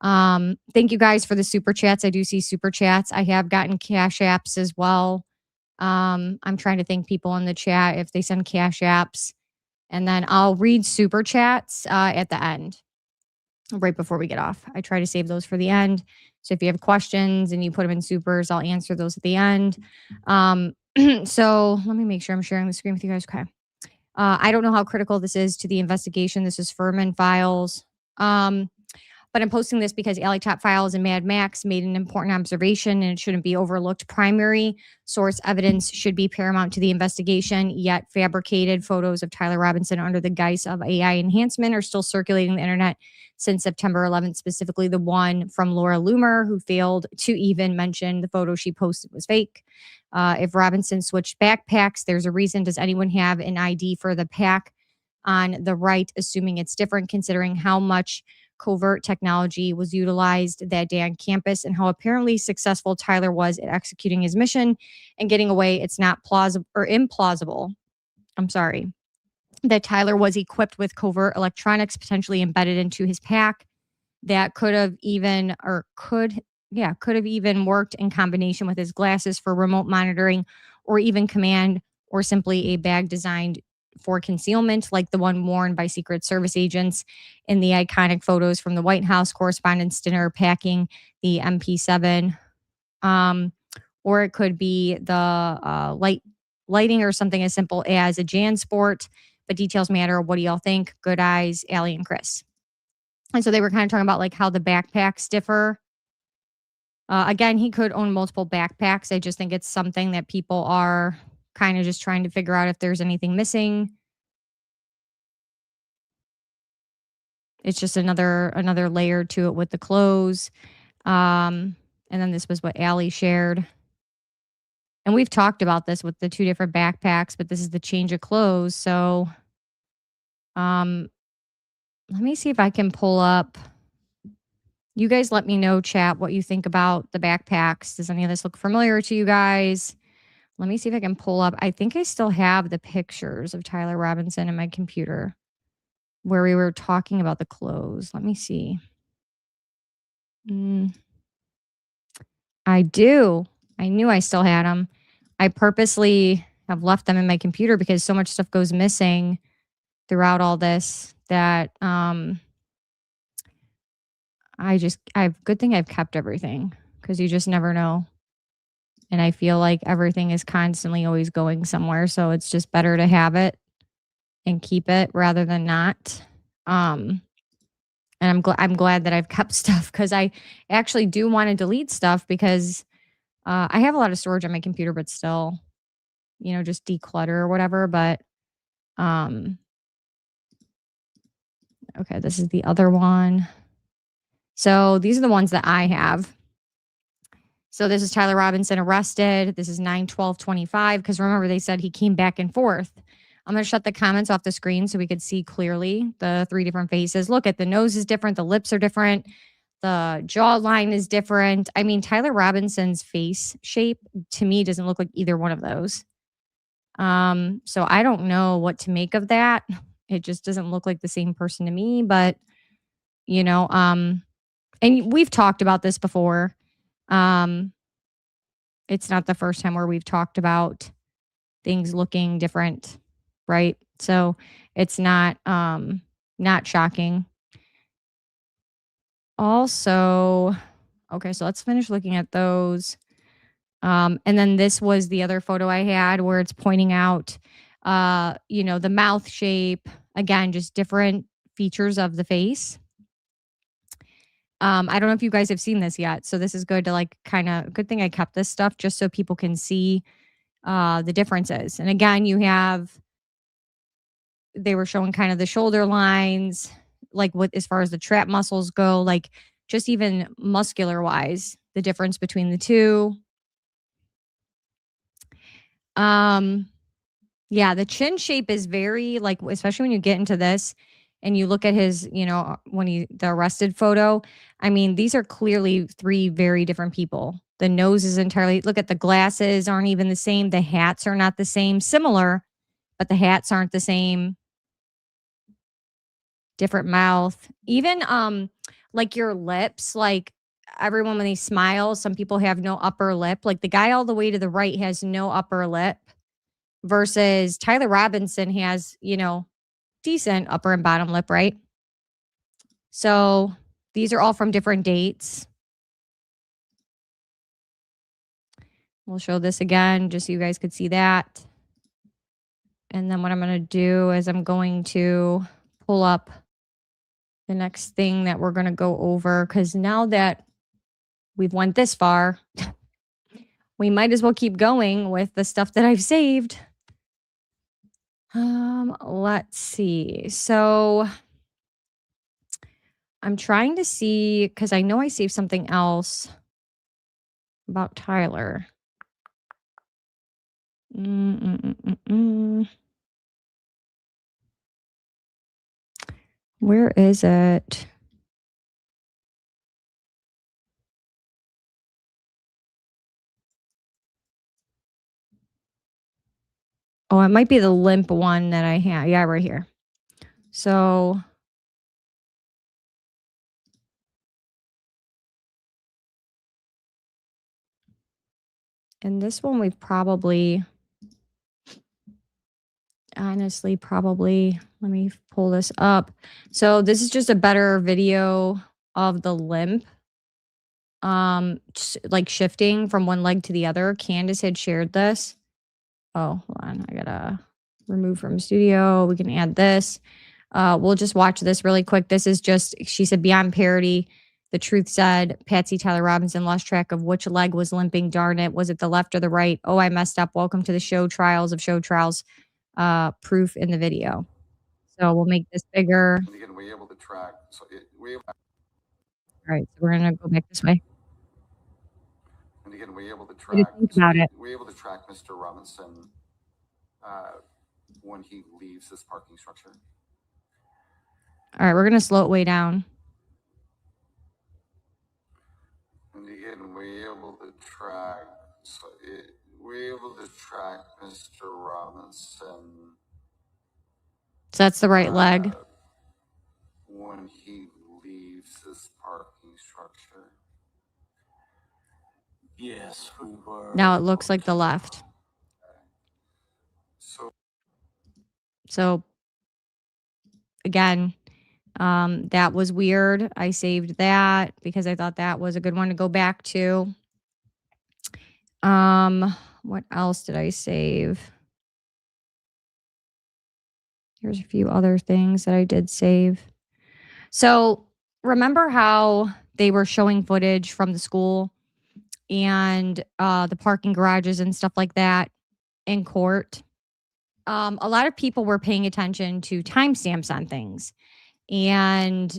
Thank you guys for the super chats. I do see super chats. I have gotten cash apps as well. I'm trying to thank people in the chat if they send cash apps, and then I'll read super chats at the end, right before we get off. I try to save those for the end. So if you have questions and you put them in supers, I'll answer those at the end. So let me make sure I'm sharing the screen with you guys. Okay. I don't know how critical this is to the investigation. This is Furman Files. But I'm posting this because Alley Top Files and Mad Max made an important observation, and it shouldn't be overlooked. Primary source evidence should be paramount to the investigation, yet fabricated photos of Tyler Robinson under the guise of AI enhancement are still circulating the internet since September 11th, specifically the one from Laura Loomer, who failed to even mention the photo she posted was fake. If Robinson switched backpacks, there's a reason. Does anyone have an ID for the pack on the right, assuming it's different, considering how much covert technology was utilized that day on campus and how apparently successful Tyler was at executing his mission and getting away? It's not plausible or implausible. I'm sorry. That Tyler was equipped with covert electronics potentially embedded into his pack that could have even worked in combination with his glasses for remote monitoring or even command, or simply a bag designed for concealment, like the one worn by Secret Service agents in the iconic photos from the White House Correspondents' Dinner packing the MP7. Or it could be the lighting or something as simple as a JanSport, but details matter. What do y'all think? Good eyes, Allie and Chris. And so they were kind of talking about like how the backpacks differ. Again, he could own multiple backpacks. I just think it's something that people are kind of just trying to figure out if there's anything missing. It's just another layer to it with the clothes. And then this was what Allie shared. And we've talked about this with the 2 different backpacks, but this is the change of clothes. So let me see if I can pull up. You guys let me know, chat, what you think about the backpacks. Does any of this look familiar to you guys? Let me see if I can pull up. I think I still have the pictures of Tyler Robinson in my computer where we were talking about the clothes. Let me see. I do. I knew I still had them. I purposely have left them in my computer because so much stuff goes missing throughout all this that good thing I've kept everything, because you just never know. And I feel like everything is constantly always going somewhere. So it's just better to have it and keep it rather than not. And I'm glad that I've kept stuff, because I actually do want to delete stuff because I have a lot of storage on my computer, but still, you know, just declutter or whatever. But okay, this is the other one. So these are the ones that I have. So this is Tyler Robinson arrested. This is 9/12/25, because remember they said he came back and forth. I'm going to shut the comments off the screen so we could see clearly the 3 different faces. Look at the nose is different. The lips are different. The jawline is different. I mean, Tyler Robinson's face shape to me doesn't look like either one of those. So I don't know what to make of that. It just doesn't look like the same person to me, but you know, and we've talked about this before. It's not the first time where we've talked about things looking different, right? So it's not shocking. Also, okay, so let's finish looking at those. And then this was the other photo I had where it's pointing out, you know, the mouth shape, again, just different features of the face. I don't know if you guys have seen this yet. So this is good to like good thing I kept this stuff just so people can see the differences. And again, they were showing kind of the shoulder lines, like as far as the trap muscles go, like just even muscular wise, the difference between the two. Yeah, the chin shape is very like, especially when you get into this and you look at his, you know, the arrested photo. I mean, these are clearly 3 very different people. The nose is entirely, look at the glasses aren't even the same. The hats are not the same, similar, but the hats aren't the same. Different mouth. Even like your lips, like everyone when they smile, some people have no upper lip. Like the guy all the way to the right has no upper lip versus Tyler Robinson has, you know, decent upper and bottom lip, right? So these are all from different dates. We'll show this again just so you guys could see that. And then what I'm going to do is I'm going to pull up the next thing that we're going to go over, because now that we've went this far, we might as well keep going with the stuff that I've saved. Let's see. So I'm trying to see, because I know I saved something else about Tyler. Where is it? Oh, it might be the limp one that I have. Yeah, right here. So and this one we've probably, honestly, let me pull this up. So this is just a better video of the limp, like shifting from one leg to the other. Candace had shared this. Oh, hold on. I gotta remove from studio. We can add this. We'll just watch this really quick. This is just, she said, beyond parody. The truth said, Patsy Tyler Robinson lost track of which leg was limping. Darn it. Was it the left or the right? Oh, I messed up. Welcome to the show trials of show trials. Proof in the video. So we'll make this bigger. And again, we're able to track. So All right. So we're going to go back this way. and again, we're able to What do you track. think about it? We're able to track Mr. Robinson when he leaves this parking structure. All right. We're going to slow it way down. And again, we're able to track. So we're able to track Mr. Robinson So that's the right leg. when he leaves this parking structure. Yes, we were. Now it looks like the left. So again, that was weird. I saved that because I thought that was a good one to go back to. What else did I save? Here's a few other things that I did save. So remember how they were showing footage from the school and the parking garages and stuff like that in court? A lot of people were paying attention to timestamps on things. And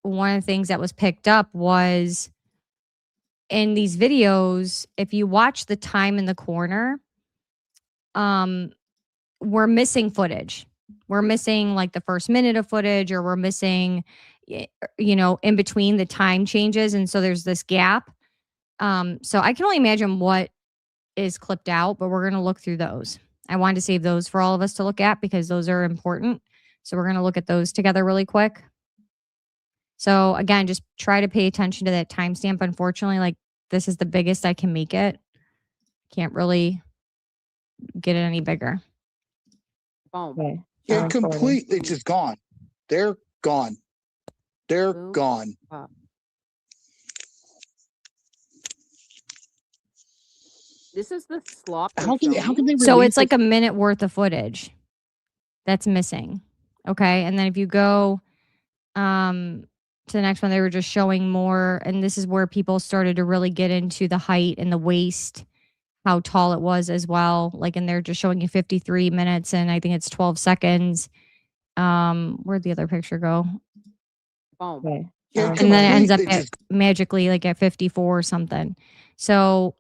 one of the things that was picked up was in these videos, if you watch the time in the corner, we're missing footage. We're missing like the first minute of footage, or we're missing, in between the time changes. And so there's this gap. So I can only imagine what is clipped out, but we're going to look through those. I wanted to save those for all of us to look at because those are important. So we're going to look at those together really quick. So again, just try to pay attention to that timestamp. Unfortunately, like this is the biggest I can make it. Can't really get it any bigger. Okay. Yeah, completely just gone. They're gone. They're gone. This is the slop. How can they So release it's like a minute worth of footage that's missing. Okay. And then if you go to the next one, they were just showing more. And this is where people started to really get into the height and the waist, how tall it was as well. Like, and they're just showing you 53 minutes and I think it's 12 seconds. Where'd the other picture go? Okay. Yeah, And then it ends up completely at, magically like at 54 or something. So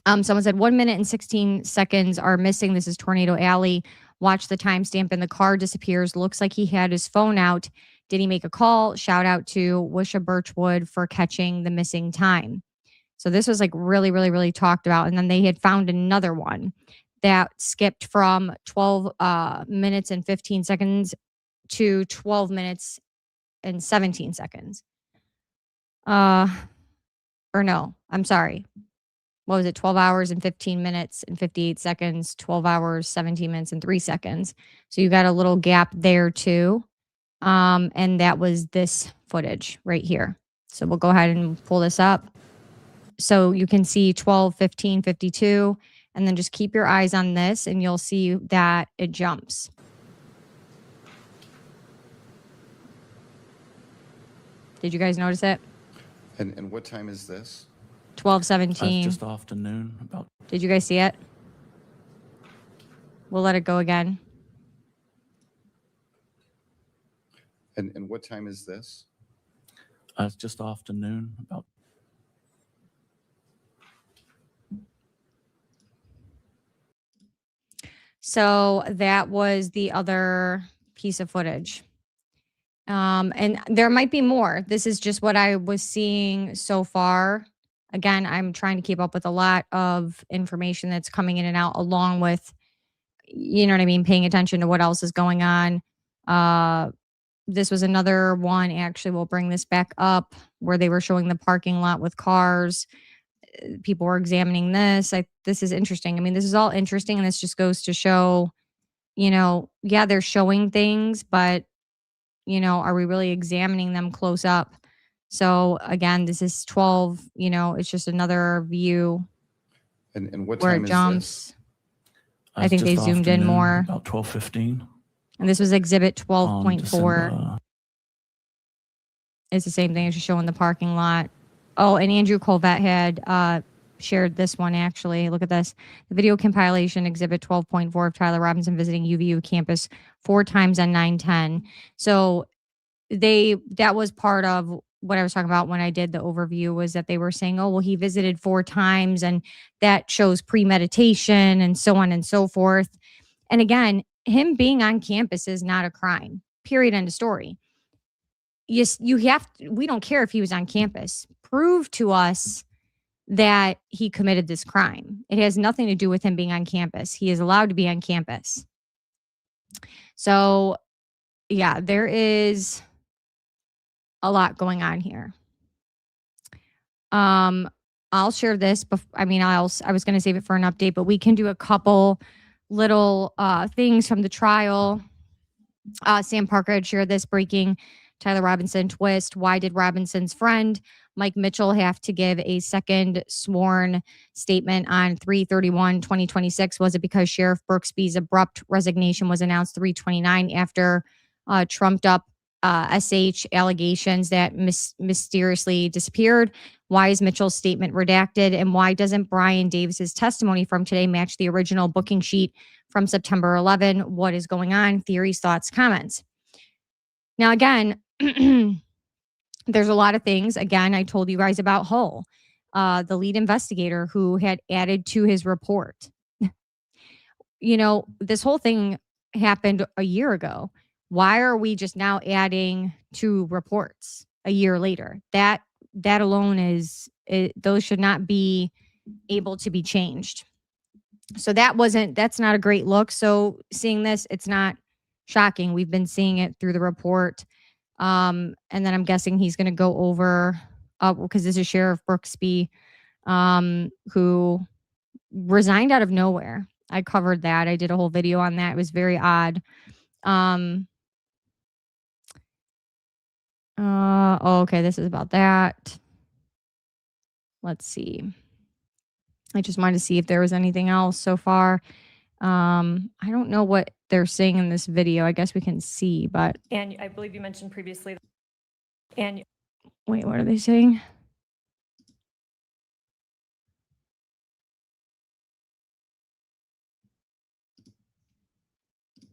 someone said 1 minute and 16 seconds are missing. This is Tornado Alley. Watch the timestamp and the car disappears. Looks like he had his phone out. Did he make a call? Shout out to Wisha Birchwood for catching the missing time. So this was like really, really, really talked about. And then they had found another one that skipped from 12 minutes and 15 seconds to 12 minutes and 17 seconds. Or no, I'm sorry. What was it? 12 hours and 15 minutes and 58 seconds, 12 hours, 17 minutes and 3 seconds. So you got a little gap there too. And that was this footage right here. So we'll go ahead and pull this up. So you can see 12, 15, 52, and then just keep your eyes on this and you'll see that it jumps. Did you guys notice it? And what time is this? 12:17. Just afternoon. About. Did you guys see it? We'll let it go again. And what time is this? It's just afternoon. About. So that was the other piece of footage. And there might be more. This is just what I was seeing so far. Again, I'm trying to keep up with a lot of information that's coming in and out, along with, you know what I mean, paying attention to what else is going on. This was another one. Actually, we'll bring this back up where they were showing the parking lot with cars. People were examining this. This is interesting. I mean, this is all interesting, and this just goes to show, yeah, they're showing things, but, are we really examining them close up? So again, this is 12, it's just another view And what where time it is jumps. this? I think they just zoomed in afternoon, more. About 12:15. And this was exhibit on 12.4. December it's the same thing as just showing the parking lot. Oh, and Andrew Colvett had shared this one actually. Look at this. The video compilation exhibit 12.4 of Tyler Robinson visiting UVU campus 4 times on 9/10. So that was part of what I was talking about when I did the overview, was that they were saying, oh, well, he visited 4 times and that shows premeditation and so on and so forth. And again, him being on campus is not a crime. Period. End of story. Yes, we don't care if he was on campus. Prove to us that he committed this crime. It has nothing to do with him being on campus. He is allowed to be on campus. So, yeah, there is a lot going on here. I'll share this. I was going to save it for an update, but we can do a couple little things from the trial. Sam Parker had shared this breaking Tyler Robinson twist. Why did Robinson's friend Mike Mitchell have to give a second sworn statement on 3/31/2026? Was it because Sheriff Brooksby's abrupt resignation was announced 3/29 after trumped up SH allegations that mysteriously disappeared? Why is Mitchell's statement redacted? And why doesn't Brian Davis's testimony from today match the original booking sheet from September 11? What is going on? Theories, thoughts, comments. Now, again, there's a lot of things. Again, I told you guys about Hull, the lead investigator who had added to his report. This whole thing happened a year ago. Why are we just now adding 2 reports a year later? That alone those should not be able to be changed. So that's not a great look. So seeing this, it's not shocking. We've been seeing it through the report. And then I'm guessing he's going to go over, because this is Sheriff Brooksby, who resigned out of nowhere. I covered that. I did a whole video on that. It was very odd. Okay, this is about that. Let's see. I just wanted to see if there was anything else so far. I don't know what they're saying in this video. I guess we can see, but. And I believe you mentioned previously. Wait, what are they saying?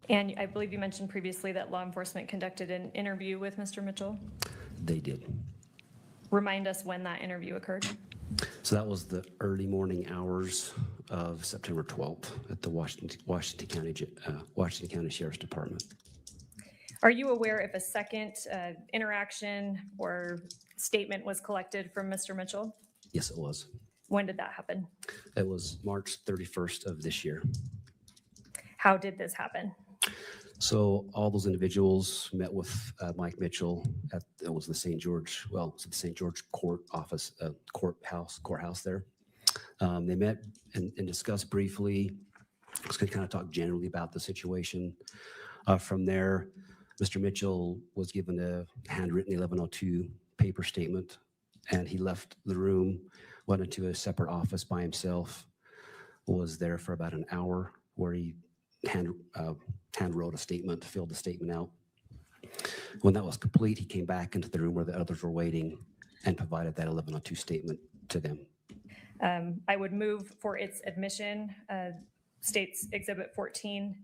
And I believe you mentioned previously that law enforcement conducted an interview with Mr. Mitchell. They did. Remind us when that interview occurred. So that was the early morning hours of September 12th at the Washington County Sheriff's Department. Are you aware if a second interaction or statement was collected from Mr. Mitchell? Yes, it was. When did that happen? It was March 31st of this year. How did this happen? So all those individuals met with Mike Mitchell at the St. George courthouse there. They met and discussed briefly. I was going to kind of talk generally about the situation. From there, Mr. Mitchell was given a handwritten 1102 paper statement, and he left the room, went into a separate office by himself, was there for about an hour where he hand wrote a statement, filled the statement out. When that was complete, he came back into the room where the others were waiting and provided that 1102 statement to them. I would move for its admission, State's Exhibit 14,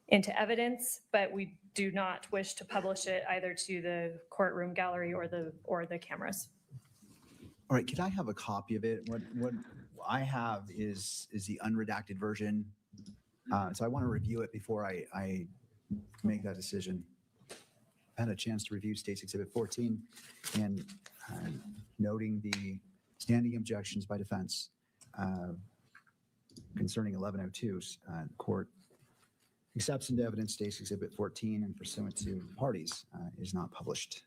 into evidence, but we do not wish to publish it either to the courtroom gallery or the cameras. All right, could I have a copy of it? What I have is the unredacted version. So I want to review it before I make that decision. I had a chance to review State's Exhibit 14 and noting the standing objections by defense concerning 1102s. Court accepts into evidence State's Exhibit 14 and pursuant to parties is not published.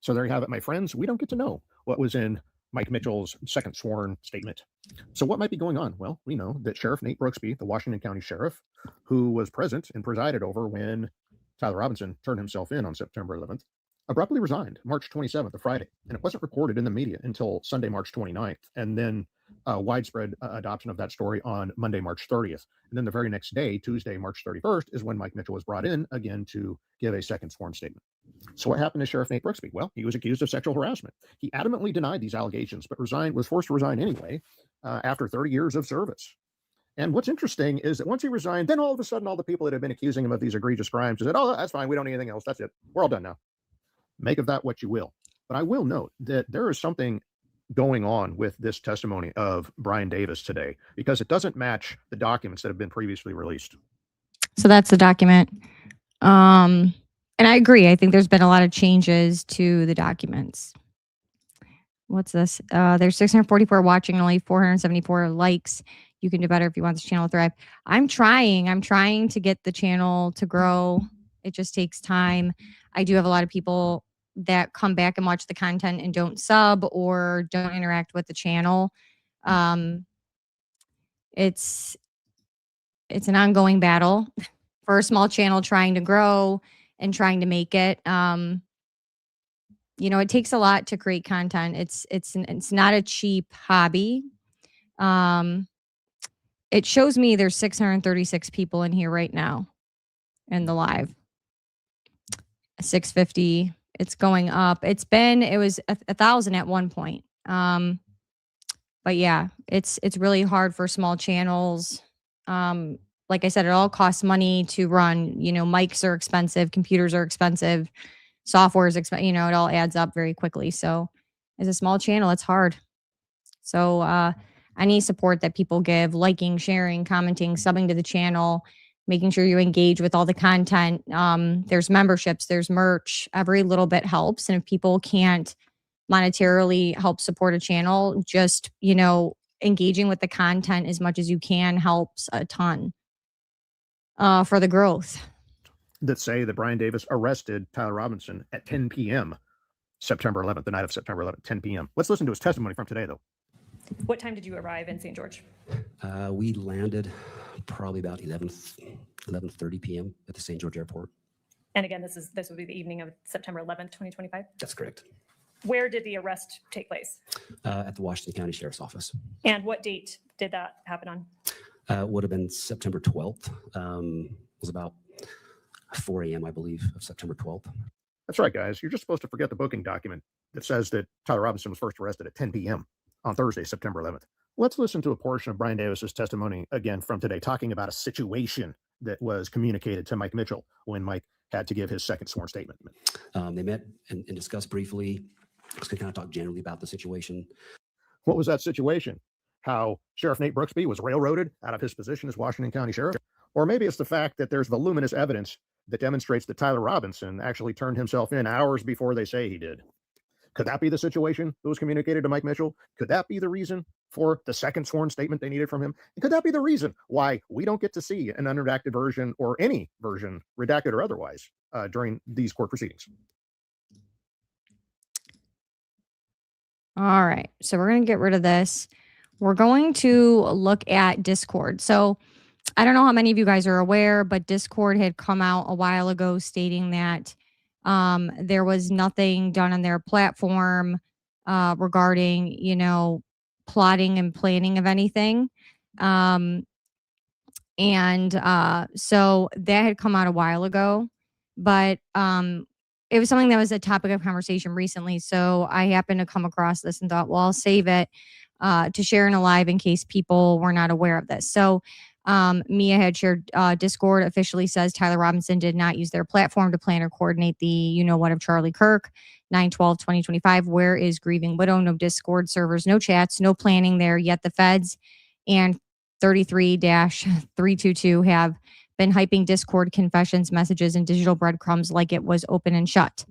So there you have it, my friends. We don't get to know what was in Mike Mitchell's second sworn statement. So what might be going on? Well, we know that Sheriff Nate Brooksby, the Washington County Sheriff, who was present and presided over when Tyler Robinson turned himself in on September 11th, abruptly resigned March 27th, a Friday, and it wasn't reported in the media until Sunday, March 29th, and then widespread adoption of that story on Monday, March 30th. And then the very next day, Tuesday, March 31st, is when Mike Mitchell was brought in again to give a second sworn statement. So what happened to Sheriff Nate Brooksby? Well, he was accused of sexual harassment. He adamantly denied these allegations, but was forced to resign anyway after 30 years of service. And what's interesting is that once he resigned, then all of a sudden, all the people that have been accusing him of these egregious crimes said, oh, that's fine. We don't need anything else. That's it. We're all done now. Make of that what you will. But I will note that there is something going on with this testimony of Brian Davis today, because it doesn't match the documents that have been previously released. So that's the document. And I agree. I think there's been a lot of changes to the documents. What's this? There's 644 watching and only 474 likes. You can do better if you want this channel to thrive. I'm trying to get the channel to grow. It just takes time. I do have a lot of people that come back and watch the content and don't sub or don't interact with the channel. It's an ongoing battle for a small channel trying to grow and trying to make it. You know, it takes a lot to create content. It's not a cheap hobby. It shows me there's 636 people in here right now in the live. 650. It's going up. It was 1,000 at one point. But yeah, it's really hard for small channels. Like I said, it all costs money to run. You know, mics are expensive, computers are expensive, software is expensive. You know, it all adds up very quickly. So as a small channel, it's hard. So any support that people give, liking, sharing, commenting, subbing to the channel, making sure you engage with all the content. There's memberships, there's merch. Every little bit helps. And if people can't monetarily help support a channel, just, you know, engaging with the content as much as you can helps a ton for the growth. That say that Brian Davis arrested Tyler Robinson at 10 p.m. September 11th, the night of September 11th, 10 p.m. Let's listen to his testimony from today, though. What time did you arrive in St. George? We landed probably about 11:30 p.m. at the St. George Airport. And again, this would be the evening of September 11th, 2025. That's correct. Where did the arrest take place? At the Washington County Sheriff's Office. And what date did that happen on? Would have been September 12th. It was about 4 a.m., I believe, of September 12th. That's right, guys. You're just supposed to forget the booking document that says that Tyler Robinson was first arrested at 10 p.m. on Thursday, September 11th. Let's listen to a portion of Brian Davis's testimony again from today, talking about a situation that was communicated to Mike Mitchell when Mike had to give his second sworn statement. They met and discussed briefly. Just to kind of talk generally about the situation. What was that situation? How Sheriff Nate Brooksby was railroaded out of his position as Washington County Sheriff? Or maybe it's the fact that there's voluminous evidence that demonstrates that Tyler Robinson actually turned himself in hours before they say he did. Could that be the situation that was communicated to Mike Mitchell? Could that be the reason for the second sworn statement they needed from him? And could that be the reason why we don't get to see an unredacted version or any version, redacted or otherwise, during these court proceedings? All right. So we're going to get rid of this. We're going to look at Discord. So I don't know how many of you guys are aware, but Discord had come out a while ago stating that there was nothing done on their platform regarding, you know, plotting and planning of anything. So that had come out a while ago, but it was something that was a topic of conversation recently. So I happened to come across this and thought, well, I'll save it to share in a live in case people were not aware of this. So Mia had shared Discord officially says Tyler Robinson did not use their platform to plan or coordinate the you-know-what of Charlie Kirk. 9/12/2025. Where is grieving widow? No Discord servers, no chats, no planning there. Yet the feds and 33-322 have been hyping Discord confessions, messages, and digital breadcrumbs like it was open and shut.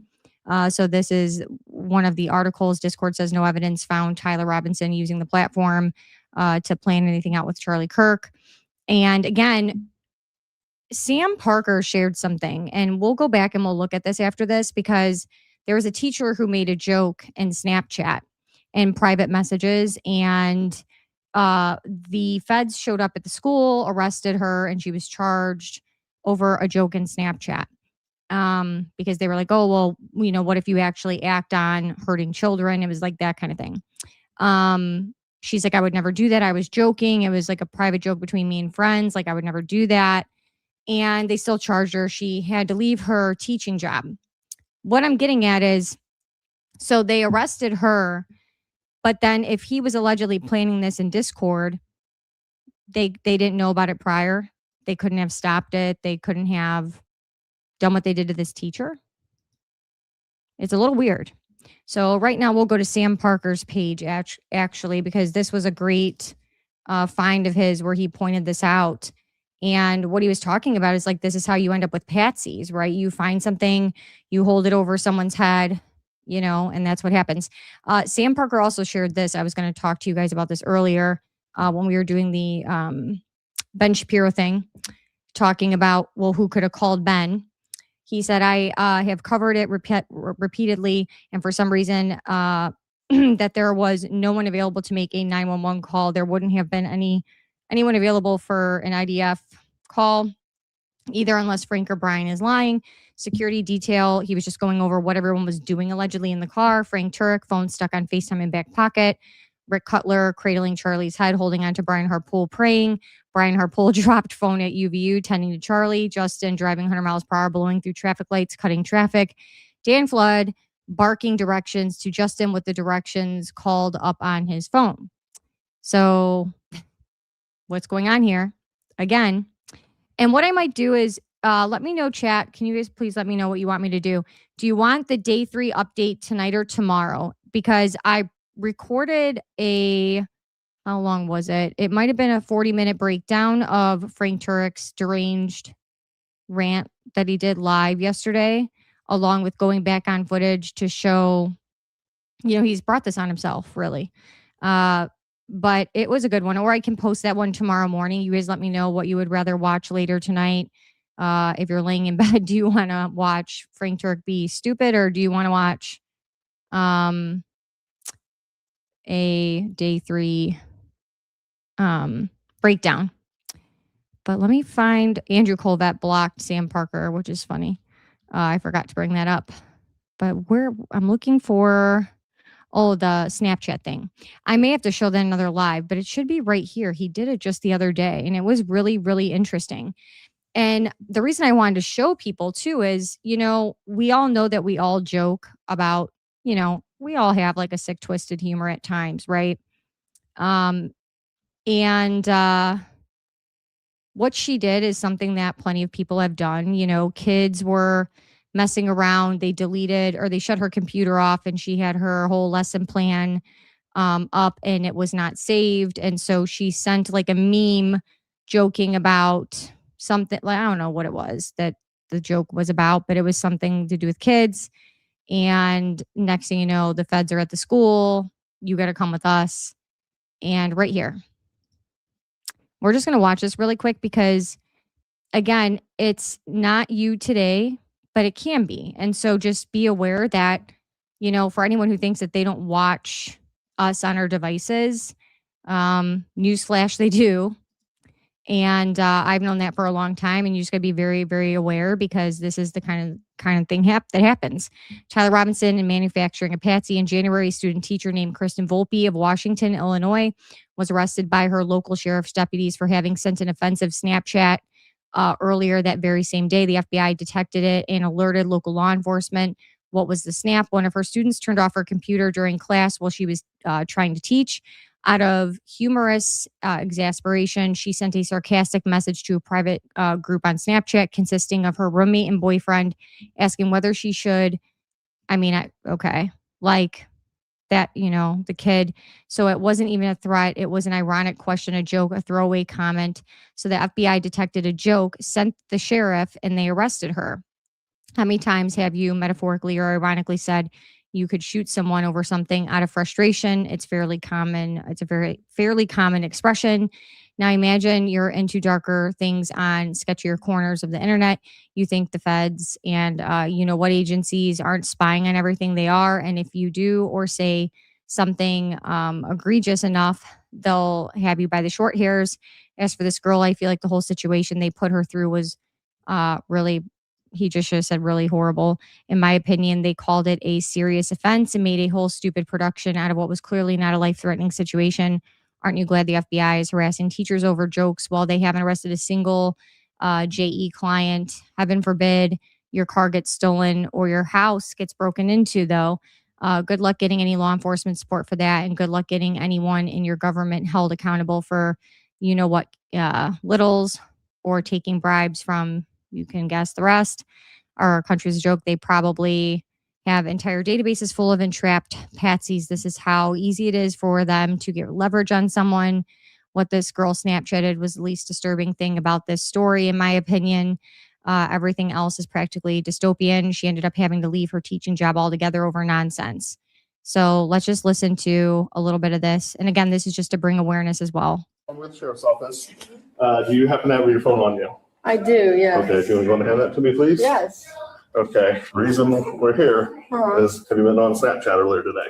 So this is one of the articles. Discord says no evidence found Tyler Robinson using the platform to plan anything out with Charlie Kirk. And again, Sam Parker shared something, and we'll go back and we'll look at this after this, because there was a teacher who made a joke in Snapchat and private messages, and the feds showed up at the school, arrested her, and she was charged over a joke in Snapchat because they were like, oh, well, you know, what if you actually act on hurting children? It was like that kind of thing. She's like, I would never do that. I was joking. It was like a private joke between me and friends. Like, I would never do that. And they still charged her. She had to leave her teaching job. what I'm getting at is, so they arrested her, but then if he was allegedly planning this in Discord, they didn't know about it prior. They couldn't have stopped it. They couldn't have done what they did to this teacher. It's a little weird. So right now we'll go to Sam Parker's page actually, because this was a great find of his where he pointed this out. And what he was talking about is like, this is how you end up with patsies, right? You find something, you hold it over someone's head, you know, and that's what happens. Sam Parker also shared this. I was going to talk to you guys about this earlier when we were doing the Ben Shapiro thing, talking about, well, who could have called Ben? He said, I have covered it repeatedly, and for some reason that there was no one available to make a 911 call. There wouldn't have been anyone available for an IDF call, either, unless Frank or Brian is lying. Security detail, he was just going over what everyone was doing allegedly in the car. Frank Turek, phone stuck on FaceTime in back pocket. Rick Cutler cradling Charlie's head, holding on to Brian Harpool, praying. Brian Harpool dropped phone at UVU, tending to Charlie. Justin driving 100 miles per hour, blowing through traffic lights, cutting traffic. Dan Flood barking directions to Justin with the directions called up on his phone. So what's going on here? Again. And what I might do is let me know, chat. Can you guys please let me know what you want me to do? Do you want the day 3 update tonight or tomorrow? Because I recorded how long was it? It might have been a 40-minute breakdown of Frank Turek's deranged rant that he did live yesterday, along with going back on footage to show, you know, he's brought this on himself, really. But it was a good one. Or I can post that one tomorrow morning. You guys let me know what you would rather watch later tonight. If you're laying in bed, do you want to watch Frank Turek be stupid, or do you want to watch a day 3 breakdown? But let me find Andrew Colvett blocked Sam Parker, which is funny. I forgot to bring that up. But I'm looking for the Snapchat thing. I may have to show that another live, but it should be right here. He did it just the other day, and it was really, really interesting. And the reason I wanted to show people too is, you know, we all know that we all joke about, you know, we all have like a sick, twisted humor at times, right? What she did is something that plenty of people have done. You know, kids were messing around. They deleted, or they shut her computer off, and she had her whole lesson plan up, and it was not saved. And so she sent like a meme joking about something, like, I don't know what it was that the joke was about, but it was something to do with kids. And next thing you know, the feds are at the school. You got to come with us. And right here, we're just going to watch this really quick because, again, it's not you today, but it can be. And so just be aware that, you know, for anyone who thinks that they don't watch us on our devices, newsflash, they do. And I've known that for a long time, and you just got to be very, very aware, because this is the kind of thing that happens. Tyler Robinson in manufacturing a patsy. In January, a student teacher named Kristen Volpe of Washington, Illinois, was arrested by her local sheriff's deputies for having sent an offensive Snapchat earlier that very same day. The FBI detected it and alerted local law enforcement. What was the snap? One of her students turned off her computer during class while she was trying to teach. Out of humorous exasperation, she sent a sarcastic message to a private group on Snapchat consisting of her roommate and boyfriend, asking whether she should, like that, you know, the kid. So it wasn't even a threat. It was an ironic question, a joke, a throwaway comment. So the FBI detected a joke, sent the sheriff, and they arrested her. How many times have you metaphorically or ironically said you could shoot someone over something out of frustration? It's fairly common. It's a fairly common expression. Now imagine you're into darker things on sketchier corners of the internet. You think the feds and you know what agencies aren't spying on everything they are. And if you do or say something egregious enough, they'll have you by the short hairs. As for this girl, I feel like the whole situation they put her through was really, he just should have said really horrible. In my opinion, they called it a serious offense and made a whole stupid production out of what was clearly not a life-threatening situation. Aren't you glad the FBI is harassing teachers over jokes while they haven't arrested a single JE client? Heaven forbid your car gets stolen or your house gets broken into, though, good luck getting any law enforcement support for that, and good luck getting anyone in your government held accountable for, you know what, littles or taking bribes from, you can guess the rest. Our country's a joke. They probably have entire databases full of entrapped patsies. This is how easy it is for them to get leverage on someone. What this girl Snapchatted was the least disturbing thing about this story, in my opinion. Everything else is practically dystopian. She ended up having to leave her teaching job altogether over nonsense. So let's just listen to a little bit of this. And again, this is just to bring awareness as well. I'm with the Sheriff's Office. Do you happen to have your phone on you? I do, yeah. Okay, if you want to hand that to me, please? Yes. Okay, reason we're here is, have you been on Snapchat earlier today?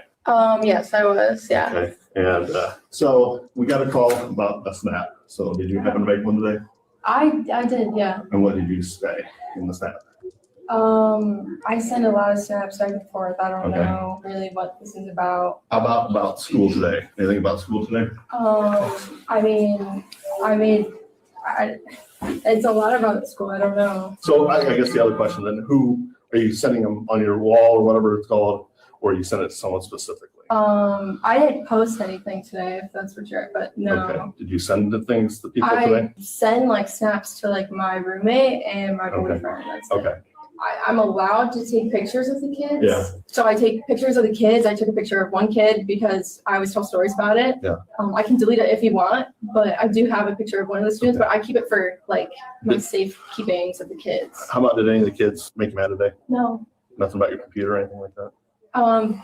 Yes, I was, yeah. Okay, and so we got a call about a snap. So did you happen to make one today? I did, yeah. And what did you say in the snap? I send a lot of snaps back and forth. I don't Okay. know really what this is about. How about school today? Anything about school today? It's a lot about school. I don't know. So I guess the other question then, who are you sending them on your wall or whatever it's called, or you send it to someone specifically? I didn't post anything today, if that's what you're, but no. Okay. Did you send the things to people today? I send like snaps to like my roommate and my Okay. boyfriend. That's it. Okay. I'm allowed to take pictures of the kids. Yeah. So I take pictures of the kids. I took a picture of one kid because I always tell stories about it. Yeah. I can delete it if you want, but I do have a picture of one of the students, but I keep it for like my safe keepings of the kids. How about, did any of the kids make you mad today? No. Nothing about your computer or anything like that? I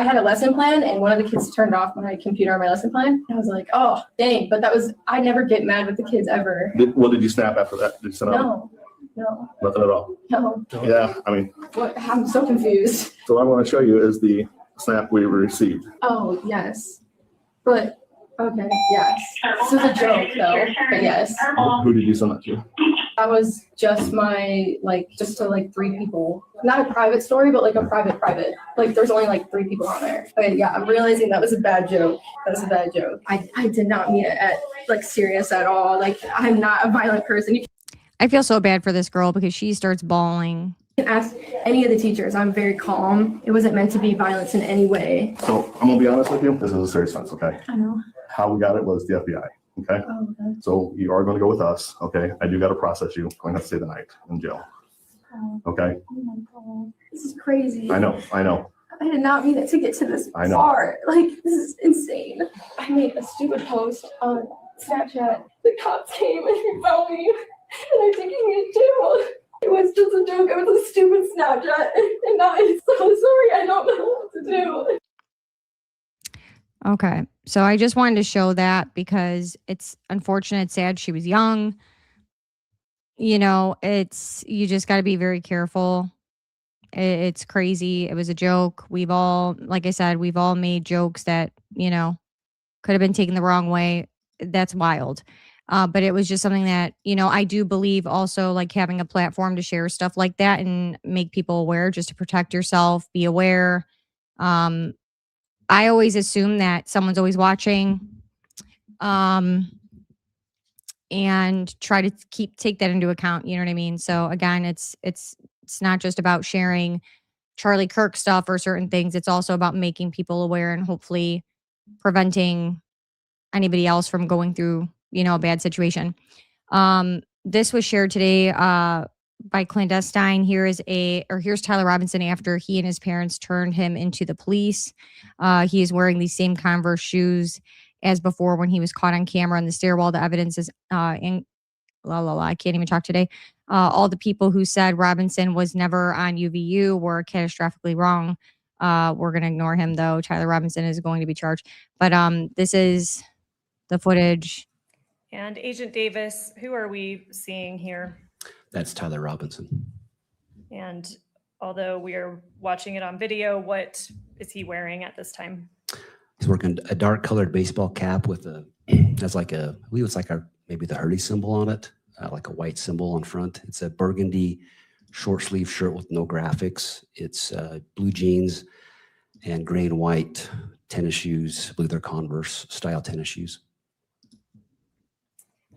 had a lesson plan and one of the kids turned off my computer on my lesson plan. I was like, oh, dang, but I never get mad with the kids ever. What did you snap after that? Did you send out? No, Nothing at all? no. Yeah, I mean, What? I'm so confused. so what I want to show you is the snap we received. Oh, yes. But, okay, yes. This is a joke though, but yes. Who did you send that to? That was just just to like 3 people. Not a private story, but like a private. Like there's only like 3 people on there. Okay, yeah, I'm realizing that was a bad joke. That was a bad joke. I did not mean it at like serious at all. Like I'm not a violent person. You I feel so bad for this girl because she starts bawling. can ask any of the teachers. I'm very calm. It wasn't meant to be violence in any way. So I'm gonna be honest with you, this is a serious offense, okay? I know. How we got it was the FBI, okay? Oh, okay. So you are gonna go with us, okay? I do gotta process you. I'm gonna have to stay the night in jail, okay? Oh my God. This is crazy. I know. I did not mean it to get to this I know. far. Like, this is insane. I made a stupid post on Snapchat. The cops came and found me, and they're taking me to jail. It was just a joke. It was a stupid Snapchat, and I'm so sorry. I don't know what to do. Okay. So I just wanted to show that because it's unfortunate, sad. She was young. You know, you just got to be very careful. It's crazy. It was a joke. We've all, like I said, we've all made jokes that, could have been taken the wrong way. That's wild. But it was just something that, I do believe also like having a platform to share stuff like that and make people aware just to protect yourself, be aware. I always assume that someone's always watching, and try to take that into account. You know what I mean? So again, it's not just about sharing Charlie Kirk stuff or certain things. It's also about making people aware and hopefully preventing anybody else from going through, a bad situation. This was shared today, by Clandestine. Here's Tyler Robinson after he and his parents turned him into the police. He is wearing these same Converse shoes as before when he was caught on camera in the stairwell. The evidence is I can't even talk today. All the people who said Robinson was never on UVU were catastrophically wrong. We're going to ignore him though. Tyler Robinson is going to be charged. But this is the footage. And Agent Davis, who are we seeing here? That's Tyler Robinson. And although we are watching it on video, what is he wearing at this time? He's working a dark colored baseball cap with that's like I believe it's like maybe the Hurley symbol on it, like a white symbol on front. It's a burgundy short sleeve shirt with no graphics. It's blue jeans and gray and white tennis shoes. I believe they're Converse style tennis shoes.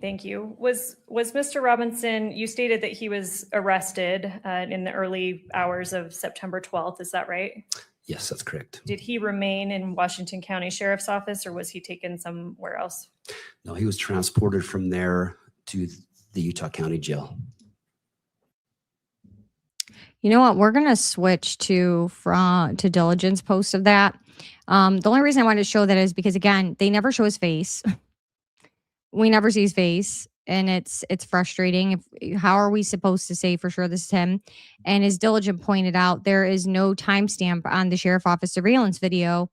Thank you. Was Mr. Robinson, you stated that he was arrested in the early hours of September 12th, is that right? Yes, that's correct. Did he remain in Washington County Sheriff's Office or was he taken somewhere else? No, he was transported from there to the Utah County Jail. You know what? We're gonna switch to diligence post of that. The only reason I wanted to show that is because again, they never show his face. We never see his face, and it's frustrating. How are we supposed to say for sure this is him? And as Diligent pointed out, there is no timestamp on the sheriff office surveillance video.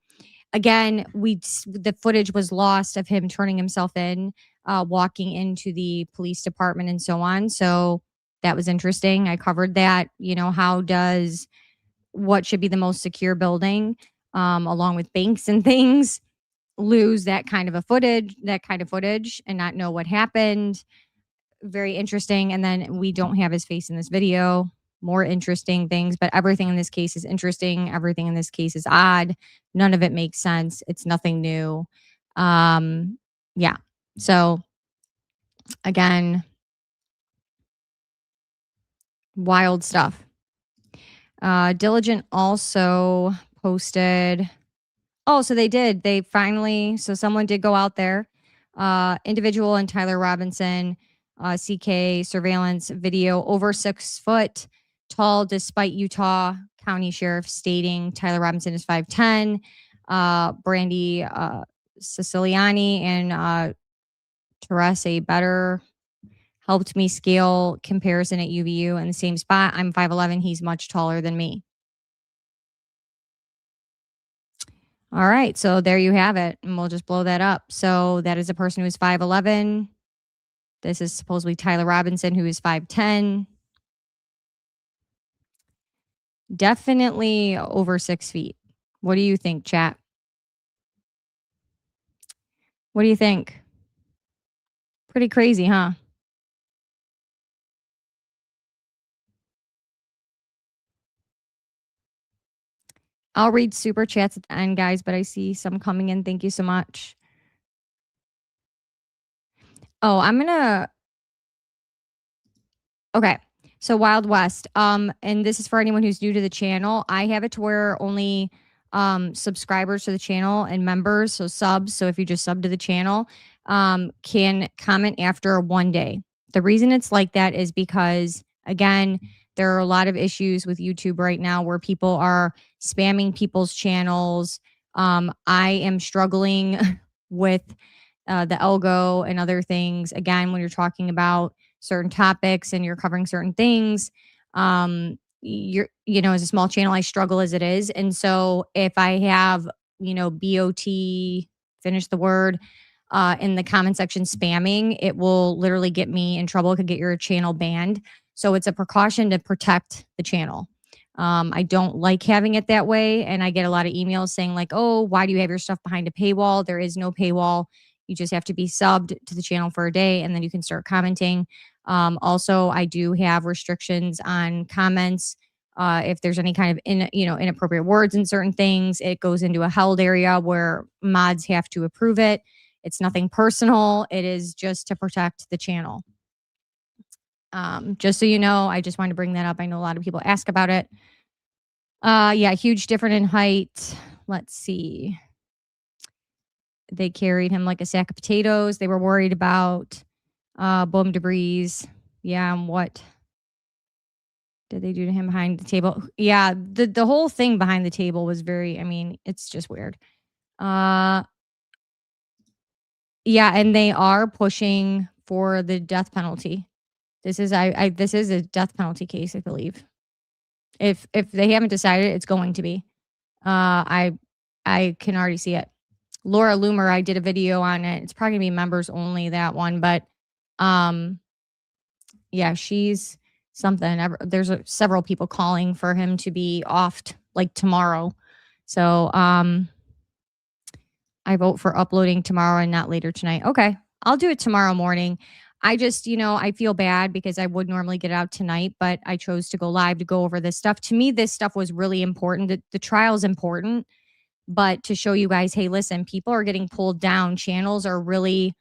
Again, the footage was lost of him turning himself in, walking into the police department, and so on. So that was interesting. I covered that. You know, what should be the most secure building, along with banks and things, lose that kind of footage and not know what happened. Very interesting. And then we don't have his face in this video. More interesting things, but everything in this case is interesting. Everything in this case is odd. None of it makes sense. It's nothing new. Yeah. So again, wild stuff. Diligent also posted. Oh, so they did. So someone did go out there. Individual and Tyler Robinson, CK surveillance video over 6 foot tall, despite Utah County Sheriff stating Tyler Robinson is 5'10". Brandy Siciliani and Teresa Better helped me scale comparison at UVU in the same spot. I'm 5'11". He's much taller than me. All right, so there you have it, and we'll just blow that up. So that is a person who is 5'11". This is supposedly Tyler Robinson, who is 5'10". Definitely over 6 feet. What do you think, chat? What do you think? Pretty crazy, huh? I'll read super chats at the end, guys, but I see some coming in. Thank you so much. Oh, okay. So Wild West. And this is for anyone who's new to the channel. I have it to where only subscribers to the channel and members, so subs, so if you just sub to the channel, can comment after 1 day. The reason it's like that is because, again, there are a lot of issues with YouTube right now where people are spamming people's channels. I am struggling with the algo and other things. Again, when you're talking about certain topics and you're covering certain things, as a small channel, I struggle as it is. And so if I have, BOT, finish the word, in the comment section spamming, it will literally get me in trouble. It could get your channel banned. So it's a precaution to protect the channel. I don't like having it that way. And I get a lot of emails saying like, oh, why do you have your stuff behind a paywall? There is no paywall. You just have to be subbed to the channel for a day and then you can start commenting. Also, I do have restrictions on comments. If there's any kind of inappropriate words in certain things, it goes into a held area where mods have to approve it. It's nothing personal. It is just to protect the channel. Just so you know, I just wanted to bring that up. I know a lot of people ask about it. Yeah, huge difference in height. Let's see. They carried him like a sack of potatoes. They were worried about boom debris. Yeah, and what did they do to him behind the table? Yeah, the whole thing behind the table was it's just weird. Yeah, and they are pushing for the death penalty. This is this is a death penalty case, I believe. If they haven't decided, it's going to be. I can already see it. Laura Loomer, I did a video on it. It's probably gonna be members only, that one, but yeah, she's something. There's several people calling for him to be offed like tomorrow. So I vote for uploading tomorrow and not later tonight. Okay, I'll do it tomorrow morning. I just, I feel bad because I would normally get it out tonight, but I chose to go live to go over this stuff. To me, this stuff was really important. The trial is important, but to show you guys, hey, listen, people are getting pulled down. Channels are really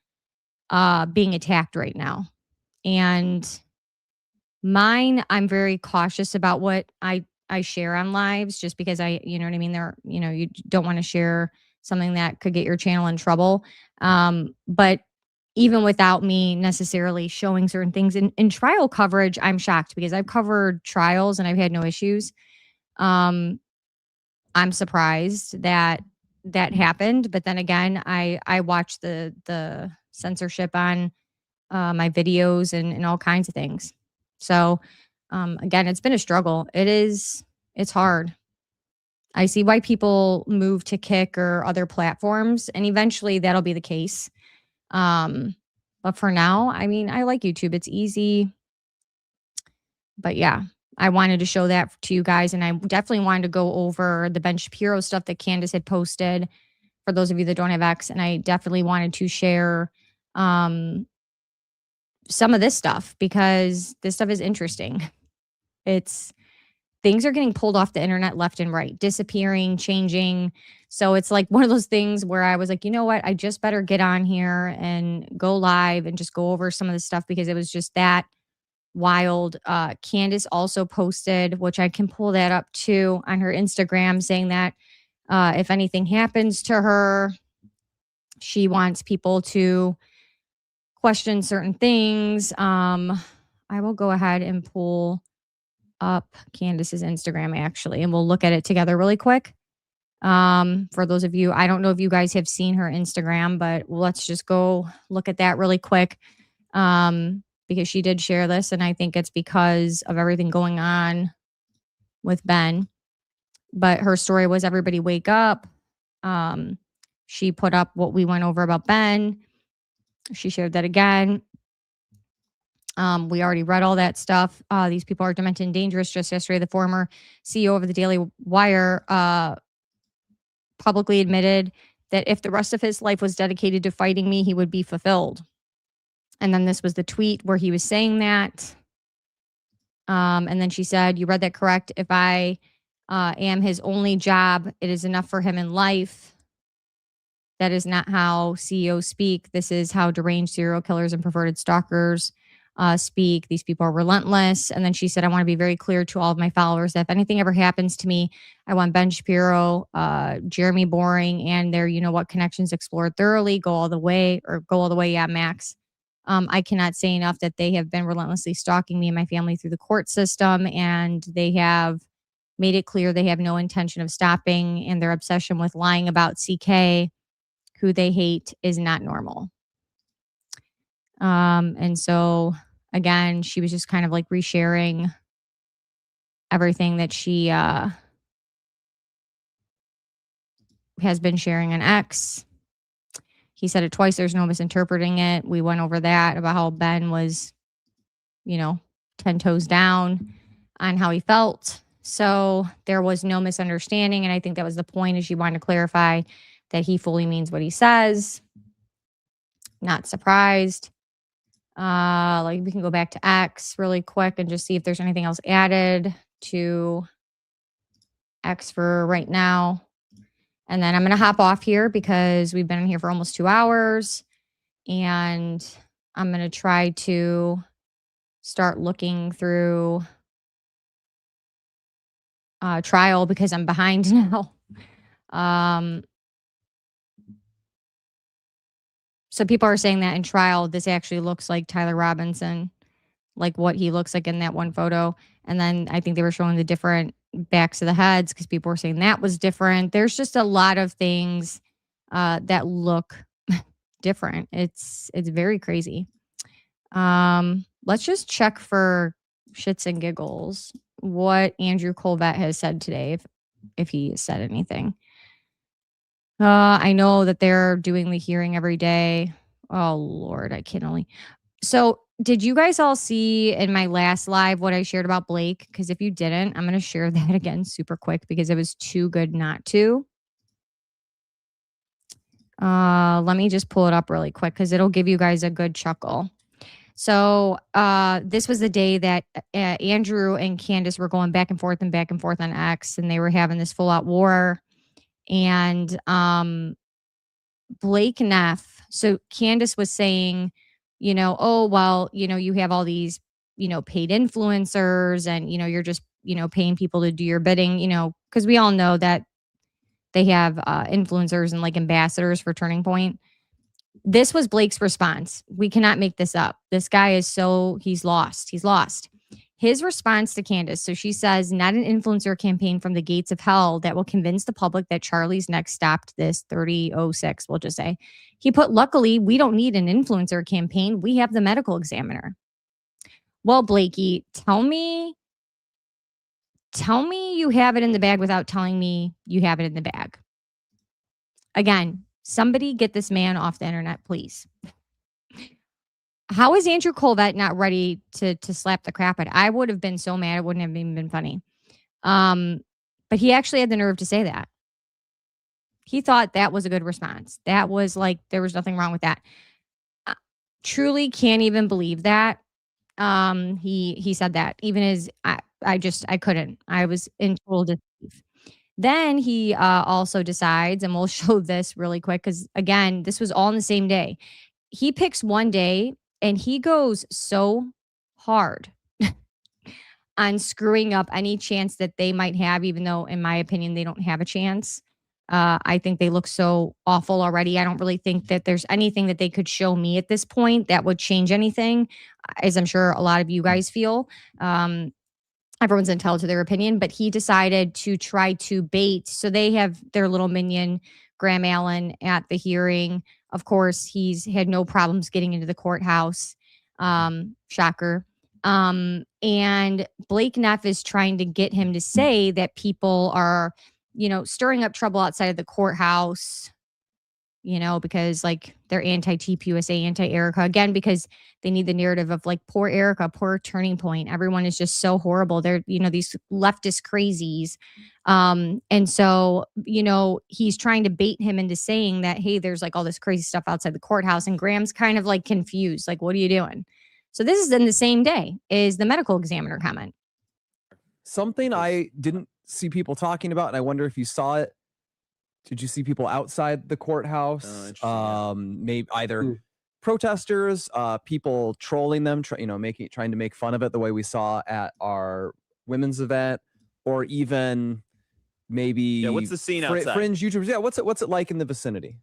being attacked right now. And mine, I'm very cautious about what I share on lives, just because you know what I mean? You don't want to share something that could get your channel in trouble. But even without me necessarily showing certain things in trial coverage, I'm shocked because I've covered trials and I've had no issues. I'm surprised that happened. But then again, I watch the censorship on my videos and all kinds of things. So again, it's been a struggle. It's hard. I see why people move to Kick or other platforms, and eventually that'll be the case. But for now, I mean, I like YouTube. It's easy. But yeah, I wanted to show that to you guys, and I definitely wanted to go over the Ben Shapiro stuff that Candace had posted for those of you that don't have X, and I definitely wanted to share some of this stuff because this stuff is interesting. Things are getting pulled off the internet left and right, disappearing, changing. So it's like one of those things where I was like, you know what? I just better get on here and go live and just go over some of the stuff because it was just that wild. Candace also posted, which I can pull that up too, on her Instagram, saying that if anything happens to her, she wants people to question certain things. I will go ahead and pull up Candace's Instagram actually, and we'll look at it together really quick. For those of you, I don't know if you guys have seen her Instagram, but let's just go look at that really quick. Because she did share this, and I think it's because of everything going on with Ben. But her story was everybody wake up. She put up what we went over about Ben. She shared that again. We already read all that stuff. These people are demented and dangerous. Just yesterday, the former CEO of the Daily Wire publicly admitted that if the rest of his life was dedicated to fighting me, he would be fulfilled. And then this was the tweet where he was saying that. And then she said, you read that correct. If I am his only job, it is enough for him in life. That is not how CEOs speak. This is how deranged serial killers and perverted stalkers speak. These people are relentless. And then she said, I want to be very clear to all of my followers that if anything ever happens to me, I want Ben Shapiro, Jeremy Boring, and their you know what connections explored thoroughly. Go all the way. Yeah, Max. I cannot say enough that they have been relentlessly stalking me and my family through the court system, and they have made it clear they have no intention of stopping, and their obsession with lying about CK, who they hate, is not normal. And so again, she was just kind of like resharing everything that she has been sharing on X. He said it twice. There's no misinterpreting it. We went over that about how Ben was, 10 toes down on how he felt. So there was no misunderstanding. And I think that was the point, is she wanted to clarify that he fully means what he says. Not surprised. Like we can go back to X really quick and just see if there's anything else added to X for right now. And then I'm going to hop off here because we've been in here for almost 2 hours, and I'm going to try to start looking through trial because I'm behind now. So people are saying that in trial, this actually looks like Tyler Robinson, like what he looks like in that one photo. And then I think they were showing the different backs of the heads because people were saying that was different. There's just a lot of things that look different. It's very crazy. Let's just check for shits and giggles what Andrew Colvett has said today, if he said anything. I know that they're doing the hearing every day. Oh, Lord, I can only. So did you guys all see in my last live what I shared about Blake? Because if you didn't, I'm going to share that again super quick because it was too good not to. Let me just pull it up really quick because it'll give you guys a good chuckle. So this was the day that Andrew and Candace were going back and forth on X, and they were having this full-out war. And Blake Neff So Candace was saying, oh, well, you have all these, paid influencers and, you're just, paying people to do your bidding, because we all know that they have influencers and like ambassadors for Turning Point. This was Blake's response. We cannot make this up. This guy he's lost. He's lost. His response to Candace. So she says, not an influencer campaign from the gates of hell that will convince the public that Charlie's next stopped this 3006, we'll just say. He put, luckily, we don't need an influencer campaign. We have the medical examiner. Well, Blakey, tell me you have it in the bag without telling me you have it in the bag. Again, somebody get this man off the internet, please. How is Andrew Colvett not ready to slap the crap out? I would have been so mad. It wouldn't have even been funny. But he actually had the nerve to say that. He thought that was a good response. That was like, there was nothing wrong with that. Truly can't even believe that. He said that. Even as I couldn't. I was in total disbelief. Then he also decides, and we'll show this really quick because, again, this was all in the same day. He picks one day and he goes so hard on screwing up any chance that they might have, even though, in my opinion, they don't have a chance. I think they look so awful already. I don't really think that there's anything that they could show me at this point that would change anything, as I'm sure a lot of you guys feel. Everyone's entitled to their opinion, but he decided to try to bait. So they have their little minion, Graham Allen, at the hearing. Of course, he's had no problems getting into the courthouse. Shocker. And Blake Neff is trying to get him to say that people are, stirring up trouble outside of the courthouse, because like they're anti-TPUSA, anti-Erica, again, because they need the narrative of like, poor Erica, poor Turning Point. Everyone is just so horrible. They're, these leftist crazies. And so, he's trying to bait him into saying that, hey, there's like all this crazy stuff outside the courthouse. And Graham's kind of like confused. Like, what are you doing? So this is in the same day is the medical examiner comment. Something I didn't see people talking about, and I wonder if you saw it. Did you see people outside the courthouse? Maybe either protesters, people trolling them, trying to make fun of it the way we saw at our women's event, or even maybe what's the scene outside? Fringe YouTubers. Yeah, what's it like in the vicinity?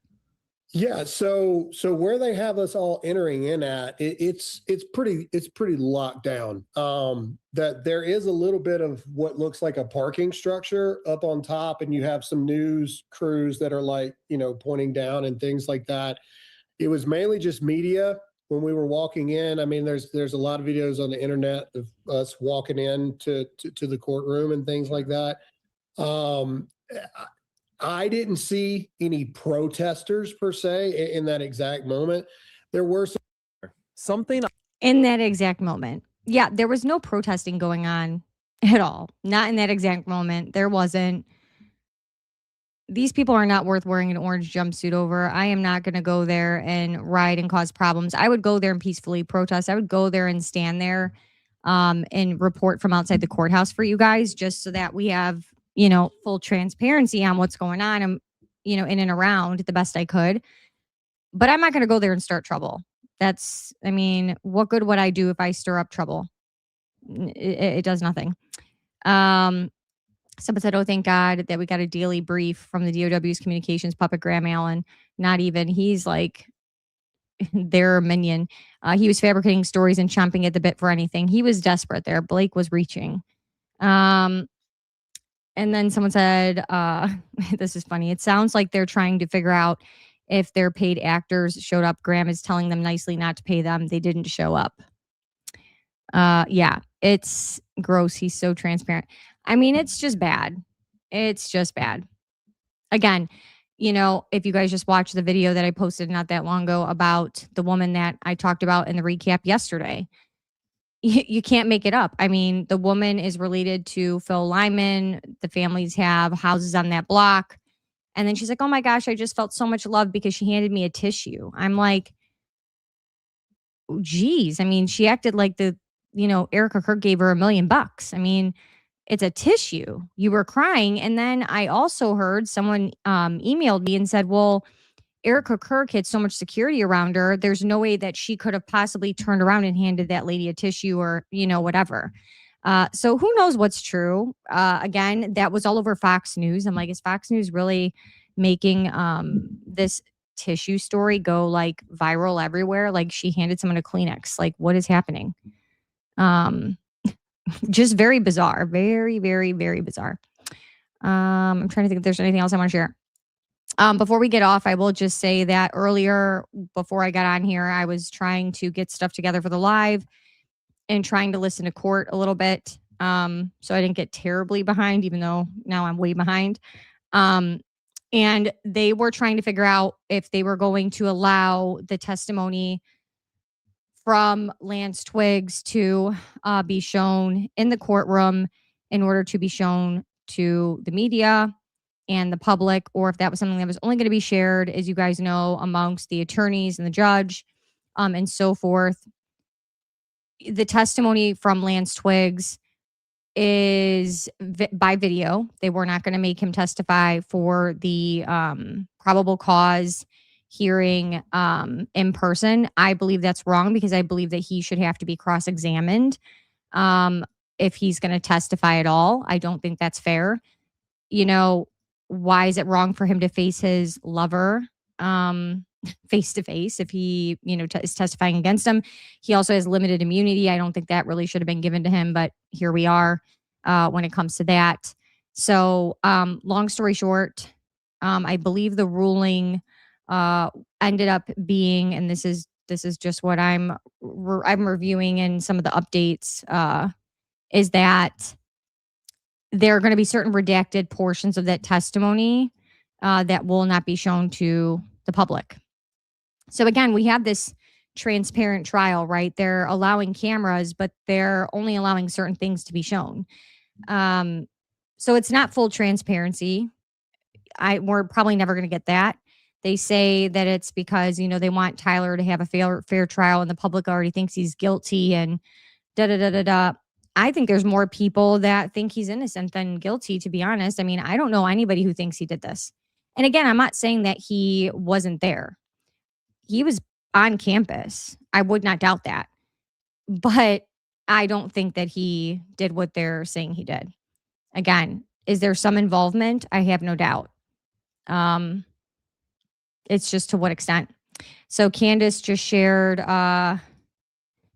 Yeah, so where they have us all entering in at, it's pretty locked down. That there is a little bit of what looks like a parking structure up on top, and you have some news crews that are like, pointing down and things like that. It was mainly just media when we were walking in. I mean, there's a lot of videos on the internet of us walking in to the courtroom and things like that. I didn't see any protesters per se in that exact moment. There were something in that exact moment. Yeah, there was no protesting going on at all. Not in that exact moment. There wasn't. These people are not worth wearing an orange jumpsuit over. I am not going to go there and riot and cause problems. I would go there and peacefully protest. I would go there and stand there and report from outside the courthouse for you guys, just so that we have full transparency on what's going on and, in and around the best I could. But I'm not going to go there and start trouble. What good would I do if I stir up trouble? It does nothing. Someone said, oh, thank God that we got a daily brief from the DOW's communications puppet, Graham Allen. Not even. He's like their minion. He was fabricating stories and chomping at the bit for anything. He was desperate there. Blake was reaching. And then someone said, this is funny. It sounds like they're trying to figure out if their paid actors showed up. Graham is telling them nicely not to pay them. They didn't show up. Yeah, it's gross. He's so transparent. It's just bad. It's just bad. Again, if you guys just watch the video that I posted not that long ago about the woman that I talked about in the recap yesterday, you can't make it up. The woman is related to Phil Lyman. The families have houses on that block. And then she's like, oh my gosh, I just felt so much love because she handed me a tissue. I'm like, oh, geez. She acted like Erica Kirk gave her $1 million. It's a tissue. You were crying. And then I also heard someone emailed me and said, well, Erica Kirk had so much security around her. There's no way that she could have possibly turned around and handed that lady a tissue or, whatever. So who knows what's true? Again, that was all over Fox News. I'm like, is Fox News really making this tissue story go like viral everywhere? Like she handed someone a Kleenex. Like what is happening? Just very bizarre. Very, very, very bizarre. I'm trying to think if there's anything else I want to share. Before we get off, I will just say that earlier, before I got on here, I was trying to get stuff together for the live and trying to listen to court a little bit. So I didn't get terribly behind, even though now I'm way behind. And they were trying to figure out if they were going to allow the testimony from Lance Twiggs to be shown in the courtroom in order to be shown to the media and the public, or if that was something that was only going to be shared, as you guys know, amongst the attorneys and the judge, and so forth. The testimony from Lance Twiggs is by video. They were not going to make him testify for the probable cause hearing in person. I believe that's wrong because I believe that he should have to be cross-examined if he's going to testify at all. I don't think that's fair. Why is it wrong for him to face his lover face to face if he, is testifying against him? He also has limited immunity. I don't think that really should have been given to him, but here we are when it comes to that. So long story short, I believe the ruling ended up being, and this is just what I'm reviewing in some of the updates, is that there are going to be certain redacted portions of that testimony that will not be shown to the public. So again, we have this transparent trial, right? They're allowing cameras, but they're only allowing certain things to be shown. So it's not full transparency. We're probably never going to get that. They say that it's because, they want Tyler to have a fair trial and the public already thinks he's guilty and da-da-da-da-da. I think there's more people that think he's innocent than guilty, to be honest. I mean, I don't know anybody who thinks he did this. And again, I'm not saying that he wasn't there. He was on campus. I would not doubt that. But I don't think that he did what they're saying he did. Again, is there some involvement? I have no doubt. It's just to what extent. So Candace just shared,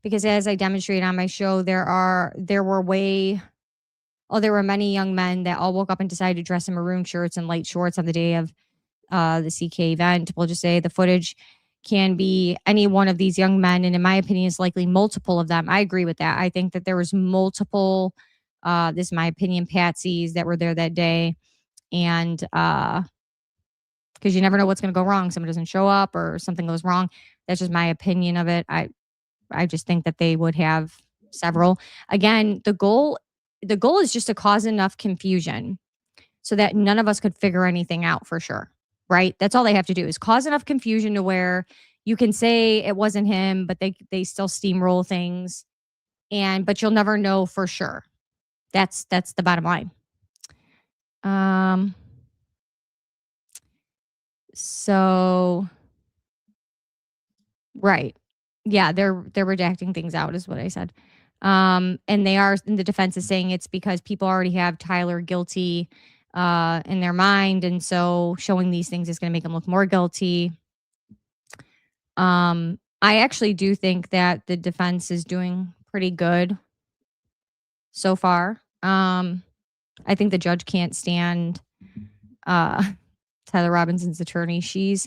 because as I demonstrated on my show, there were many young men that all woke up and decided to dress in maroon shirts and light shorts on the day of the CK event. We'll just say the footage can be any one of these young men, and in my opinion, is likely multiple of them. I agree with that. I think that there was multiple, this is my opinion, patsies that were there that day. And because you never know what's going to go wrong. Someone doesn't show up or something goes wrong. That's just my opinion of it. I just think that they would have several. Again, the goal is just to cause enough confusion so that none of us could figure anything out for sure, right? That's all they have to do is cause enough confusion to where you can say it wasn't him, but they still steamroll things, but you'll never know for sure. That's the bottom line. So, right. Yeah, they're redacting things out is what I said. And the defense is saying it's because people already have Tyler guilty in their mind. And so showing these things is going to make them look more guilty. I actually do think that the defense is doing pretty good so far. I think the judge can't stand Tyler Robinson's attorney. She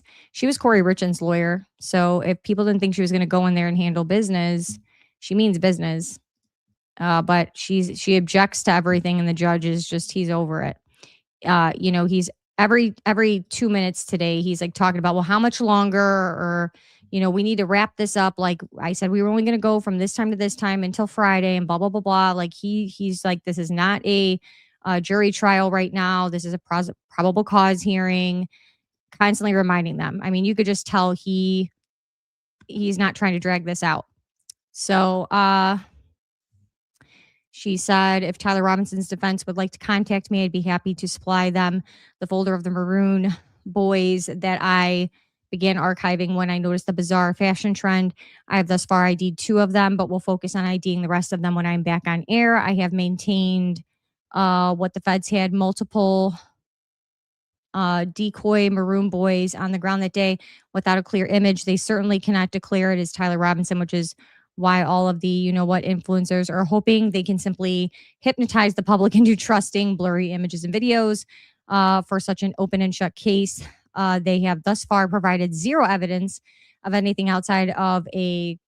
was Corey Richard's lawyer. So if people didn't think she was going to go in there and handle business, she means business. But she objects to everything, and the judge is just, he's over it. He's every 2 minutes today, he's like talking about, well, how much longer, or, we need to wrap this up. Like I said, we were only going to go from this time to this time until Friday and blah, blah, blah, blah. Like he's like, this is not a jury trial right now. This is a probable cause hearing, constantly reminding them. I mean, you could just tell he's not trying to drag this out. So she said, if Tyler Robinson's defense would like to contact me, I'd be happy to supply them the folder of the Maroon Boys that I began archiving when I noticed the bizarre fashion trend. I have thus far ID'd 2 of them, but will focus on IDing the rest of them when I'm back on air. I have maintained what the feds had multiple decoy maroon boys on the ground that day without a clear image. They certainly cannot declare it as Tyler Robinson, which is why all of the influencers are hoping they can simply hypnotize the public into trusting blurry images and videos for such an open and shut case. They have thus far provided zero evidence of anything outside of a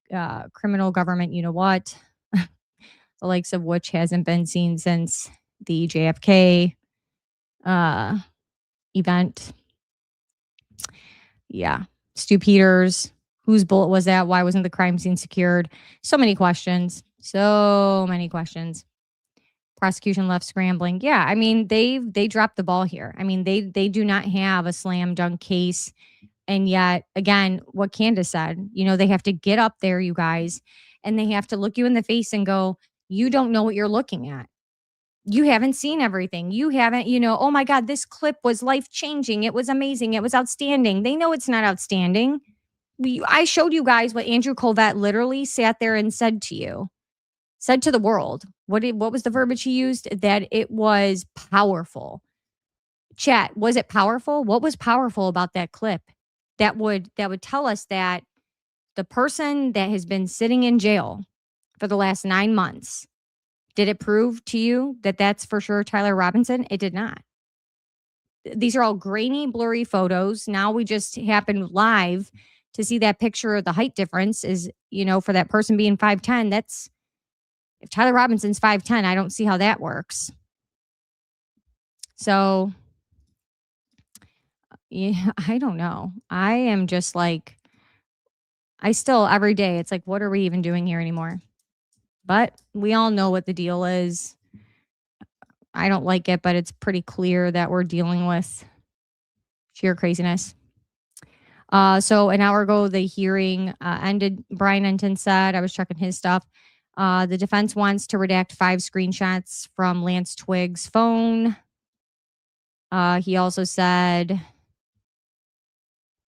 criminal government, the likes of which hasn't been seen since the JFK event. Yeah. Stu Peters, whose bullet was that? Why wasn't the crime scene secured? So many questions. Prosecution left scrambling. Yeah, I mean, they dropped the ball here. I mean, they do not have a slam dunk case. And yet, again, what Candace said, they have to get up there, you guys, and they have to look you in the face and go, you don't know what you're looking at. You haven't seen everything. You haven't, oh my God, this clip was life-changing. It was amazing. It was outstanding. They know it's not outstanding. I showed you guys what Andrew Colvett literally sat there and said to the world. What was the verbiage he used? That it was powerful. Chat, was it powerful? What was powerful about that clip? That would tell us that the person that has been sitting in jail for the last 9 months, did it prove to you that that's for sure Tyler Robinson? It did not. These are all grainy, blurry photos. Now we just happened live to see that picture of the height difference is, for that person being 5'10", if Tyler Robinson's 5'10", I don't see how that works. So, yeah, I don't know. I am just like, every day, it's like, what are we even doing here anymore? But we all know what the deal is. I don't like it, but it's pretty clear that we're dealing with sheer craziness. So an hour ago, the hearing ended. Brian Enton said, I was checking his stuff. The defense wants to redact 5 screenshots from Lance Twig's phone. He also said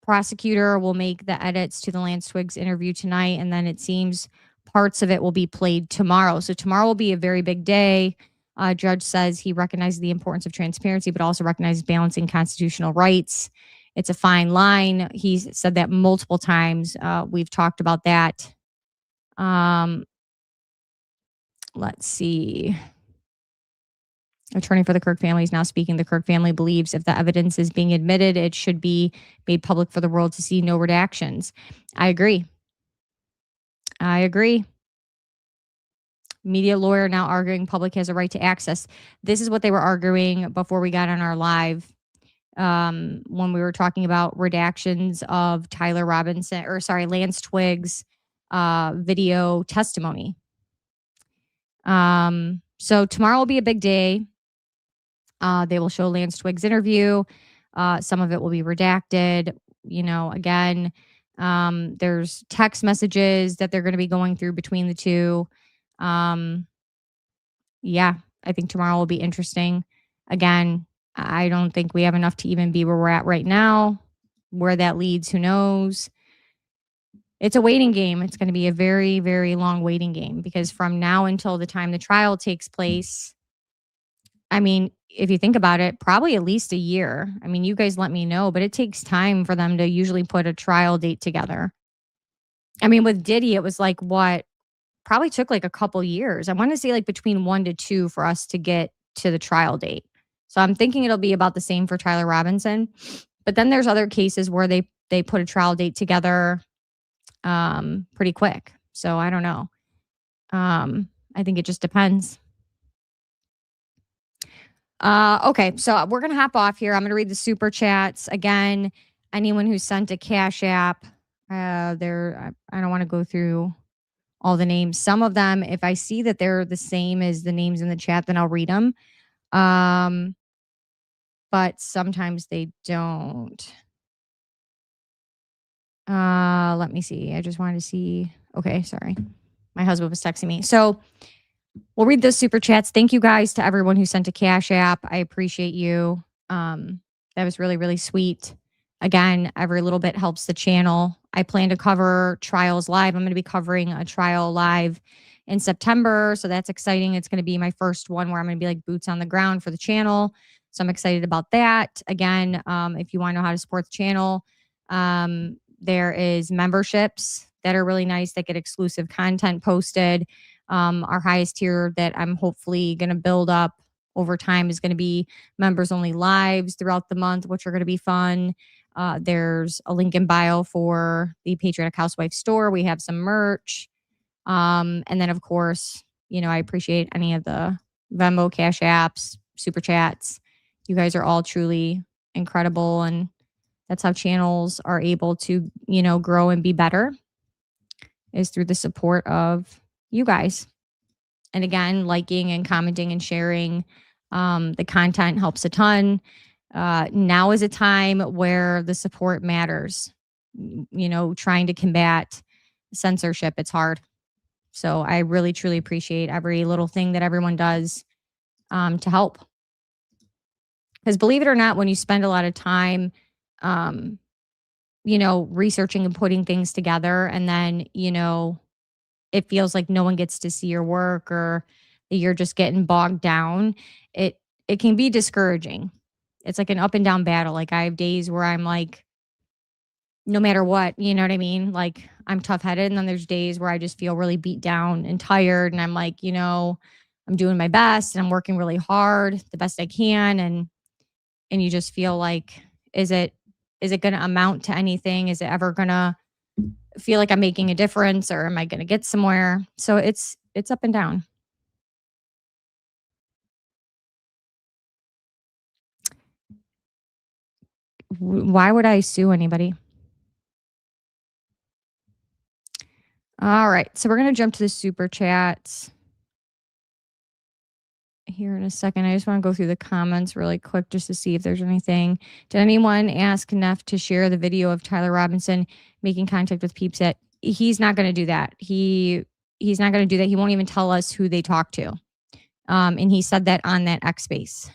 prosecutor will make the edits to the Lance Twig's interview tonight, and then it seems parts of it will be played tomorrow. So tomorrow will be a very big day. Judge says he recognizes the importance of transparency, but also recognizes balancing constitutional rights. It's a fine line. He's said that multiple times. We've talked about that. Let's see. Attorney for the Kirk family is now speaking. The Kirk family believes if the evidence is being admitted, it should be made public for the world to see. No redactions. I agree. Media lawyer now arguing public has a right to access. This is what they were arguing before we got on our live. When we were talking about redactions of Lance Twig's video testimony. So tomorrow will be a big day. They will show Lance Twig's interview. Some of it will be redacted. Again, there's text messages that they're going to be going through between the two. Yeah, I think tomorrow will be interesting. Again, I don't think we have enough to even be where we're at right now. Where that leads, who knows? It's a waiting game. It's going to be a very, very long waiting game because from now until the time the trial takes place, I mean, if you think about it, probably at least a year. I mean, you guys let me know, but it takes time for them to usually put a trial date together. I mean, with Diddy, it was like what? Probably took like a couple years. I want to say like between 1 to 2 for us to get to the trial date. So I'm thinking it'll be about the same for Tyler Robinson. But then there's other cases where they put a trial date together pretty quick. So I don't know. I think it just depends. Okay, so we're going to hop off here. I'm going to read the super chats. Again, anyone who sent a Cash App, I don't want to go through all the names. Some of them, if I see that they're the same as the names in the chat, then I'll read them. But sometimes they don't. Let me see. I just wanted to see. Okay, sorry. My husband was texting me. So we'll read those super chats. Thank you guys to everyone who sent a Cash App. I appreciate you. That was really, really sweet. Again, every little bit helps the channel. I plan to cover trials live. I'm going to be covering a trial live in September. So that's exciting. It's going to be my first one where I'm going to be like boots on the ground for the channel. So I'm excited about that. Again, if you want to know how to support the channel, there is memberships that are really nice that get exclusive content posted. Our highest tier that I'm hopefully going to build up over time is going to be members only lives throughout the month, which are going to be fun. There's a link in bio for the Patriotic Housewife store. We have some merch. And then of course, you know, I appreciate any of the Venmo, Cash Apps, Super Chats. You guys are all truly incredible. And that's how channels are able to, you know, grow and be better, is through the support of you guys. And again, liking and commenting and sharing the content helps a ton. Now is a time where the support matters. You know, trying to combat censorship, it's hard. So I really, truly appreciate every little thing that everyone does to help. Because believe it or not, when you spend a lot of time, you know, researching and putting things together, and then, you know, it feels like no one gets to see your work, or you're just getting bogged down, it can be discouraging. It's like an up and down battle. Like I have days where I'm like, no matter what, you know what I mean? Like I'm tough headed. And then there's days where I just feel really beat down and tired. And I'm like, you know, I'm doing my best and I'm working really hard, the best I can. And you just feel like, is it going to amount to anything? Is it ever going to feel like I'm making a difference, or am I going to get somewhere? So it's up and down. Why would I sue anybody? All right. So we're going to jump to the super chats here in a second. I just want to go through the comments really quick just to see if there's anything. Did anyone ask Neff to share the video of Tyler Robinson making contact with Peeps? He's not going to do that. He's not going to do that. He won't even tell us who they talked to. And he said that on that X Space.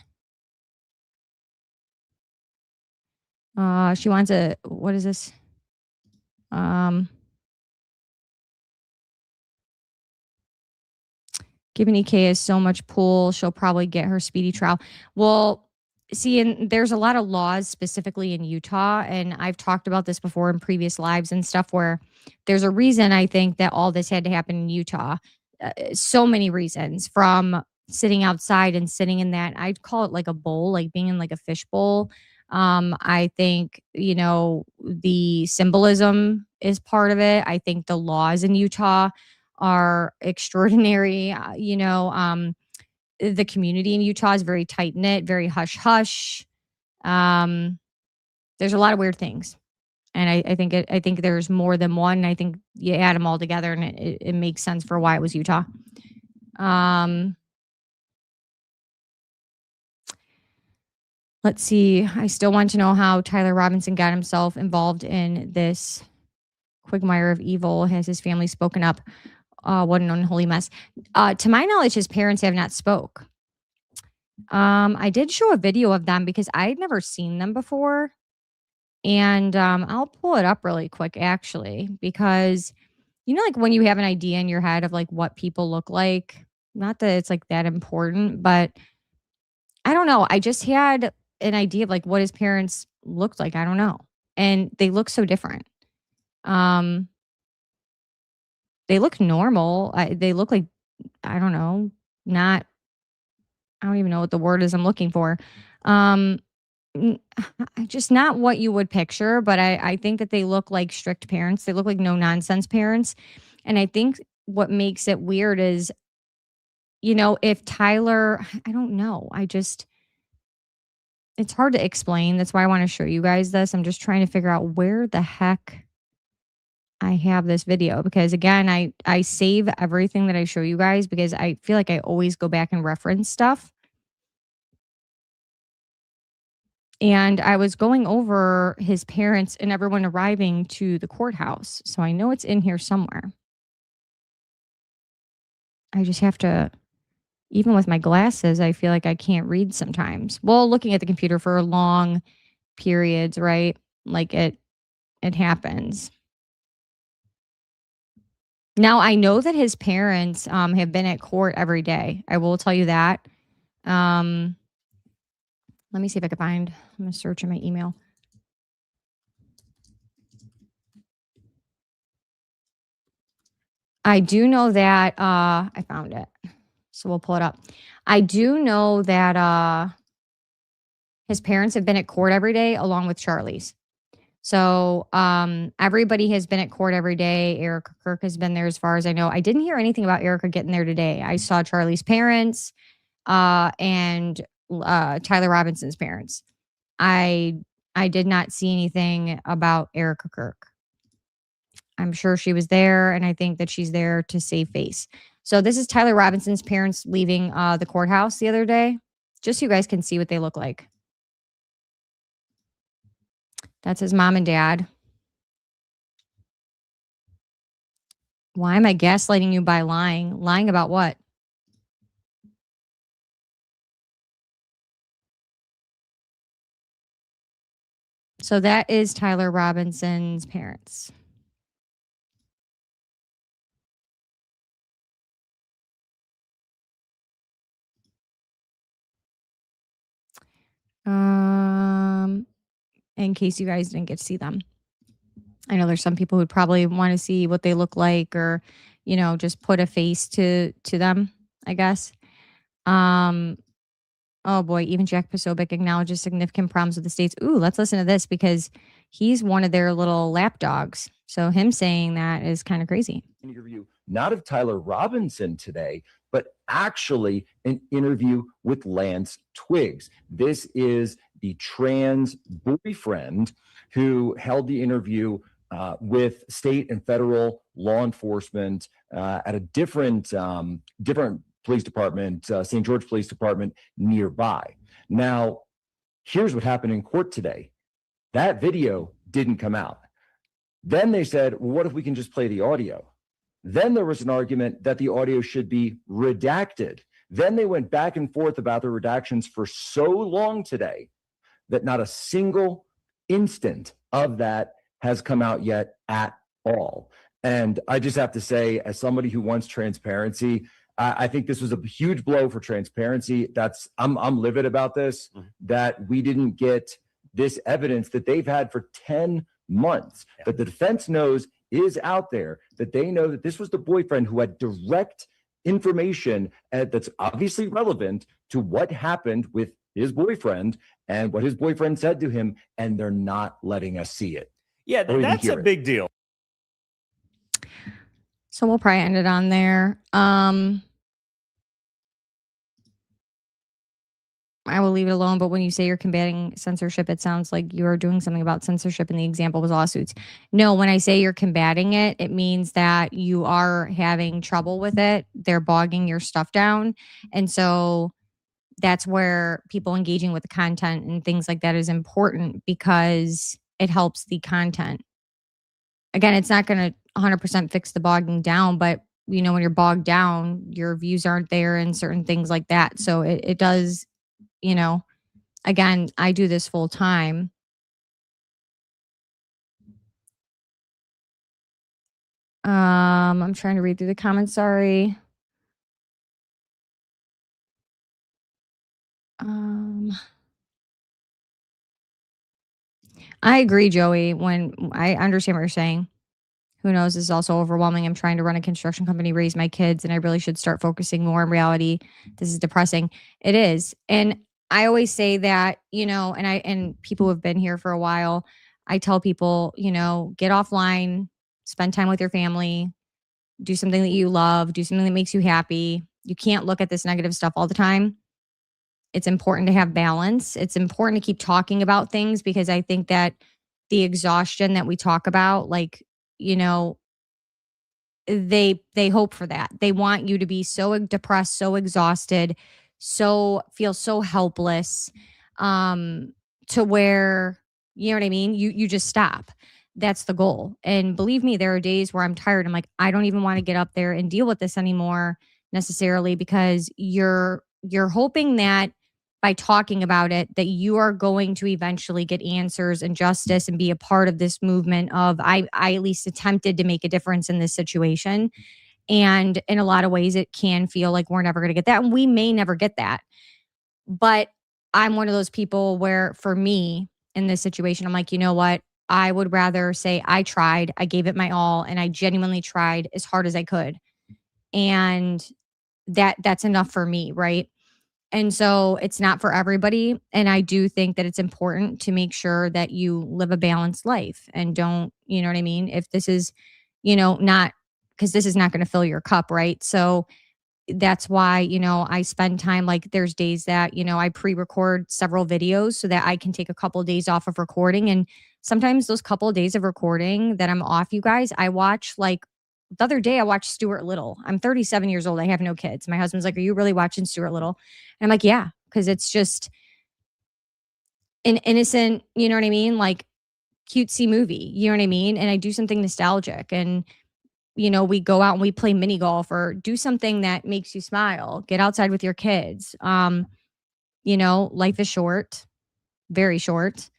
She wants a, what is this? Given EK has so much pull, she'll probably get her speedy trial. Well, see, and there's a lot of laws specifically in Utah, and I've talked about this before in previous lives and stuff, where there's a reason I think that all this had to happen in Utah. So many reasons, from sitting outside and sitting in that, I'd call it like a bowl, like being in like a fish bowl. I think, you know, the symbolism is part of it. I think the laws in Utah are extraordinary. You know, the community in Utah is very tight knit, very hush hush. There's a lot of weird things, and I think there's more than one. I think you add them all together, and it makes sense for why it was Utah. Let's see. I still want to know how Tyler Robinson got himself involved in this quagmire of evil. Has his family spoken up? What an unholy mess. To my knowledge, his parents have not spoke. I did show a video of them because I'd never seen them before. And I'll pull it up really quick, actually, because, you know, like when you have an idea in your head of like what people look like, not that it's like that important, but I don't know. I just had an idea of like what his parents looked like. I don't know. And they look so different. They look normal. They look like, I don't know, I don't even know what the word is I'm looking for. Just not what you would picture, but I think that they look like strict parents. They look like no nonsense parents. And I think what makes it weird is, you know, if Tyler, I don't know. It's hard to explain. That's why I want to show you guys this. I'm just trying to figure out where the heck I have this video, because again, I save everything that I show you guys because I feel like I always go back and reference stuff. And I was going over his parents and everyone arriving to the courthouse. So I know it's in here somewhere. I just have to, even with my glasses, I feel like I can't read sometimes. Well, looking at the computer for long periods, right? Like it happens. Now I know that his parents have been at court every day. I will tell you that. Let me see if I can find. I'm gonna search in my email. I do know that I found it. So we'll pull it up. I do know that his parents have been at court every day along with Charlie's. So everybody has been at court every day. Erica Kirk has been there as far as I know. I didn't hear anything about Erica getting there today. I saw Charlie's parents and Tyler Robinson's parents. I did not see anything about Erica Kirk. I'm sure she was there, and I think that she's there to save face. So this is Tyler Robinson's parents leaving the courthouse the other day, just so you guys can see what they look like. That's his mom and dad. Why am I gaslighting you by lying? Lying about what? So that is Tyler Robinson's parents. In case you guys didn't get to see them. I know there's some people who'd probably want to see what they look like, or, you know, just put a face to them, I guess. Oh boy, even Jack Posobiec acknowledges significant problems with the states. Ooh, let's listen to this because he's one of their little lapdogs. So him saying that is kind of crazy. Interview, not of Tyler Robinson today, but actually an interview with Lance Twiggs. This is the trans boyfriend who held the interview with state and federal law enforcement at a different police department, St. George Police Department nearby. Now, here's what happened in court today. That video didn't come out. Then they said, well, what if we can just play the audio? Then there was an argument that the audio should be redacted. Then they went back and forth about the redactions for so long today that not a single instant of that has come out yet at all. And I just have to say, as somebody who wants transparency, I think this was a huge blow for transparency. I'm livid about this, that we didn't get this evidence that they've had for 10 months, that the defense knows is out there, that they know that this was the boyfriend who had direct information that's obviously relevant to what happened with his boyfriend and what his boyfriend said to him, and they're not letting us see it. Yeah, that's a big deal. So we'll probably end it on there. I will leave it alone, but when you say you're combating censorship, it sounds like you are doing something about censorship, and the example was lawsuits. No, when I say you're combating it, it means that you are having trouble with it. They're bogging your stuff down. And so that's where people engaging with the content and things like that is important, because it helps the content. Again, it's not going to 100% fix the bogging down, but you know, when you're bogged down, your views aren't there and certain things like that. So it does, you know, again, I do this full time. I'm trying to read through the comments. Sorry. I agree, Joey. When I understand what you're saying. Who knows? This is also overwhelming. I'm trying to run a construction company, raise my kids, and I really should start focusing more on reality. This is depressing. It is. And I always say that, you know, and people who have been here for a while, I tell people, you know, get offline, spend time with your family, do something that you love, do something that makes you happy. You can't look at this negative stuff all the time. It's important to have balance. It's important to keep talking about things, because I think that the exhaustion that we talk about, like, you know, they hope for that. They want you to be so depressed, so exhausted, so feel so helpless, to where, you know what I mean? You just stop. That's the goal. And believe me, there are days where I'm tired. I'm like, I don't even want to get up there and deal with this anymore necessarily, because you're hoping that by talking about it, that you are going to eventually get answers and justice and be a part of this movement of I at least attempted to make a difference in this situation. And in a lot of ways, it can feel like we're never going to get that. And we may never get that. But I'm one of those people where, for me, in this situation, I'm like, you know what? I would rather say I tried, I gave it my all, and I genuinely tried as hard as I could. And that's enough for me, right? And so it's not for everybody. And I do think that it's important to make sure that you live a balanced life and don't, you know what I mean? If this is, not, because this is not going to fill your cup, right? So that's why, I spend time, like there's days that, I pre-record several videos so that I can take a couple of days off of recording. And sometimes those couple of days of recording that I'm off, you guys, I watch, like the other day I watched Stuart Little. I'm 37 years old. I have no kids. My husband's like, are you really watching Stuart Little? And I'm like, yeah, because it's just an innocent, you know what I mean? Like cutesy movie, you know what I mean? And I do something nostalgic, and we go out and we play mini golf or do something that makes you smile. Get outside with your kids. Life is short, very short.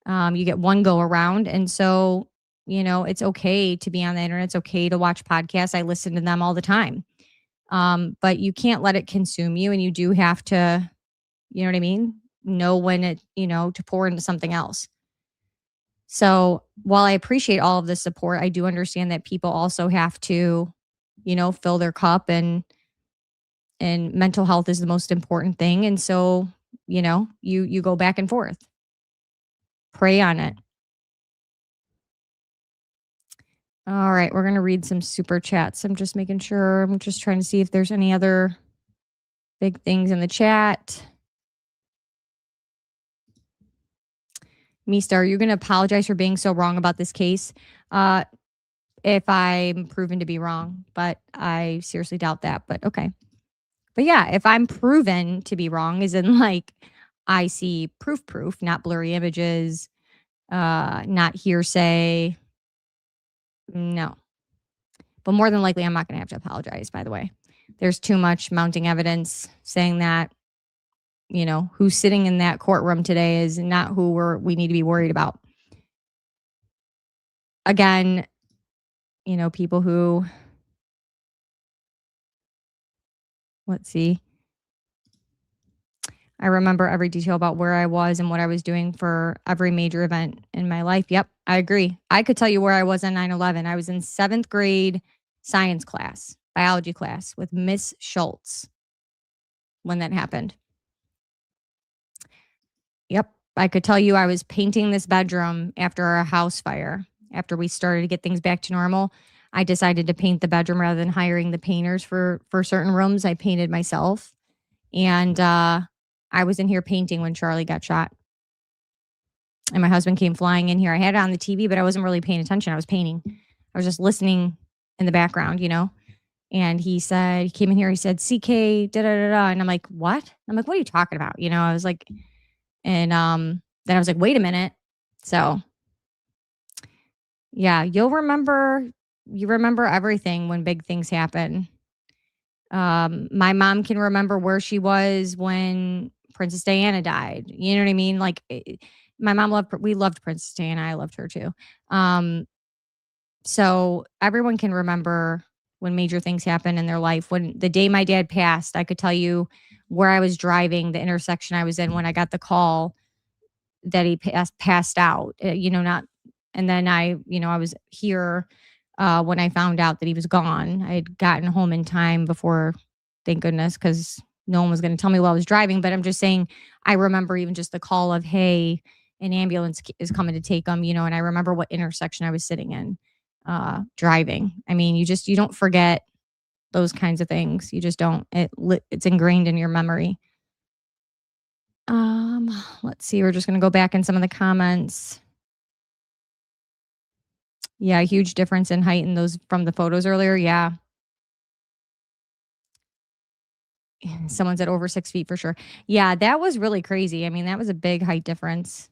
You get one go around. And so, it's okay to be on the internet. It's okay to watch podcasts. I listen to them all the time. But you can't let it consume you. And you do have to, you know what I mean? Know when it, to pour into something else. So while I appreciate all of the support, I do understand that people also have to, fill their cup, and mental health is the most important thing. And so, you go back and forth. Pray on it. All right, we're going to read some super chats. I'm just making sure. I'm just trying to see if there's any other big things in the chat. Mista, are you going to apologize for being so wrong about this case? If I'm proven to be wrong, but I seriously doubt that, but okay. But yeah, if I'm proven to be wrong, as in like I see proof, not blurry images, not hearsay. No. But more than likely, I'm not going to have to apologize, by the way. There's too much mounting evidence saying that, who's sitting in that courtroom today is not who we need to be worried about. Again, people who, let's see. I remember every detail about where I was and what I was doing for every major event in my life. Yep, I agree. I could tell you where I was on 9/11. I was in 7th grade science class, biology class with Miss Schultz when that happened. Yep, I could tell you I was painting this bedroom after a house fire. After we started to get things back to normal, I decided to paint the bedroom rather than hiring the painters for certain rooms. I painted myself. And I was in here painting when Charlie got shot. And my husband came flying in here. I had it on the TV, but I wasn't really paying attention. I was painting. I was just listening in the background, And he came in here, he said, CK, da-da-da-da. And I'm like, what? I'm like, what are you talking about? I was like, and then I was like, wait a minute. So yeah, you remember everything when big things happen. My mom can remember where she was when Princess Diana died. You know what I mean? Like my mom we loved Princess Diana. I loved her too. So everyone can remember when major things happen in their life. When the day my dad passed, I could tell you where I was driving, the intersection I was in when I got the call that he passed out, and then I was here when I found out that he was gone. I had gotten home in time before, thank goodness, because no one was going to tell me while I was driving. But I'm just saying, I remember even just the call of, hey, an ambulance is coming to take him, and I remember what intersection I was sitting in driving. I mean, you don't forget those kinds of things. You just don't. It's ingrained in your memory. Let's see. We're just going to go back in some of the comments. Yeah, huge difference in height in those from the photos earlier. Yeah. Someone said over 6 feet for sure. Yeah, that was really crazy. I mean, that was a big height difference.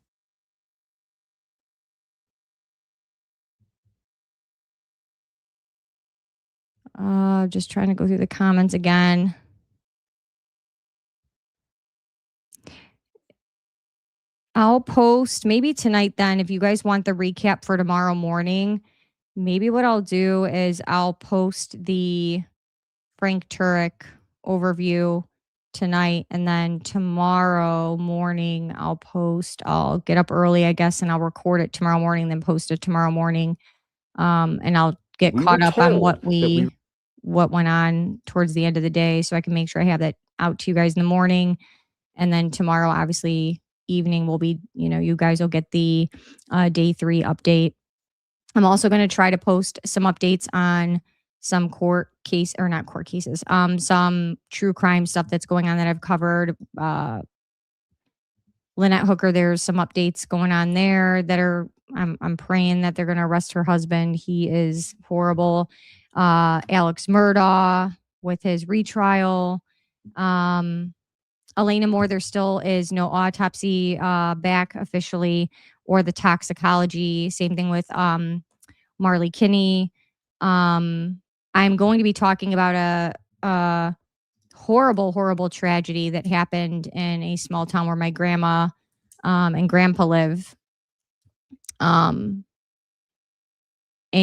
Just trying to go through the comments again. I'll post maybe tonight then if you guys want the recap for tomorrow morning. Maybe what I'll do is I'll post the Frank Turek overview tonight, and then tomorrow morning I'll get up early, I guess, and I'll record it tomorrow morning, then post it tomorrow morning. And I'll get We caught were up on told what that what went on towards the end of the day, so I can make sure I have that out to you guys in the morning. And then tomorrow, obviously, evening will be, you guys will get the day 3 update. I'm also going to try to post some updates on some not court cases, some true crime stuff that's going on that I've covered. Lynette Hooker, there's some updates going on there that are, I'm praying that they're going to arrest her husband. He is horrible. Alex Murdaugh with his retrial. Elena Moore, there still is no autopsy back officially, or the toxicology. Same thing with Marley Kinney. I'm going to be talking about a horrible, horrible tragedy that happened in a small town where my grandma and grandpa live. A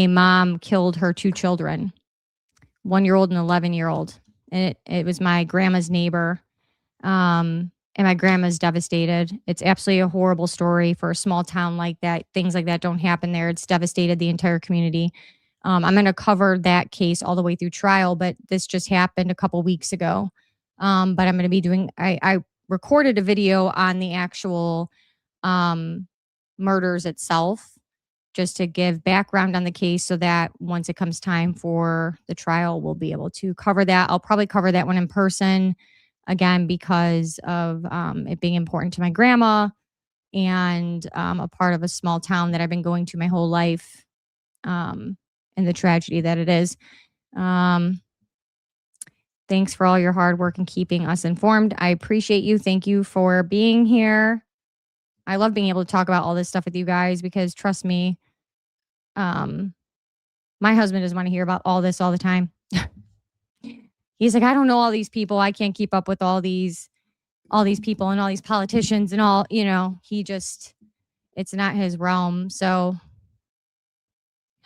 mom killed her 2 children, 1-year-old and 11-year-old. And it was my grandma's neighbor. And my grandma's devastated. It's absolutely a horrible story for a small town like that. Things like that don't happen there. It's devastated the entire community. I'm going to cover that case all the way through trial, but this just happened a couple weeks ago. But I'm going to be doing, I recorded a video on the actual murders itself, just to give background on the case so that once it comes time for the trial, we'll be able to cover that. I'll probably cover that one in person, again, because of it being important to my grandma and a part of a small town that I've been going to my whole life, and the tragedy that it is. Thanks for all your hard work and keeping us informed. I appreciate you. Thank you for being here. I love being able to talk about all this stuff with you guys because, trust me, my husband doesn't want to hear about all this all the time. He's like, I don't know all these people. I can't keep up with all these people and all these politicians and all, it's not his realm. So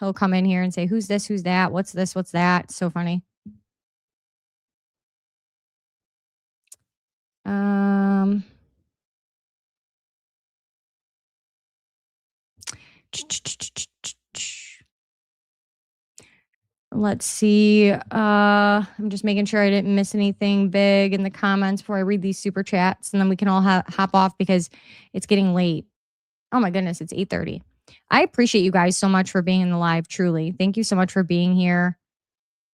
he'll come in here and say, who's this? Who's that? What's this? What's that? So funny. Let's see. I'm just making sure I didn't miss anything big in the comments before I read these super chats, and then we can all hop off because it's getting late. Oh my goodness, it's 8:30. I appreciate you guys so much for being in the live. Truly, thank you so much for being here,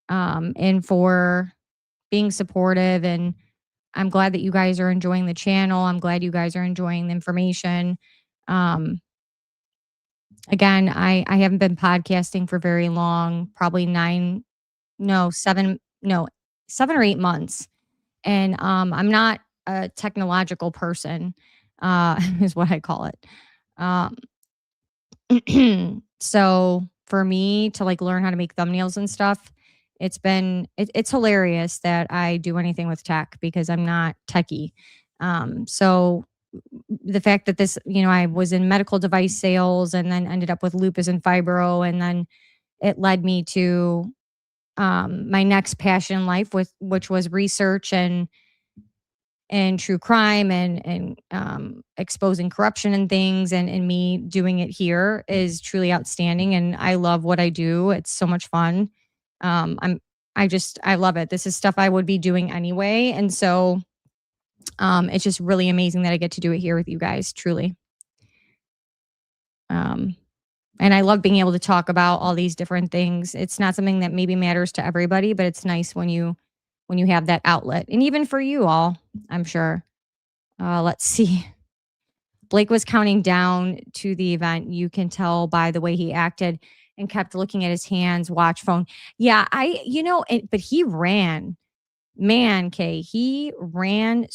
and for being supportive. And I'm glad that you guys are enjoying the channel. I'm glad you guys are enjoying the information. Again, I haven't been podcasting for very long, probably 7 or 8 months. And I'm not a technological person, is what I call it. So for me to learn how to make thumbnails and stuff, it's hilarious that I do anything with tech because I'm not techie. So the fact that this, I was in medical device sales and then ended up with lupus and fibro, and then it led me to my next passion in life, which was research and true crime and exposing corruption and things, and me doing it here is truly outstanding. And I love what I do. It's so much fun. I love it. This is stuff I would be doing anyway. And so it's just really amazing that I get to do it here with you guys, truly. And I love being able to talk about all these different things. It's not something that maybe matters to everybody, but it's nice when you have that outlet. And even for you all, I'm sure. Let's see. Blake was counting down to the event. You can tell by the way he acted and kept looking at his hands, watch, phone. Yeah, but he ran. Man, Kay, he ran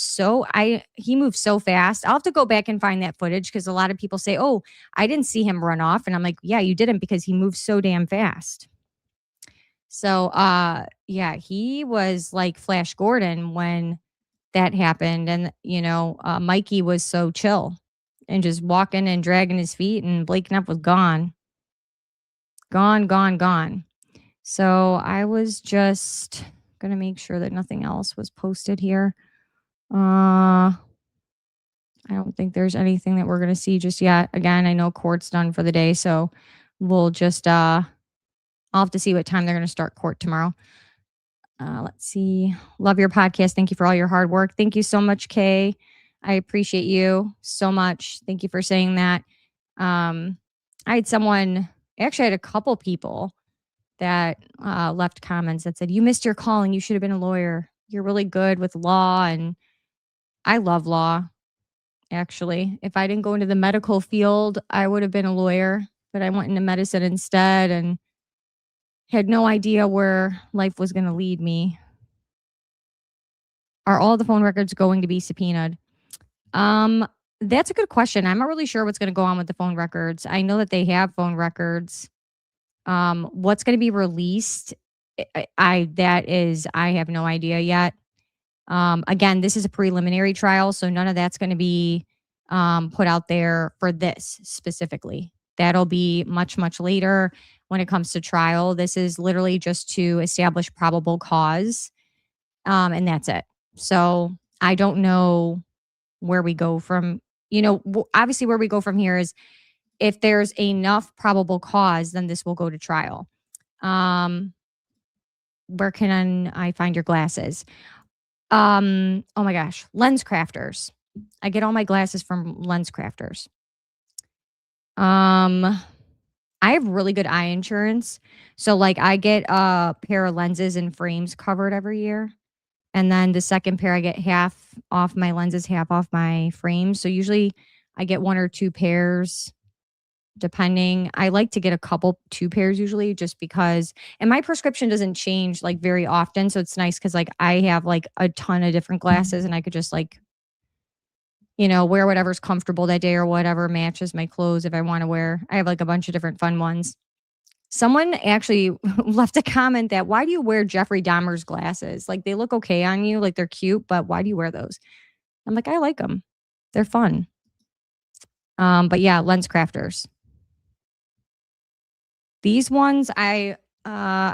he moved so fast. I'll have to go back and find that footage because a lot of people say, oh, I didn't see him run off. And I'm like, yeah, you didn't, because he moved so damn fast. So, yeah, he was like Flash Gordon when that happened. And, Mikey was so chill. and just walking and dragging his feet, and Blake Knapp was gone. Gone. So I was just going to make sure that nothing else was posted here. I don't think there's anything that we're going to see just yet. Again, I know court's done for the day, so we'll just, I'll have to see what time they're going to start court tomorrow. Let's see. Love your podcast. Thank you for all your hard work. Thank you so much, Kay. I appreciate you so much. Thank you for saying that. I had a couple people that left comments that said, you missed your calling. You should have been a lawyer. You're really good with law. And I love law, actually. If I didn't go into the medical field, I would have been a lawyer, but I went into medicine instead and had no idea where life was going to lead me. Are all the phone records going to be subpoenaed? That's a good question. I'm not really sure what's going to go on with the phone records. I know that they have phone records. What's going to be released? I have no idea yet. Again, this is a preliminary trial, so none of that's going to be put out there for this specifically. That'll be much, much later when it comes to trial. This is literally just to establish probable cause, and that's it. So I don't know where we go from, obviously where we go from here is if there's enough probable cause, then this will go to trial. Where can I find your glasses? Oh my gosh, Lens Crafters. I get all my glasses from Lens Crafters. I have really good eye insurance. So like I get a pair of lenses and frames covered every year. And then the second pair, I get half off my lenses, half off my frames. So usually I get 1 or 2 pairs, depending. I like to get 2 pairs usually, just because, and my prescription doesn't change like very often. So it's nice because like I have like a ton of different glasses and I could just like, wear whatever's comfortable that day or whatever matches my clothes if I want to wear. I have like a bunch of different fun ones. Someone actually left a comment that, why do you wear Jeffrey Dahmer's glasses? Like they look okay on you, like they're cute, but why do you wear those? I'm like, I like them. They're fun. But yeah, Lens Crafters. These ones, I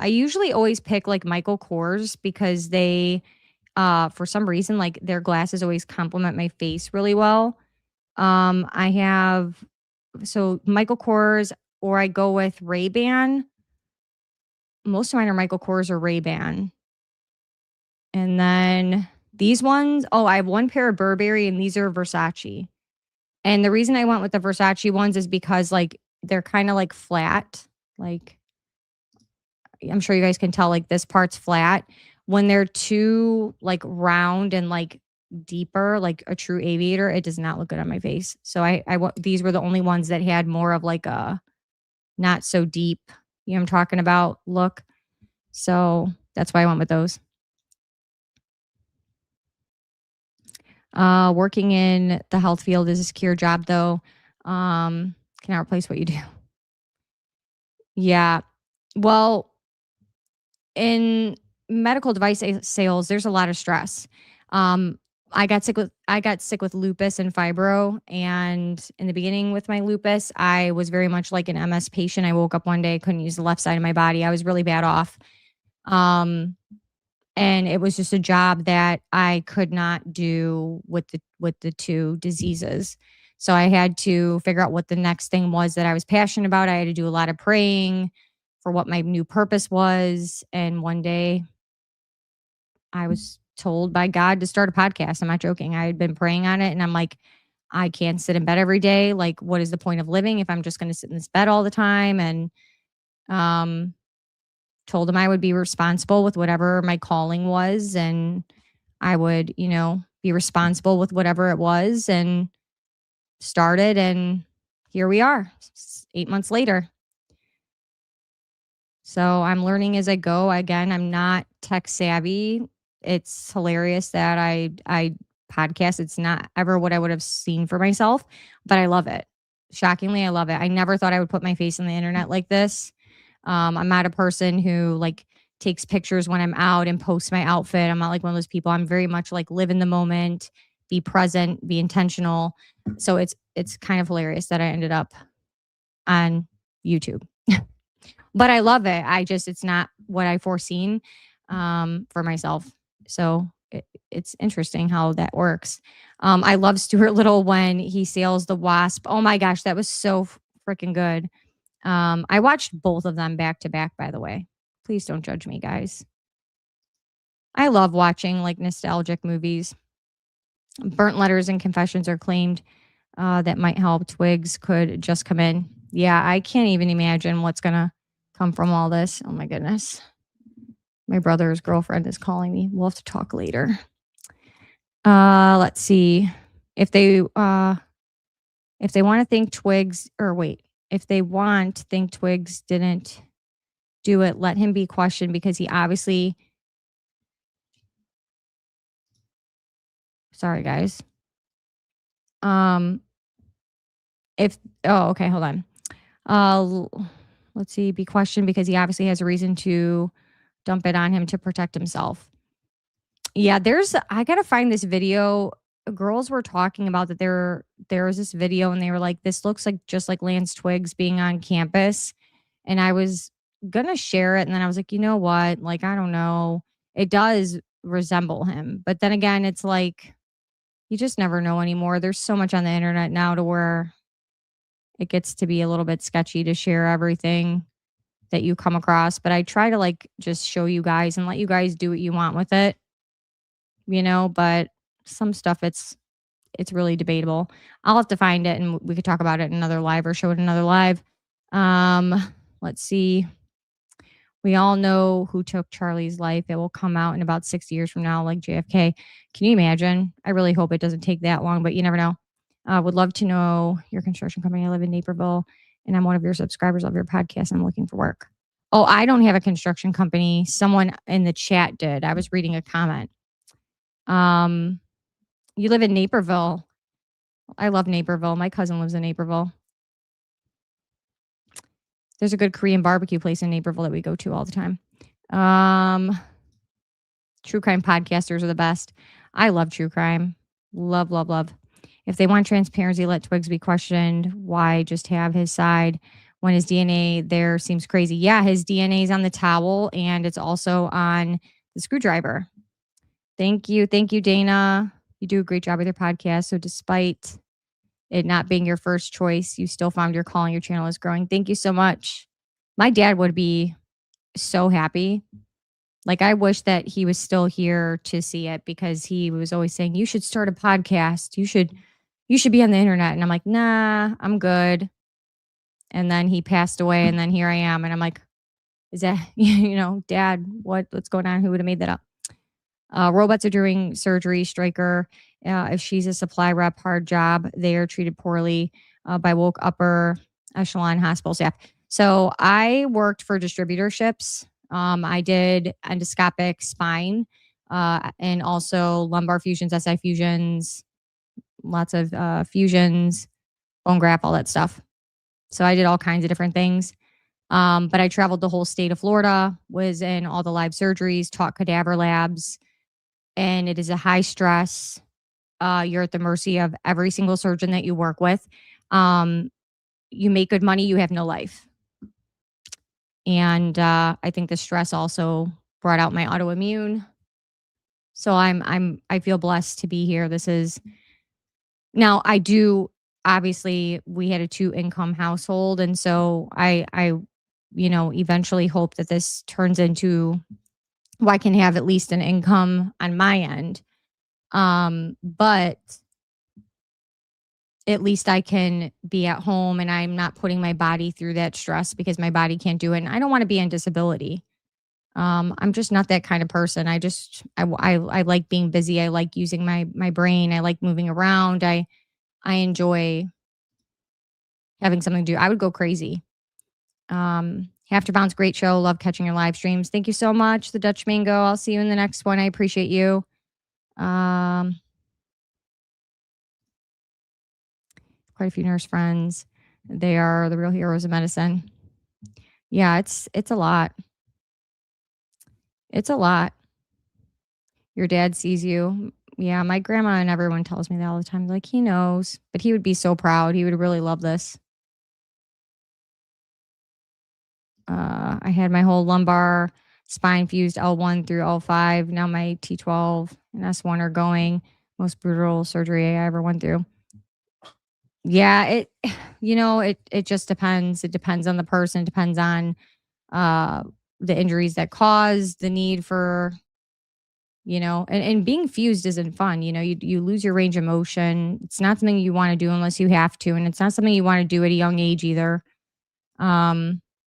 usually always pick like Michael Kors because they, for some reason, like their glasses always complement my face really well. I have, so Michael Kors, or I go with Ray-Ban. Most of mine are Michael Kors or Ray-Ban. And then these ones, I have 1 pair of Burberry and these are Versace. And the reason I went with the Versace ones is because like they're kind of like flat. Like I'm sure you guys can tell like this part's flat. When they're too like round and like deeper, like a true aviator, it does not look good on my face. So these were the only ones that had more of like a not so deep, I'm talking about, look. So that's why I went with those. Working in the health field is a secure job though. Cannot replace what you do. Yeah. Well, in medical device sales, there's a lot of stress. I got sick with lupus and fibro, and in the beginning with my lupus, I was very much like an MS patient. I woke up one day, couldn't use the left side of my body. I was really bad off. And it was just a job that I could not do with the 2 diseases. So I had to figure out what the next thing was that I was passionate about. I had to do a lot of praying for what my new purpose was. And one day I was told by God to start a podcast. I'm not joking. I had been praying on it and I'm like, I can't sit in bed every day. Like, what is the point of living if I'm just going to sit in this bed all the time? And told him I would be responsible with whatever my calling was. And I would, be responsible with whatever it was, and started. And here we are 8 months later. So I'm learning as I go. Again, I'm not tech savvy. It's hilarious that I podcast. It's not ever what I would have seen for myself, but I love it. Shockingly, I love it. I never thought I would put my face on the internet like this. I'm not a person who like takes pictures when I'm out and posts my outfit. I'm not like one of those people. I'm very much like live in the moment, be present, be intentional. So it's kind of hilarious that I ended up on YouTube. But I love it. It's not what I foreseen for myself. So it's interesting how that works. I love Stuart Little when he sails the Wasp. Oh my gosh, that was so freaking good. I watched both of them back to back, by the way. Please don't judge me, guys. I love watching like nostalgic movies. Burnt letters and confessions are claimed that might help. Twigs could just come in. Yeah, I can't even imagine what's going to come from all this. Oh my goodness. My brother's girlfriend is calling me. We'll have to talk later. Let's see. If they want to think Twigs, if they want to think Twigs didn't do it, let him be questioned because he obviously. Sorry, guys. Okay, hold on. Let's see, be questioned because he obviously has a reason to dump it on him to protect himself. Yeah, I gotta find this video. Girls were talking about that there was this video and they were like, this looks like just like Lance Twigs being on campus. And I was gonna share it, and then I was like, you know what? Like, I don't know. It does resemble him. But then again, it's like you just never know anymore. There's so much on the internet now to where it gets to be a little bit sketchy to share everything that you come across. But I try to like just show you guys and let you guys do what you want with it, but some stuff it's really debatable. I'll have to find it and we could talk about it in another live or show it in another live. Let's see. We all know who took Charlie's life. It will come out in about 6 years from now, like JFK. Can you imagine? I really hope it doesn't take that long, but you never know. Would love to know your construction company. I live in Naperville, and I'm one of your subscribers of your podcast. I'm looking for work. Oh, I don't have a construction company. Someone in the chat did. I was reading a comment. You live in Naperville. I love Naperville. My cousin lives in Naperville. There's a good Korean barbecue place in Naperville that we go to all the time. True crime podcasters are the best. I love true crime. Love, love, love. If they want transparency, let Twigs be questioned. Why just have his side when his DNA there seems crazy? Yeah, his DNA is on the towel and it's also on the screwdriver. Thank you. Thank you, Dana. You do a great job with your podcast. So despite it not being your first choice, you still found your calling. Your channel is growing. Thank you so much. My dad would be so happy. Like, I wish that he was still here to see it because he was always saying, you should start a podcast. You should be on the internet. And I'm like, nah, I'm good. And then he passed away and then here I am. And I'm like, is that, Dad, what's going on? Who would have made that up? Robots are doing surgery. Stryker, if she's a supply rep, hard job. They are treated poorly by woke upper echelon hospital staff. So I worked for distributorships. I did endoscopic spine and also lumbar fusions, SI fusions, lots of fusions, bone graft, all that stuff. So I did all kinds of different things. But I traveled the whole state of Florida, was in all the live surgeries, taught cadaver labs, and it is a high stress. You're at the mercy of every single surgeon that you work with. You make good money, you have no life. And I think the stress also brought out my autoimmune. So I feel blessed to be here. Now I do, obviously we had a 2-income household. And so I eventually hope that this turns into, I can have at least an income on my end. But at least I can be at home and I'm not putting my body through that stress because my body can't do it. And I don't want to be on disability. I'm just not that kind of person. I like being busy. I like using my brain. I like moving around. I enjoy having something to do. I would go crazy. Have to Bounce, great show. Love catching your live streams. Thank you so much, the Dutch Mango. I'll see you in the next one. I appreciate you. Quite a few nurse friends. They are the real heroes of medicine. Yeah, it's a lot. It's a lot. Your dad sees you. Yeah, my grandma and everyone tells me that all the time. Like, he knows, but he would be so proud. He would really love this. I had my whole lumbar spine fused L1 through L5. Now my T12 and S1 are going. Most brutal surgery I ever went through. Yeah, it just depends. It depends on the person. It depends on the injuries that cause the need for, and being fused isn't fun. You lose your range of motion. It's not something you want to do unless you have to. And it's not something you want to do at a young age either.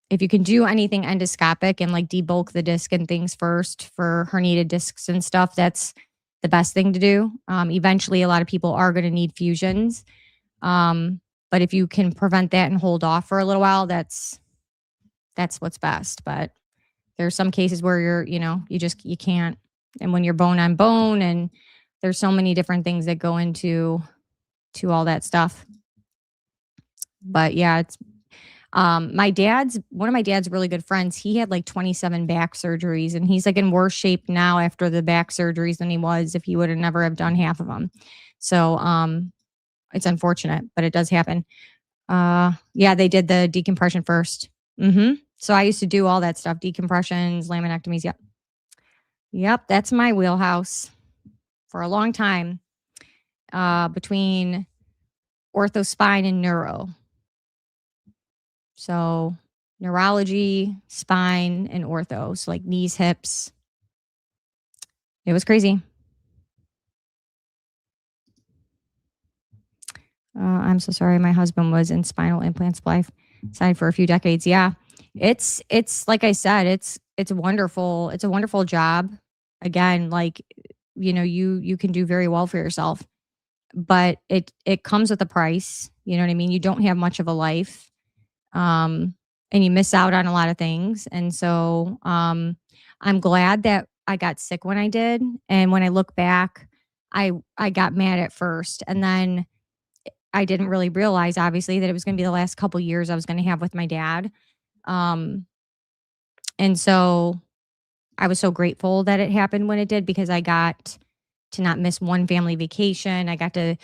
If you can do anything endoscopic and like debulk the disc and things first for herniated discs and stuff, that's the best thing to do. Eventually, a lot of people are going to need fusions. But if you can prevent that and hold off for a little while, that's what's best. But there's some cases where you can't. And when you're bone on bone, and there's so many different things that go into all that stuff. But yeah, it's one of my dad's really good friends. He had like 27 back surgeries, and he's like in worse shape now after the back surgeries than he was if he would have never have done half of them. So, it's unfortunate, but it does happen. Yeah, they did the decompression first. So I used to do all that stuff, decompressions, laminectomies. Yep, that's my wheelhouse for a long time, between ortho, spine, and neuro. So neurology, spine, and ortho. So like knees, hips. It was crazy. I'm so sorry. My husband was in spinal implant side for a few decades. Yeah. It's like I said, it's wonderful. It's a wonderful job. Again, like, you can do very well for yourself, but it comes with a price. You know what I mean? You don't have much of a life. And you miss out on a lot of things. And so, I'm glad that I got sick when I did. And when I look back, I got mad at first, and then I didn't really realize, obviously, that it was going to be the last couple years I was going to have with my dad. And so I was so grateful that it happened when it did, because I got to not miss one family vacation. I got to,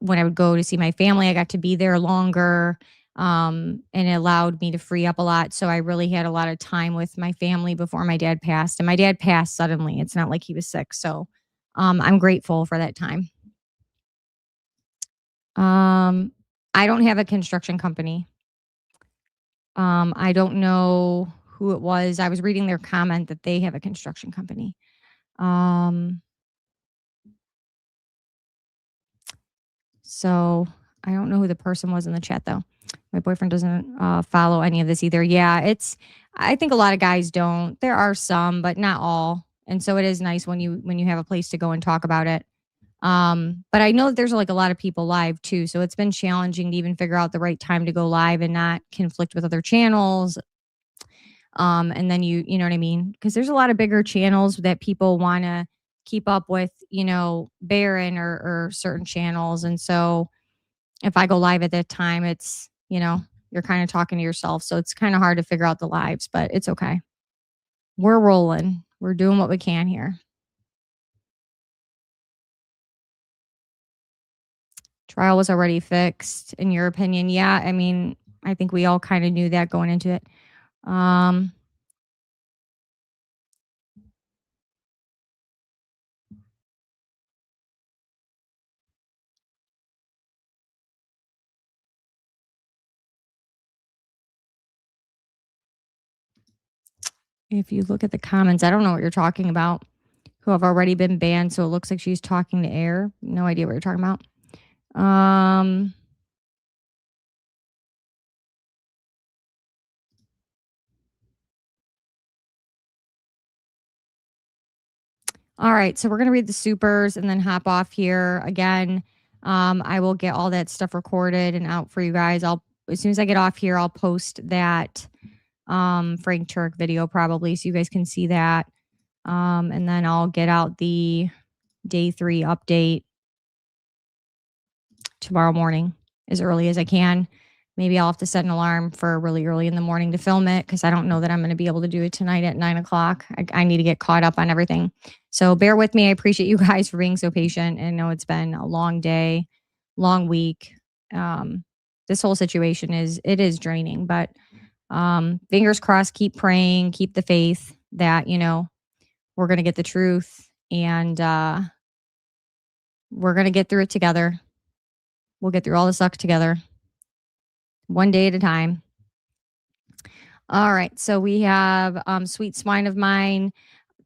when I would go to see my family, I got to be there longer. And it allowed me to free up a lot. So I really had a lot of time with my family before my dad passed. And my dad passed suddenly. It's not like he was sick. So I'm grateful for that time. I don't have a construction company. I don't know who it was. I was reading their comment that they have a construction company. So I don't know who the person was in the chat, though. My boyfriend doesn't follow any of this either. Yeah, I think a lot of guys don't. There are some, but not all. And so it is nice when you have a place to go and talk about it. But I know that there's like a lot of people live too. So it's been challenging to even figure out the right time to go live and not conflict with other channels. And then you know what I mean? Because there's a lot of bigger channels that people want to keep up with, Baron or certain channels. And so if I go live at that time, it's, you're kind of talking to yourself. So it's kind of hard to figure out the lives, but it's okay. We're rolling. We're doing what we can here. Trial was already fixed, in your opinion? Yeah, I mean, I think we all kind of knew that going into it. If you look at the comments, I don't know what you're talking about. Who have already been banned, so it looks like she's talking to Air. No idea what you're talking about. All right, so we're going to read the supers and then hop off here. Again, I will get all that stuff recorded and out for you guys. As soon as I get off here, I'll post that Frank Turk video probably, so you guys can see that. And then I'll get out the day 3 update tomorrow morning as early as I can. Maybe I'll have to set an alarm for really early in the morning to film it because I don't know that I'm going to be able to do it tonight at 9 o'clock. I need to get caught up on everything. So bear with me. I appreciate you guys for being so patient. I know it's been a long day, long week. This whole situation is draining, but fingers crossed, keep praying, keep the faith that, we're going to get the truth and we're going to get through it together. We'll get through all the suck together. One day at a time. All right. So we have Sweet Swine of Mine.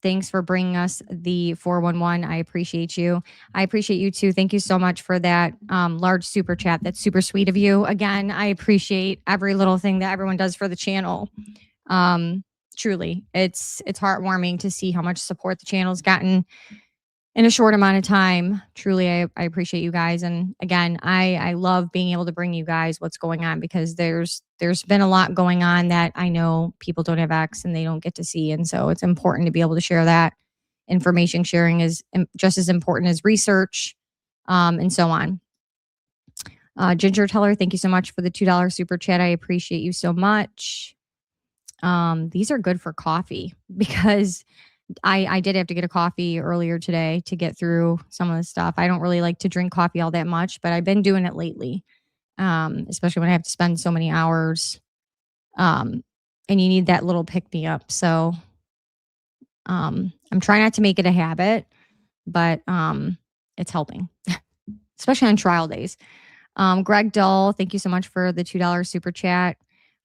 Thanks for bringing us the 411. I appreciate you. I appreciate you too. Thank you so much for that large super chat. That's super sweet of you. Again, I appreciate every little thing that everyone does for the channel. Truly, it's heartwarming to see how much support the channel's gotten in a short amount of time. Truly, I appreciate you guys. And again, I love being able to bring you guys what's going on because there's been a lot going on that I know people don't have access and they don't get to see. And so it's important to be able to share that. Information sharing is just as important as research and so on. Ginger Teller, thank you so much for the $2 super chat. I appreciate you so much. These are good for coffee because I did have to get a coffee earlier today to get through some of the stuff. I don't really like to drink coffee all that much, but I've been doing it lately, especially when I have to spend so many hours. And you need that little pick-me-up. So I'm trying not to make it a habit, but it's helping, especially on trial days. Greg Dull, thank you so much for the $2 super chat.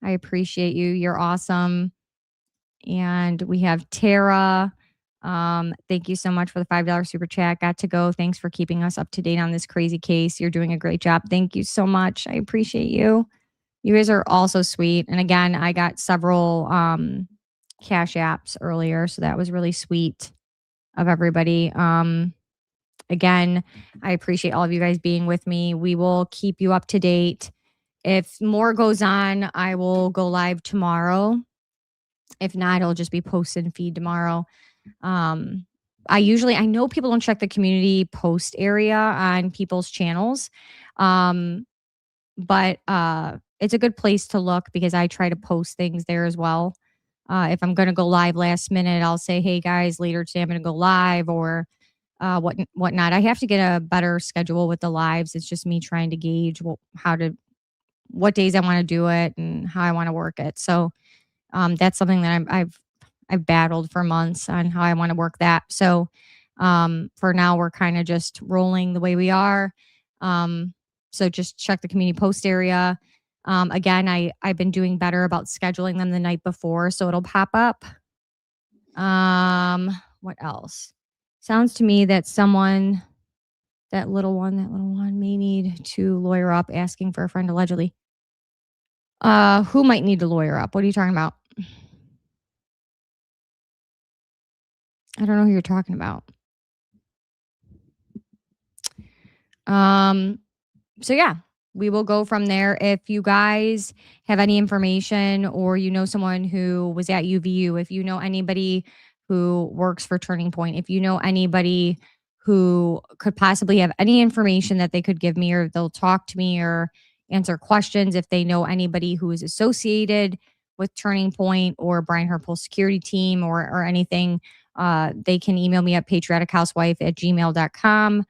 I appreciate you. You're awesome. And we have Tara. Thank you so much for the $5 super chat. Got to go. Thanks for keeping us up to date on this crazy case. You're doing a great job. Thank you so much. I appreciate you. You guys are all so sweet. And again, I got several cash apps earlier, so that was really sweet of everybody. Again, I appreciate all of you guys being with me. We will keep you up to date. If more goes on, I will go live tomorrow. If not, it'll just be posted and feed tomorrow. I know people don't check the community post area on people's channels. But it's a good place to look because I try to post things there as well. If I'm going to go live last minute, I'll say, hey guys, later today I'm going to go live or whatnot. I have to get a better schedule with the lives. It's just me trying to gauge what days I want to do it and how I want to work it. So that's something that I've battled for months on how I want to work that. So for now, we're kind of just rolling the way we are. So just check the community post area. Again, I've been doing better about scheduling them the night before, so it'll pop up. What else? Sounds to me that someone, that little one may need to lawyer up, asking for a friend allegedly. Who might need to lawyer up? What are you talking about? I don't know who you're talking about. So yeah, we will go from there. If you guys have any information or you know someone who was at UVU, if you know anybody who works for Turning Point, if you know anybody who could possibly have any information that they could give me, or they'll talk to me or answer questions, if they know anybody who is associated with Turning Point or Brian Harpole security team or anything, they can email me at patriotichousewife@gmail.com.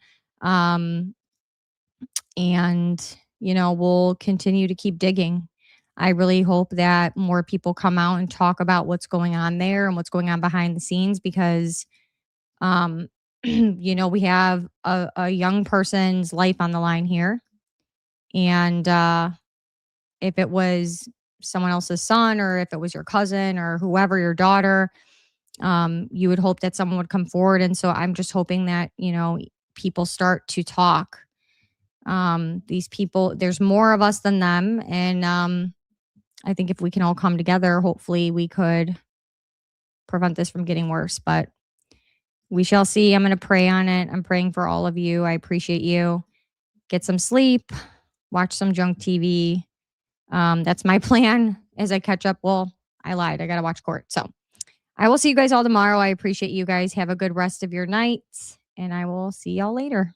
And, we'll continue to keep digging. I really hope that more people come out and talk about what's going on there and what's going on behind the scenes because, we have a young person's life on the line here. And if it was someone else's son or if it was your cousin or whoever, your daughter, you would hope that someone would come forward. And so I'm just hoping that, people start to talk. These people, there's more of us than them. And I think if we can all come together, hopefully we could prevent this from getting worse. But we shall see. I'm going to pray on it. I'm praying for all of you. I appreciate you. Get some sleep. Watch some junk TV. That's my plan as I catch up. Well, I lied. I got to watch court. So I will see you guys all tomorrow. I appreciate you guys. Have a good rest of your night. And I will see y'all later.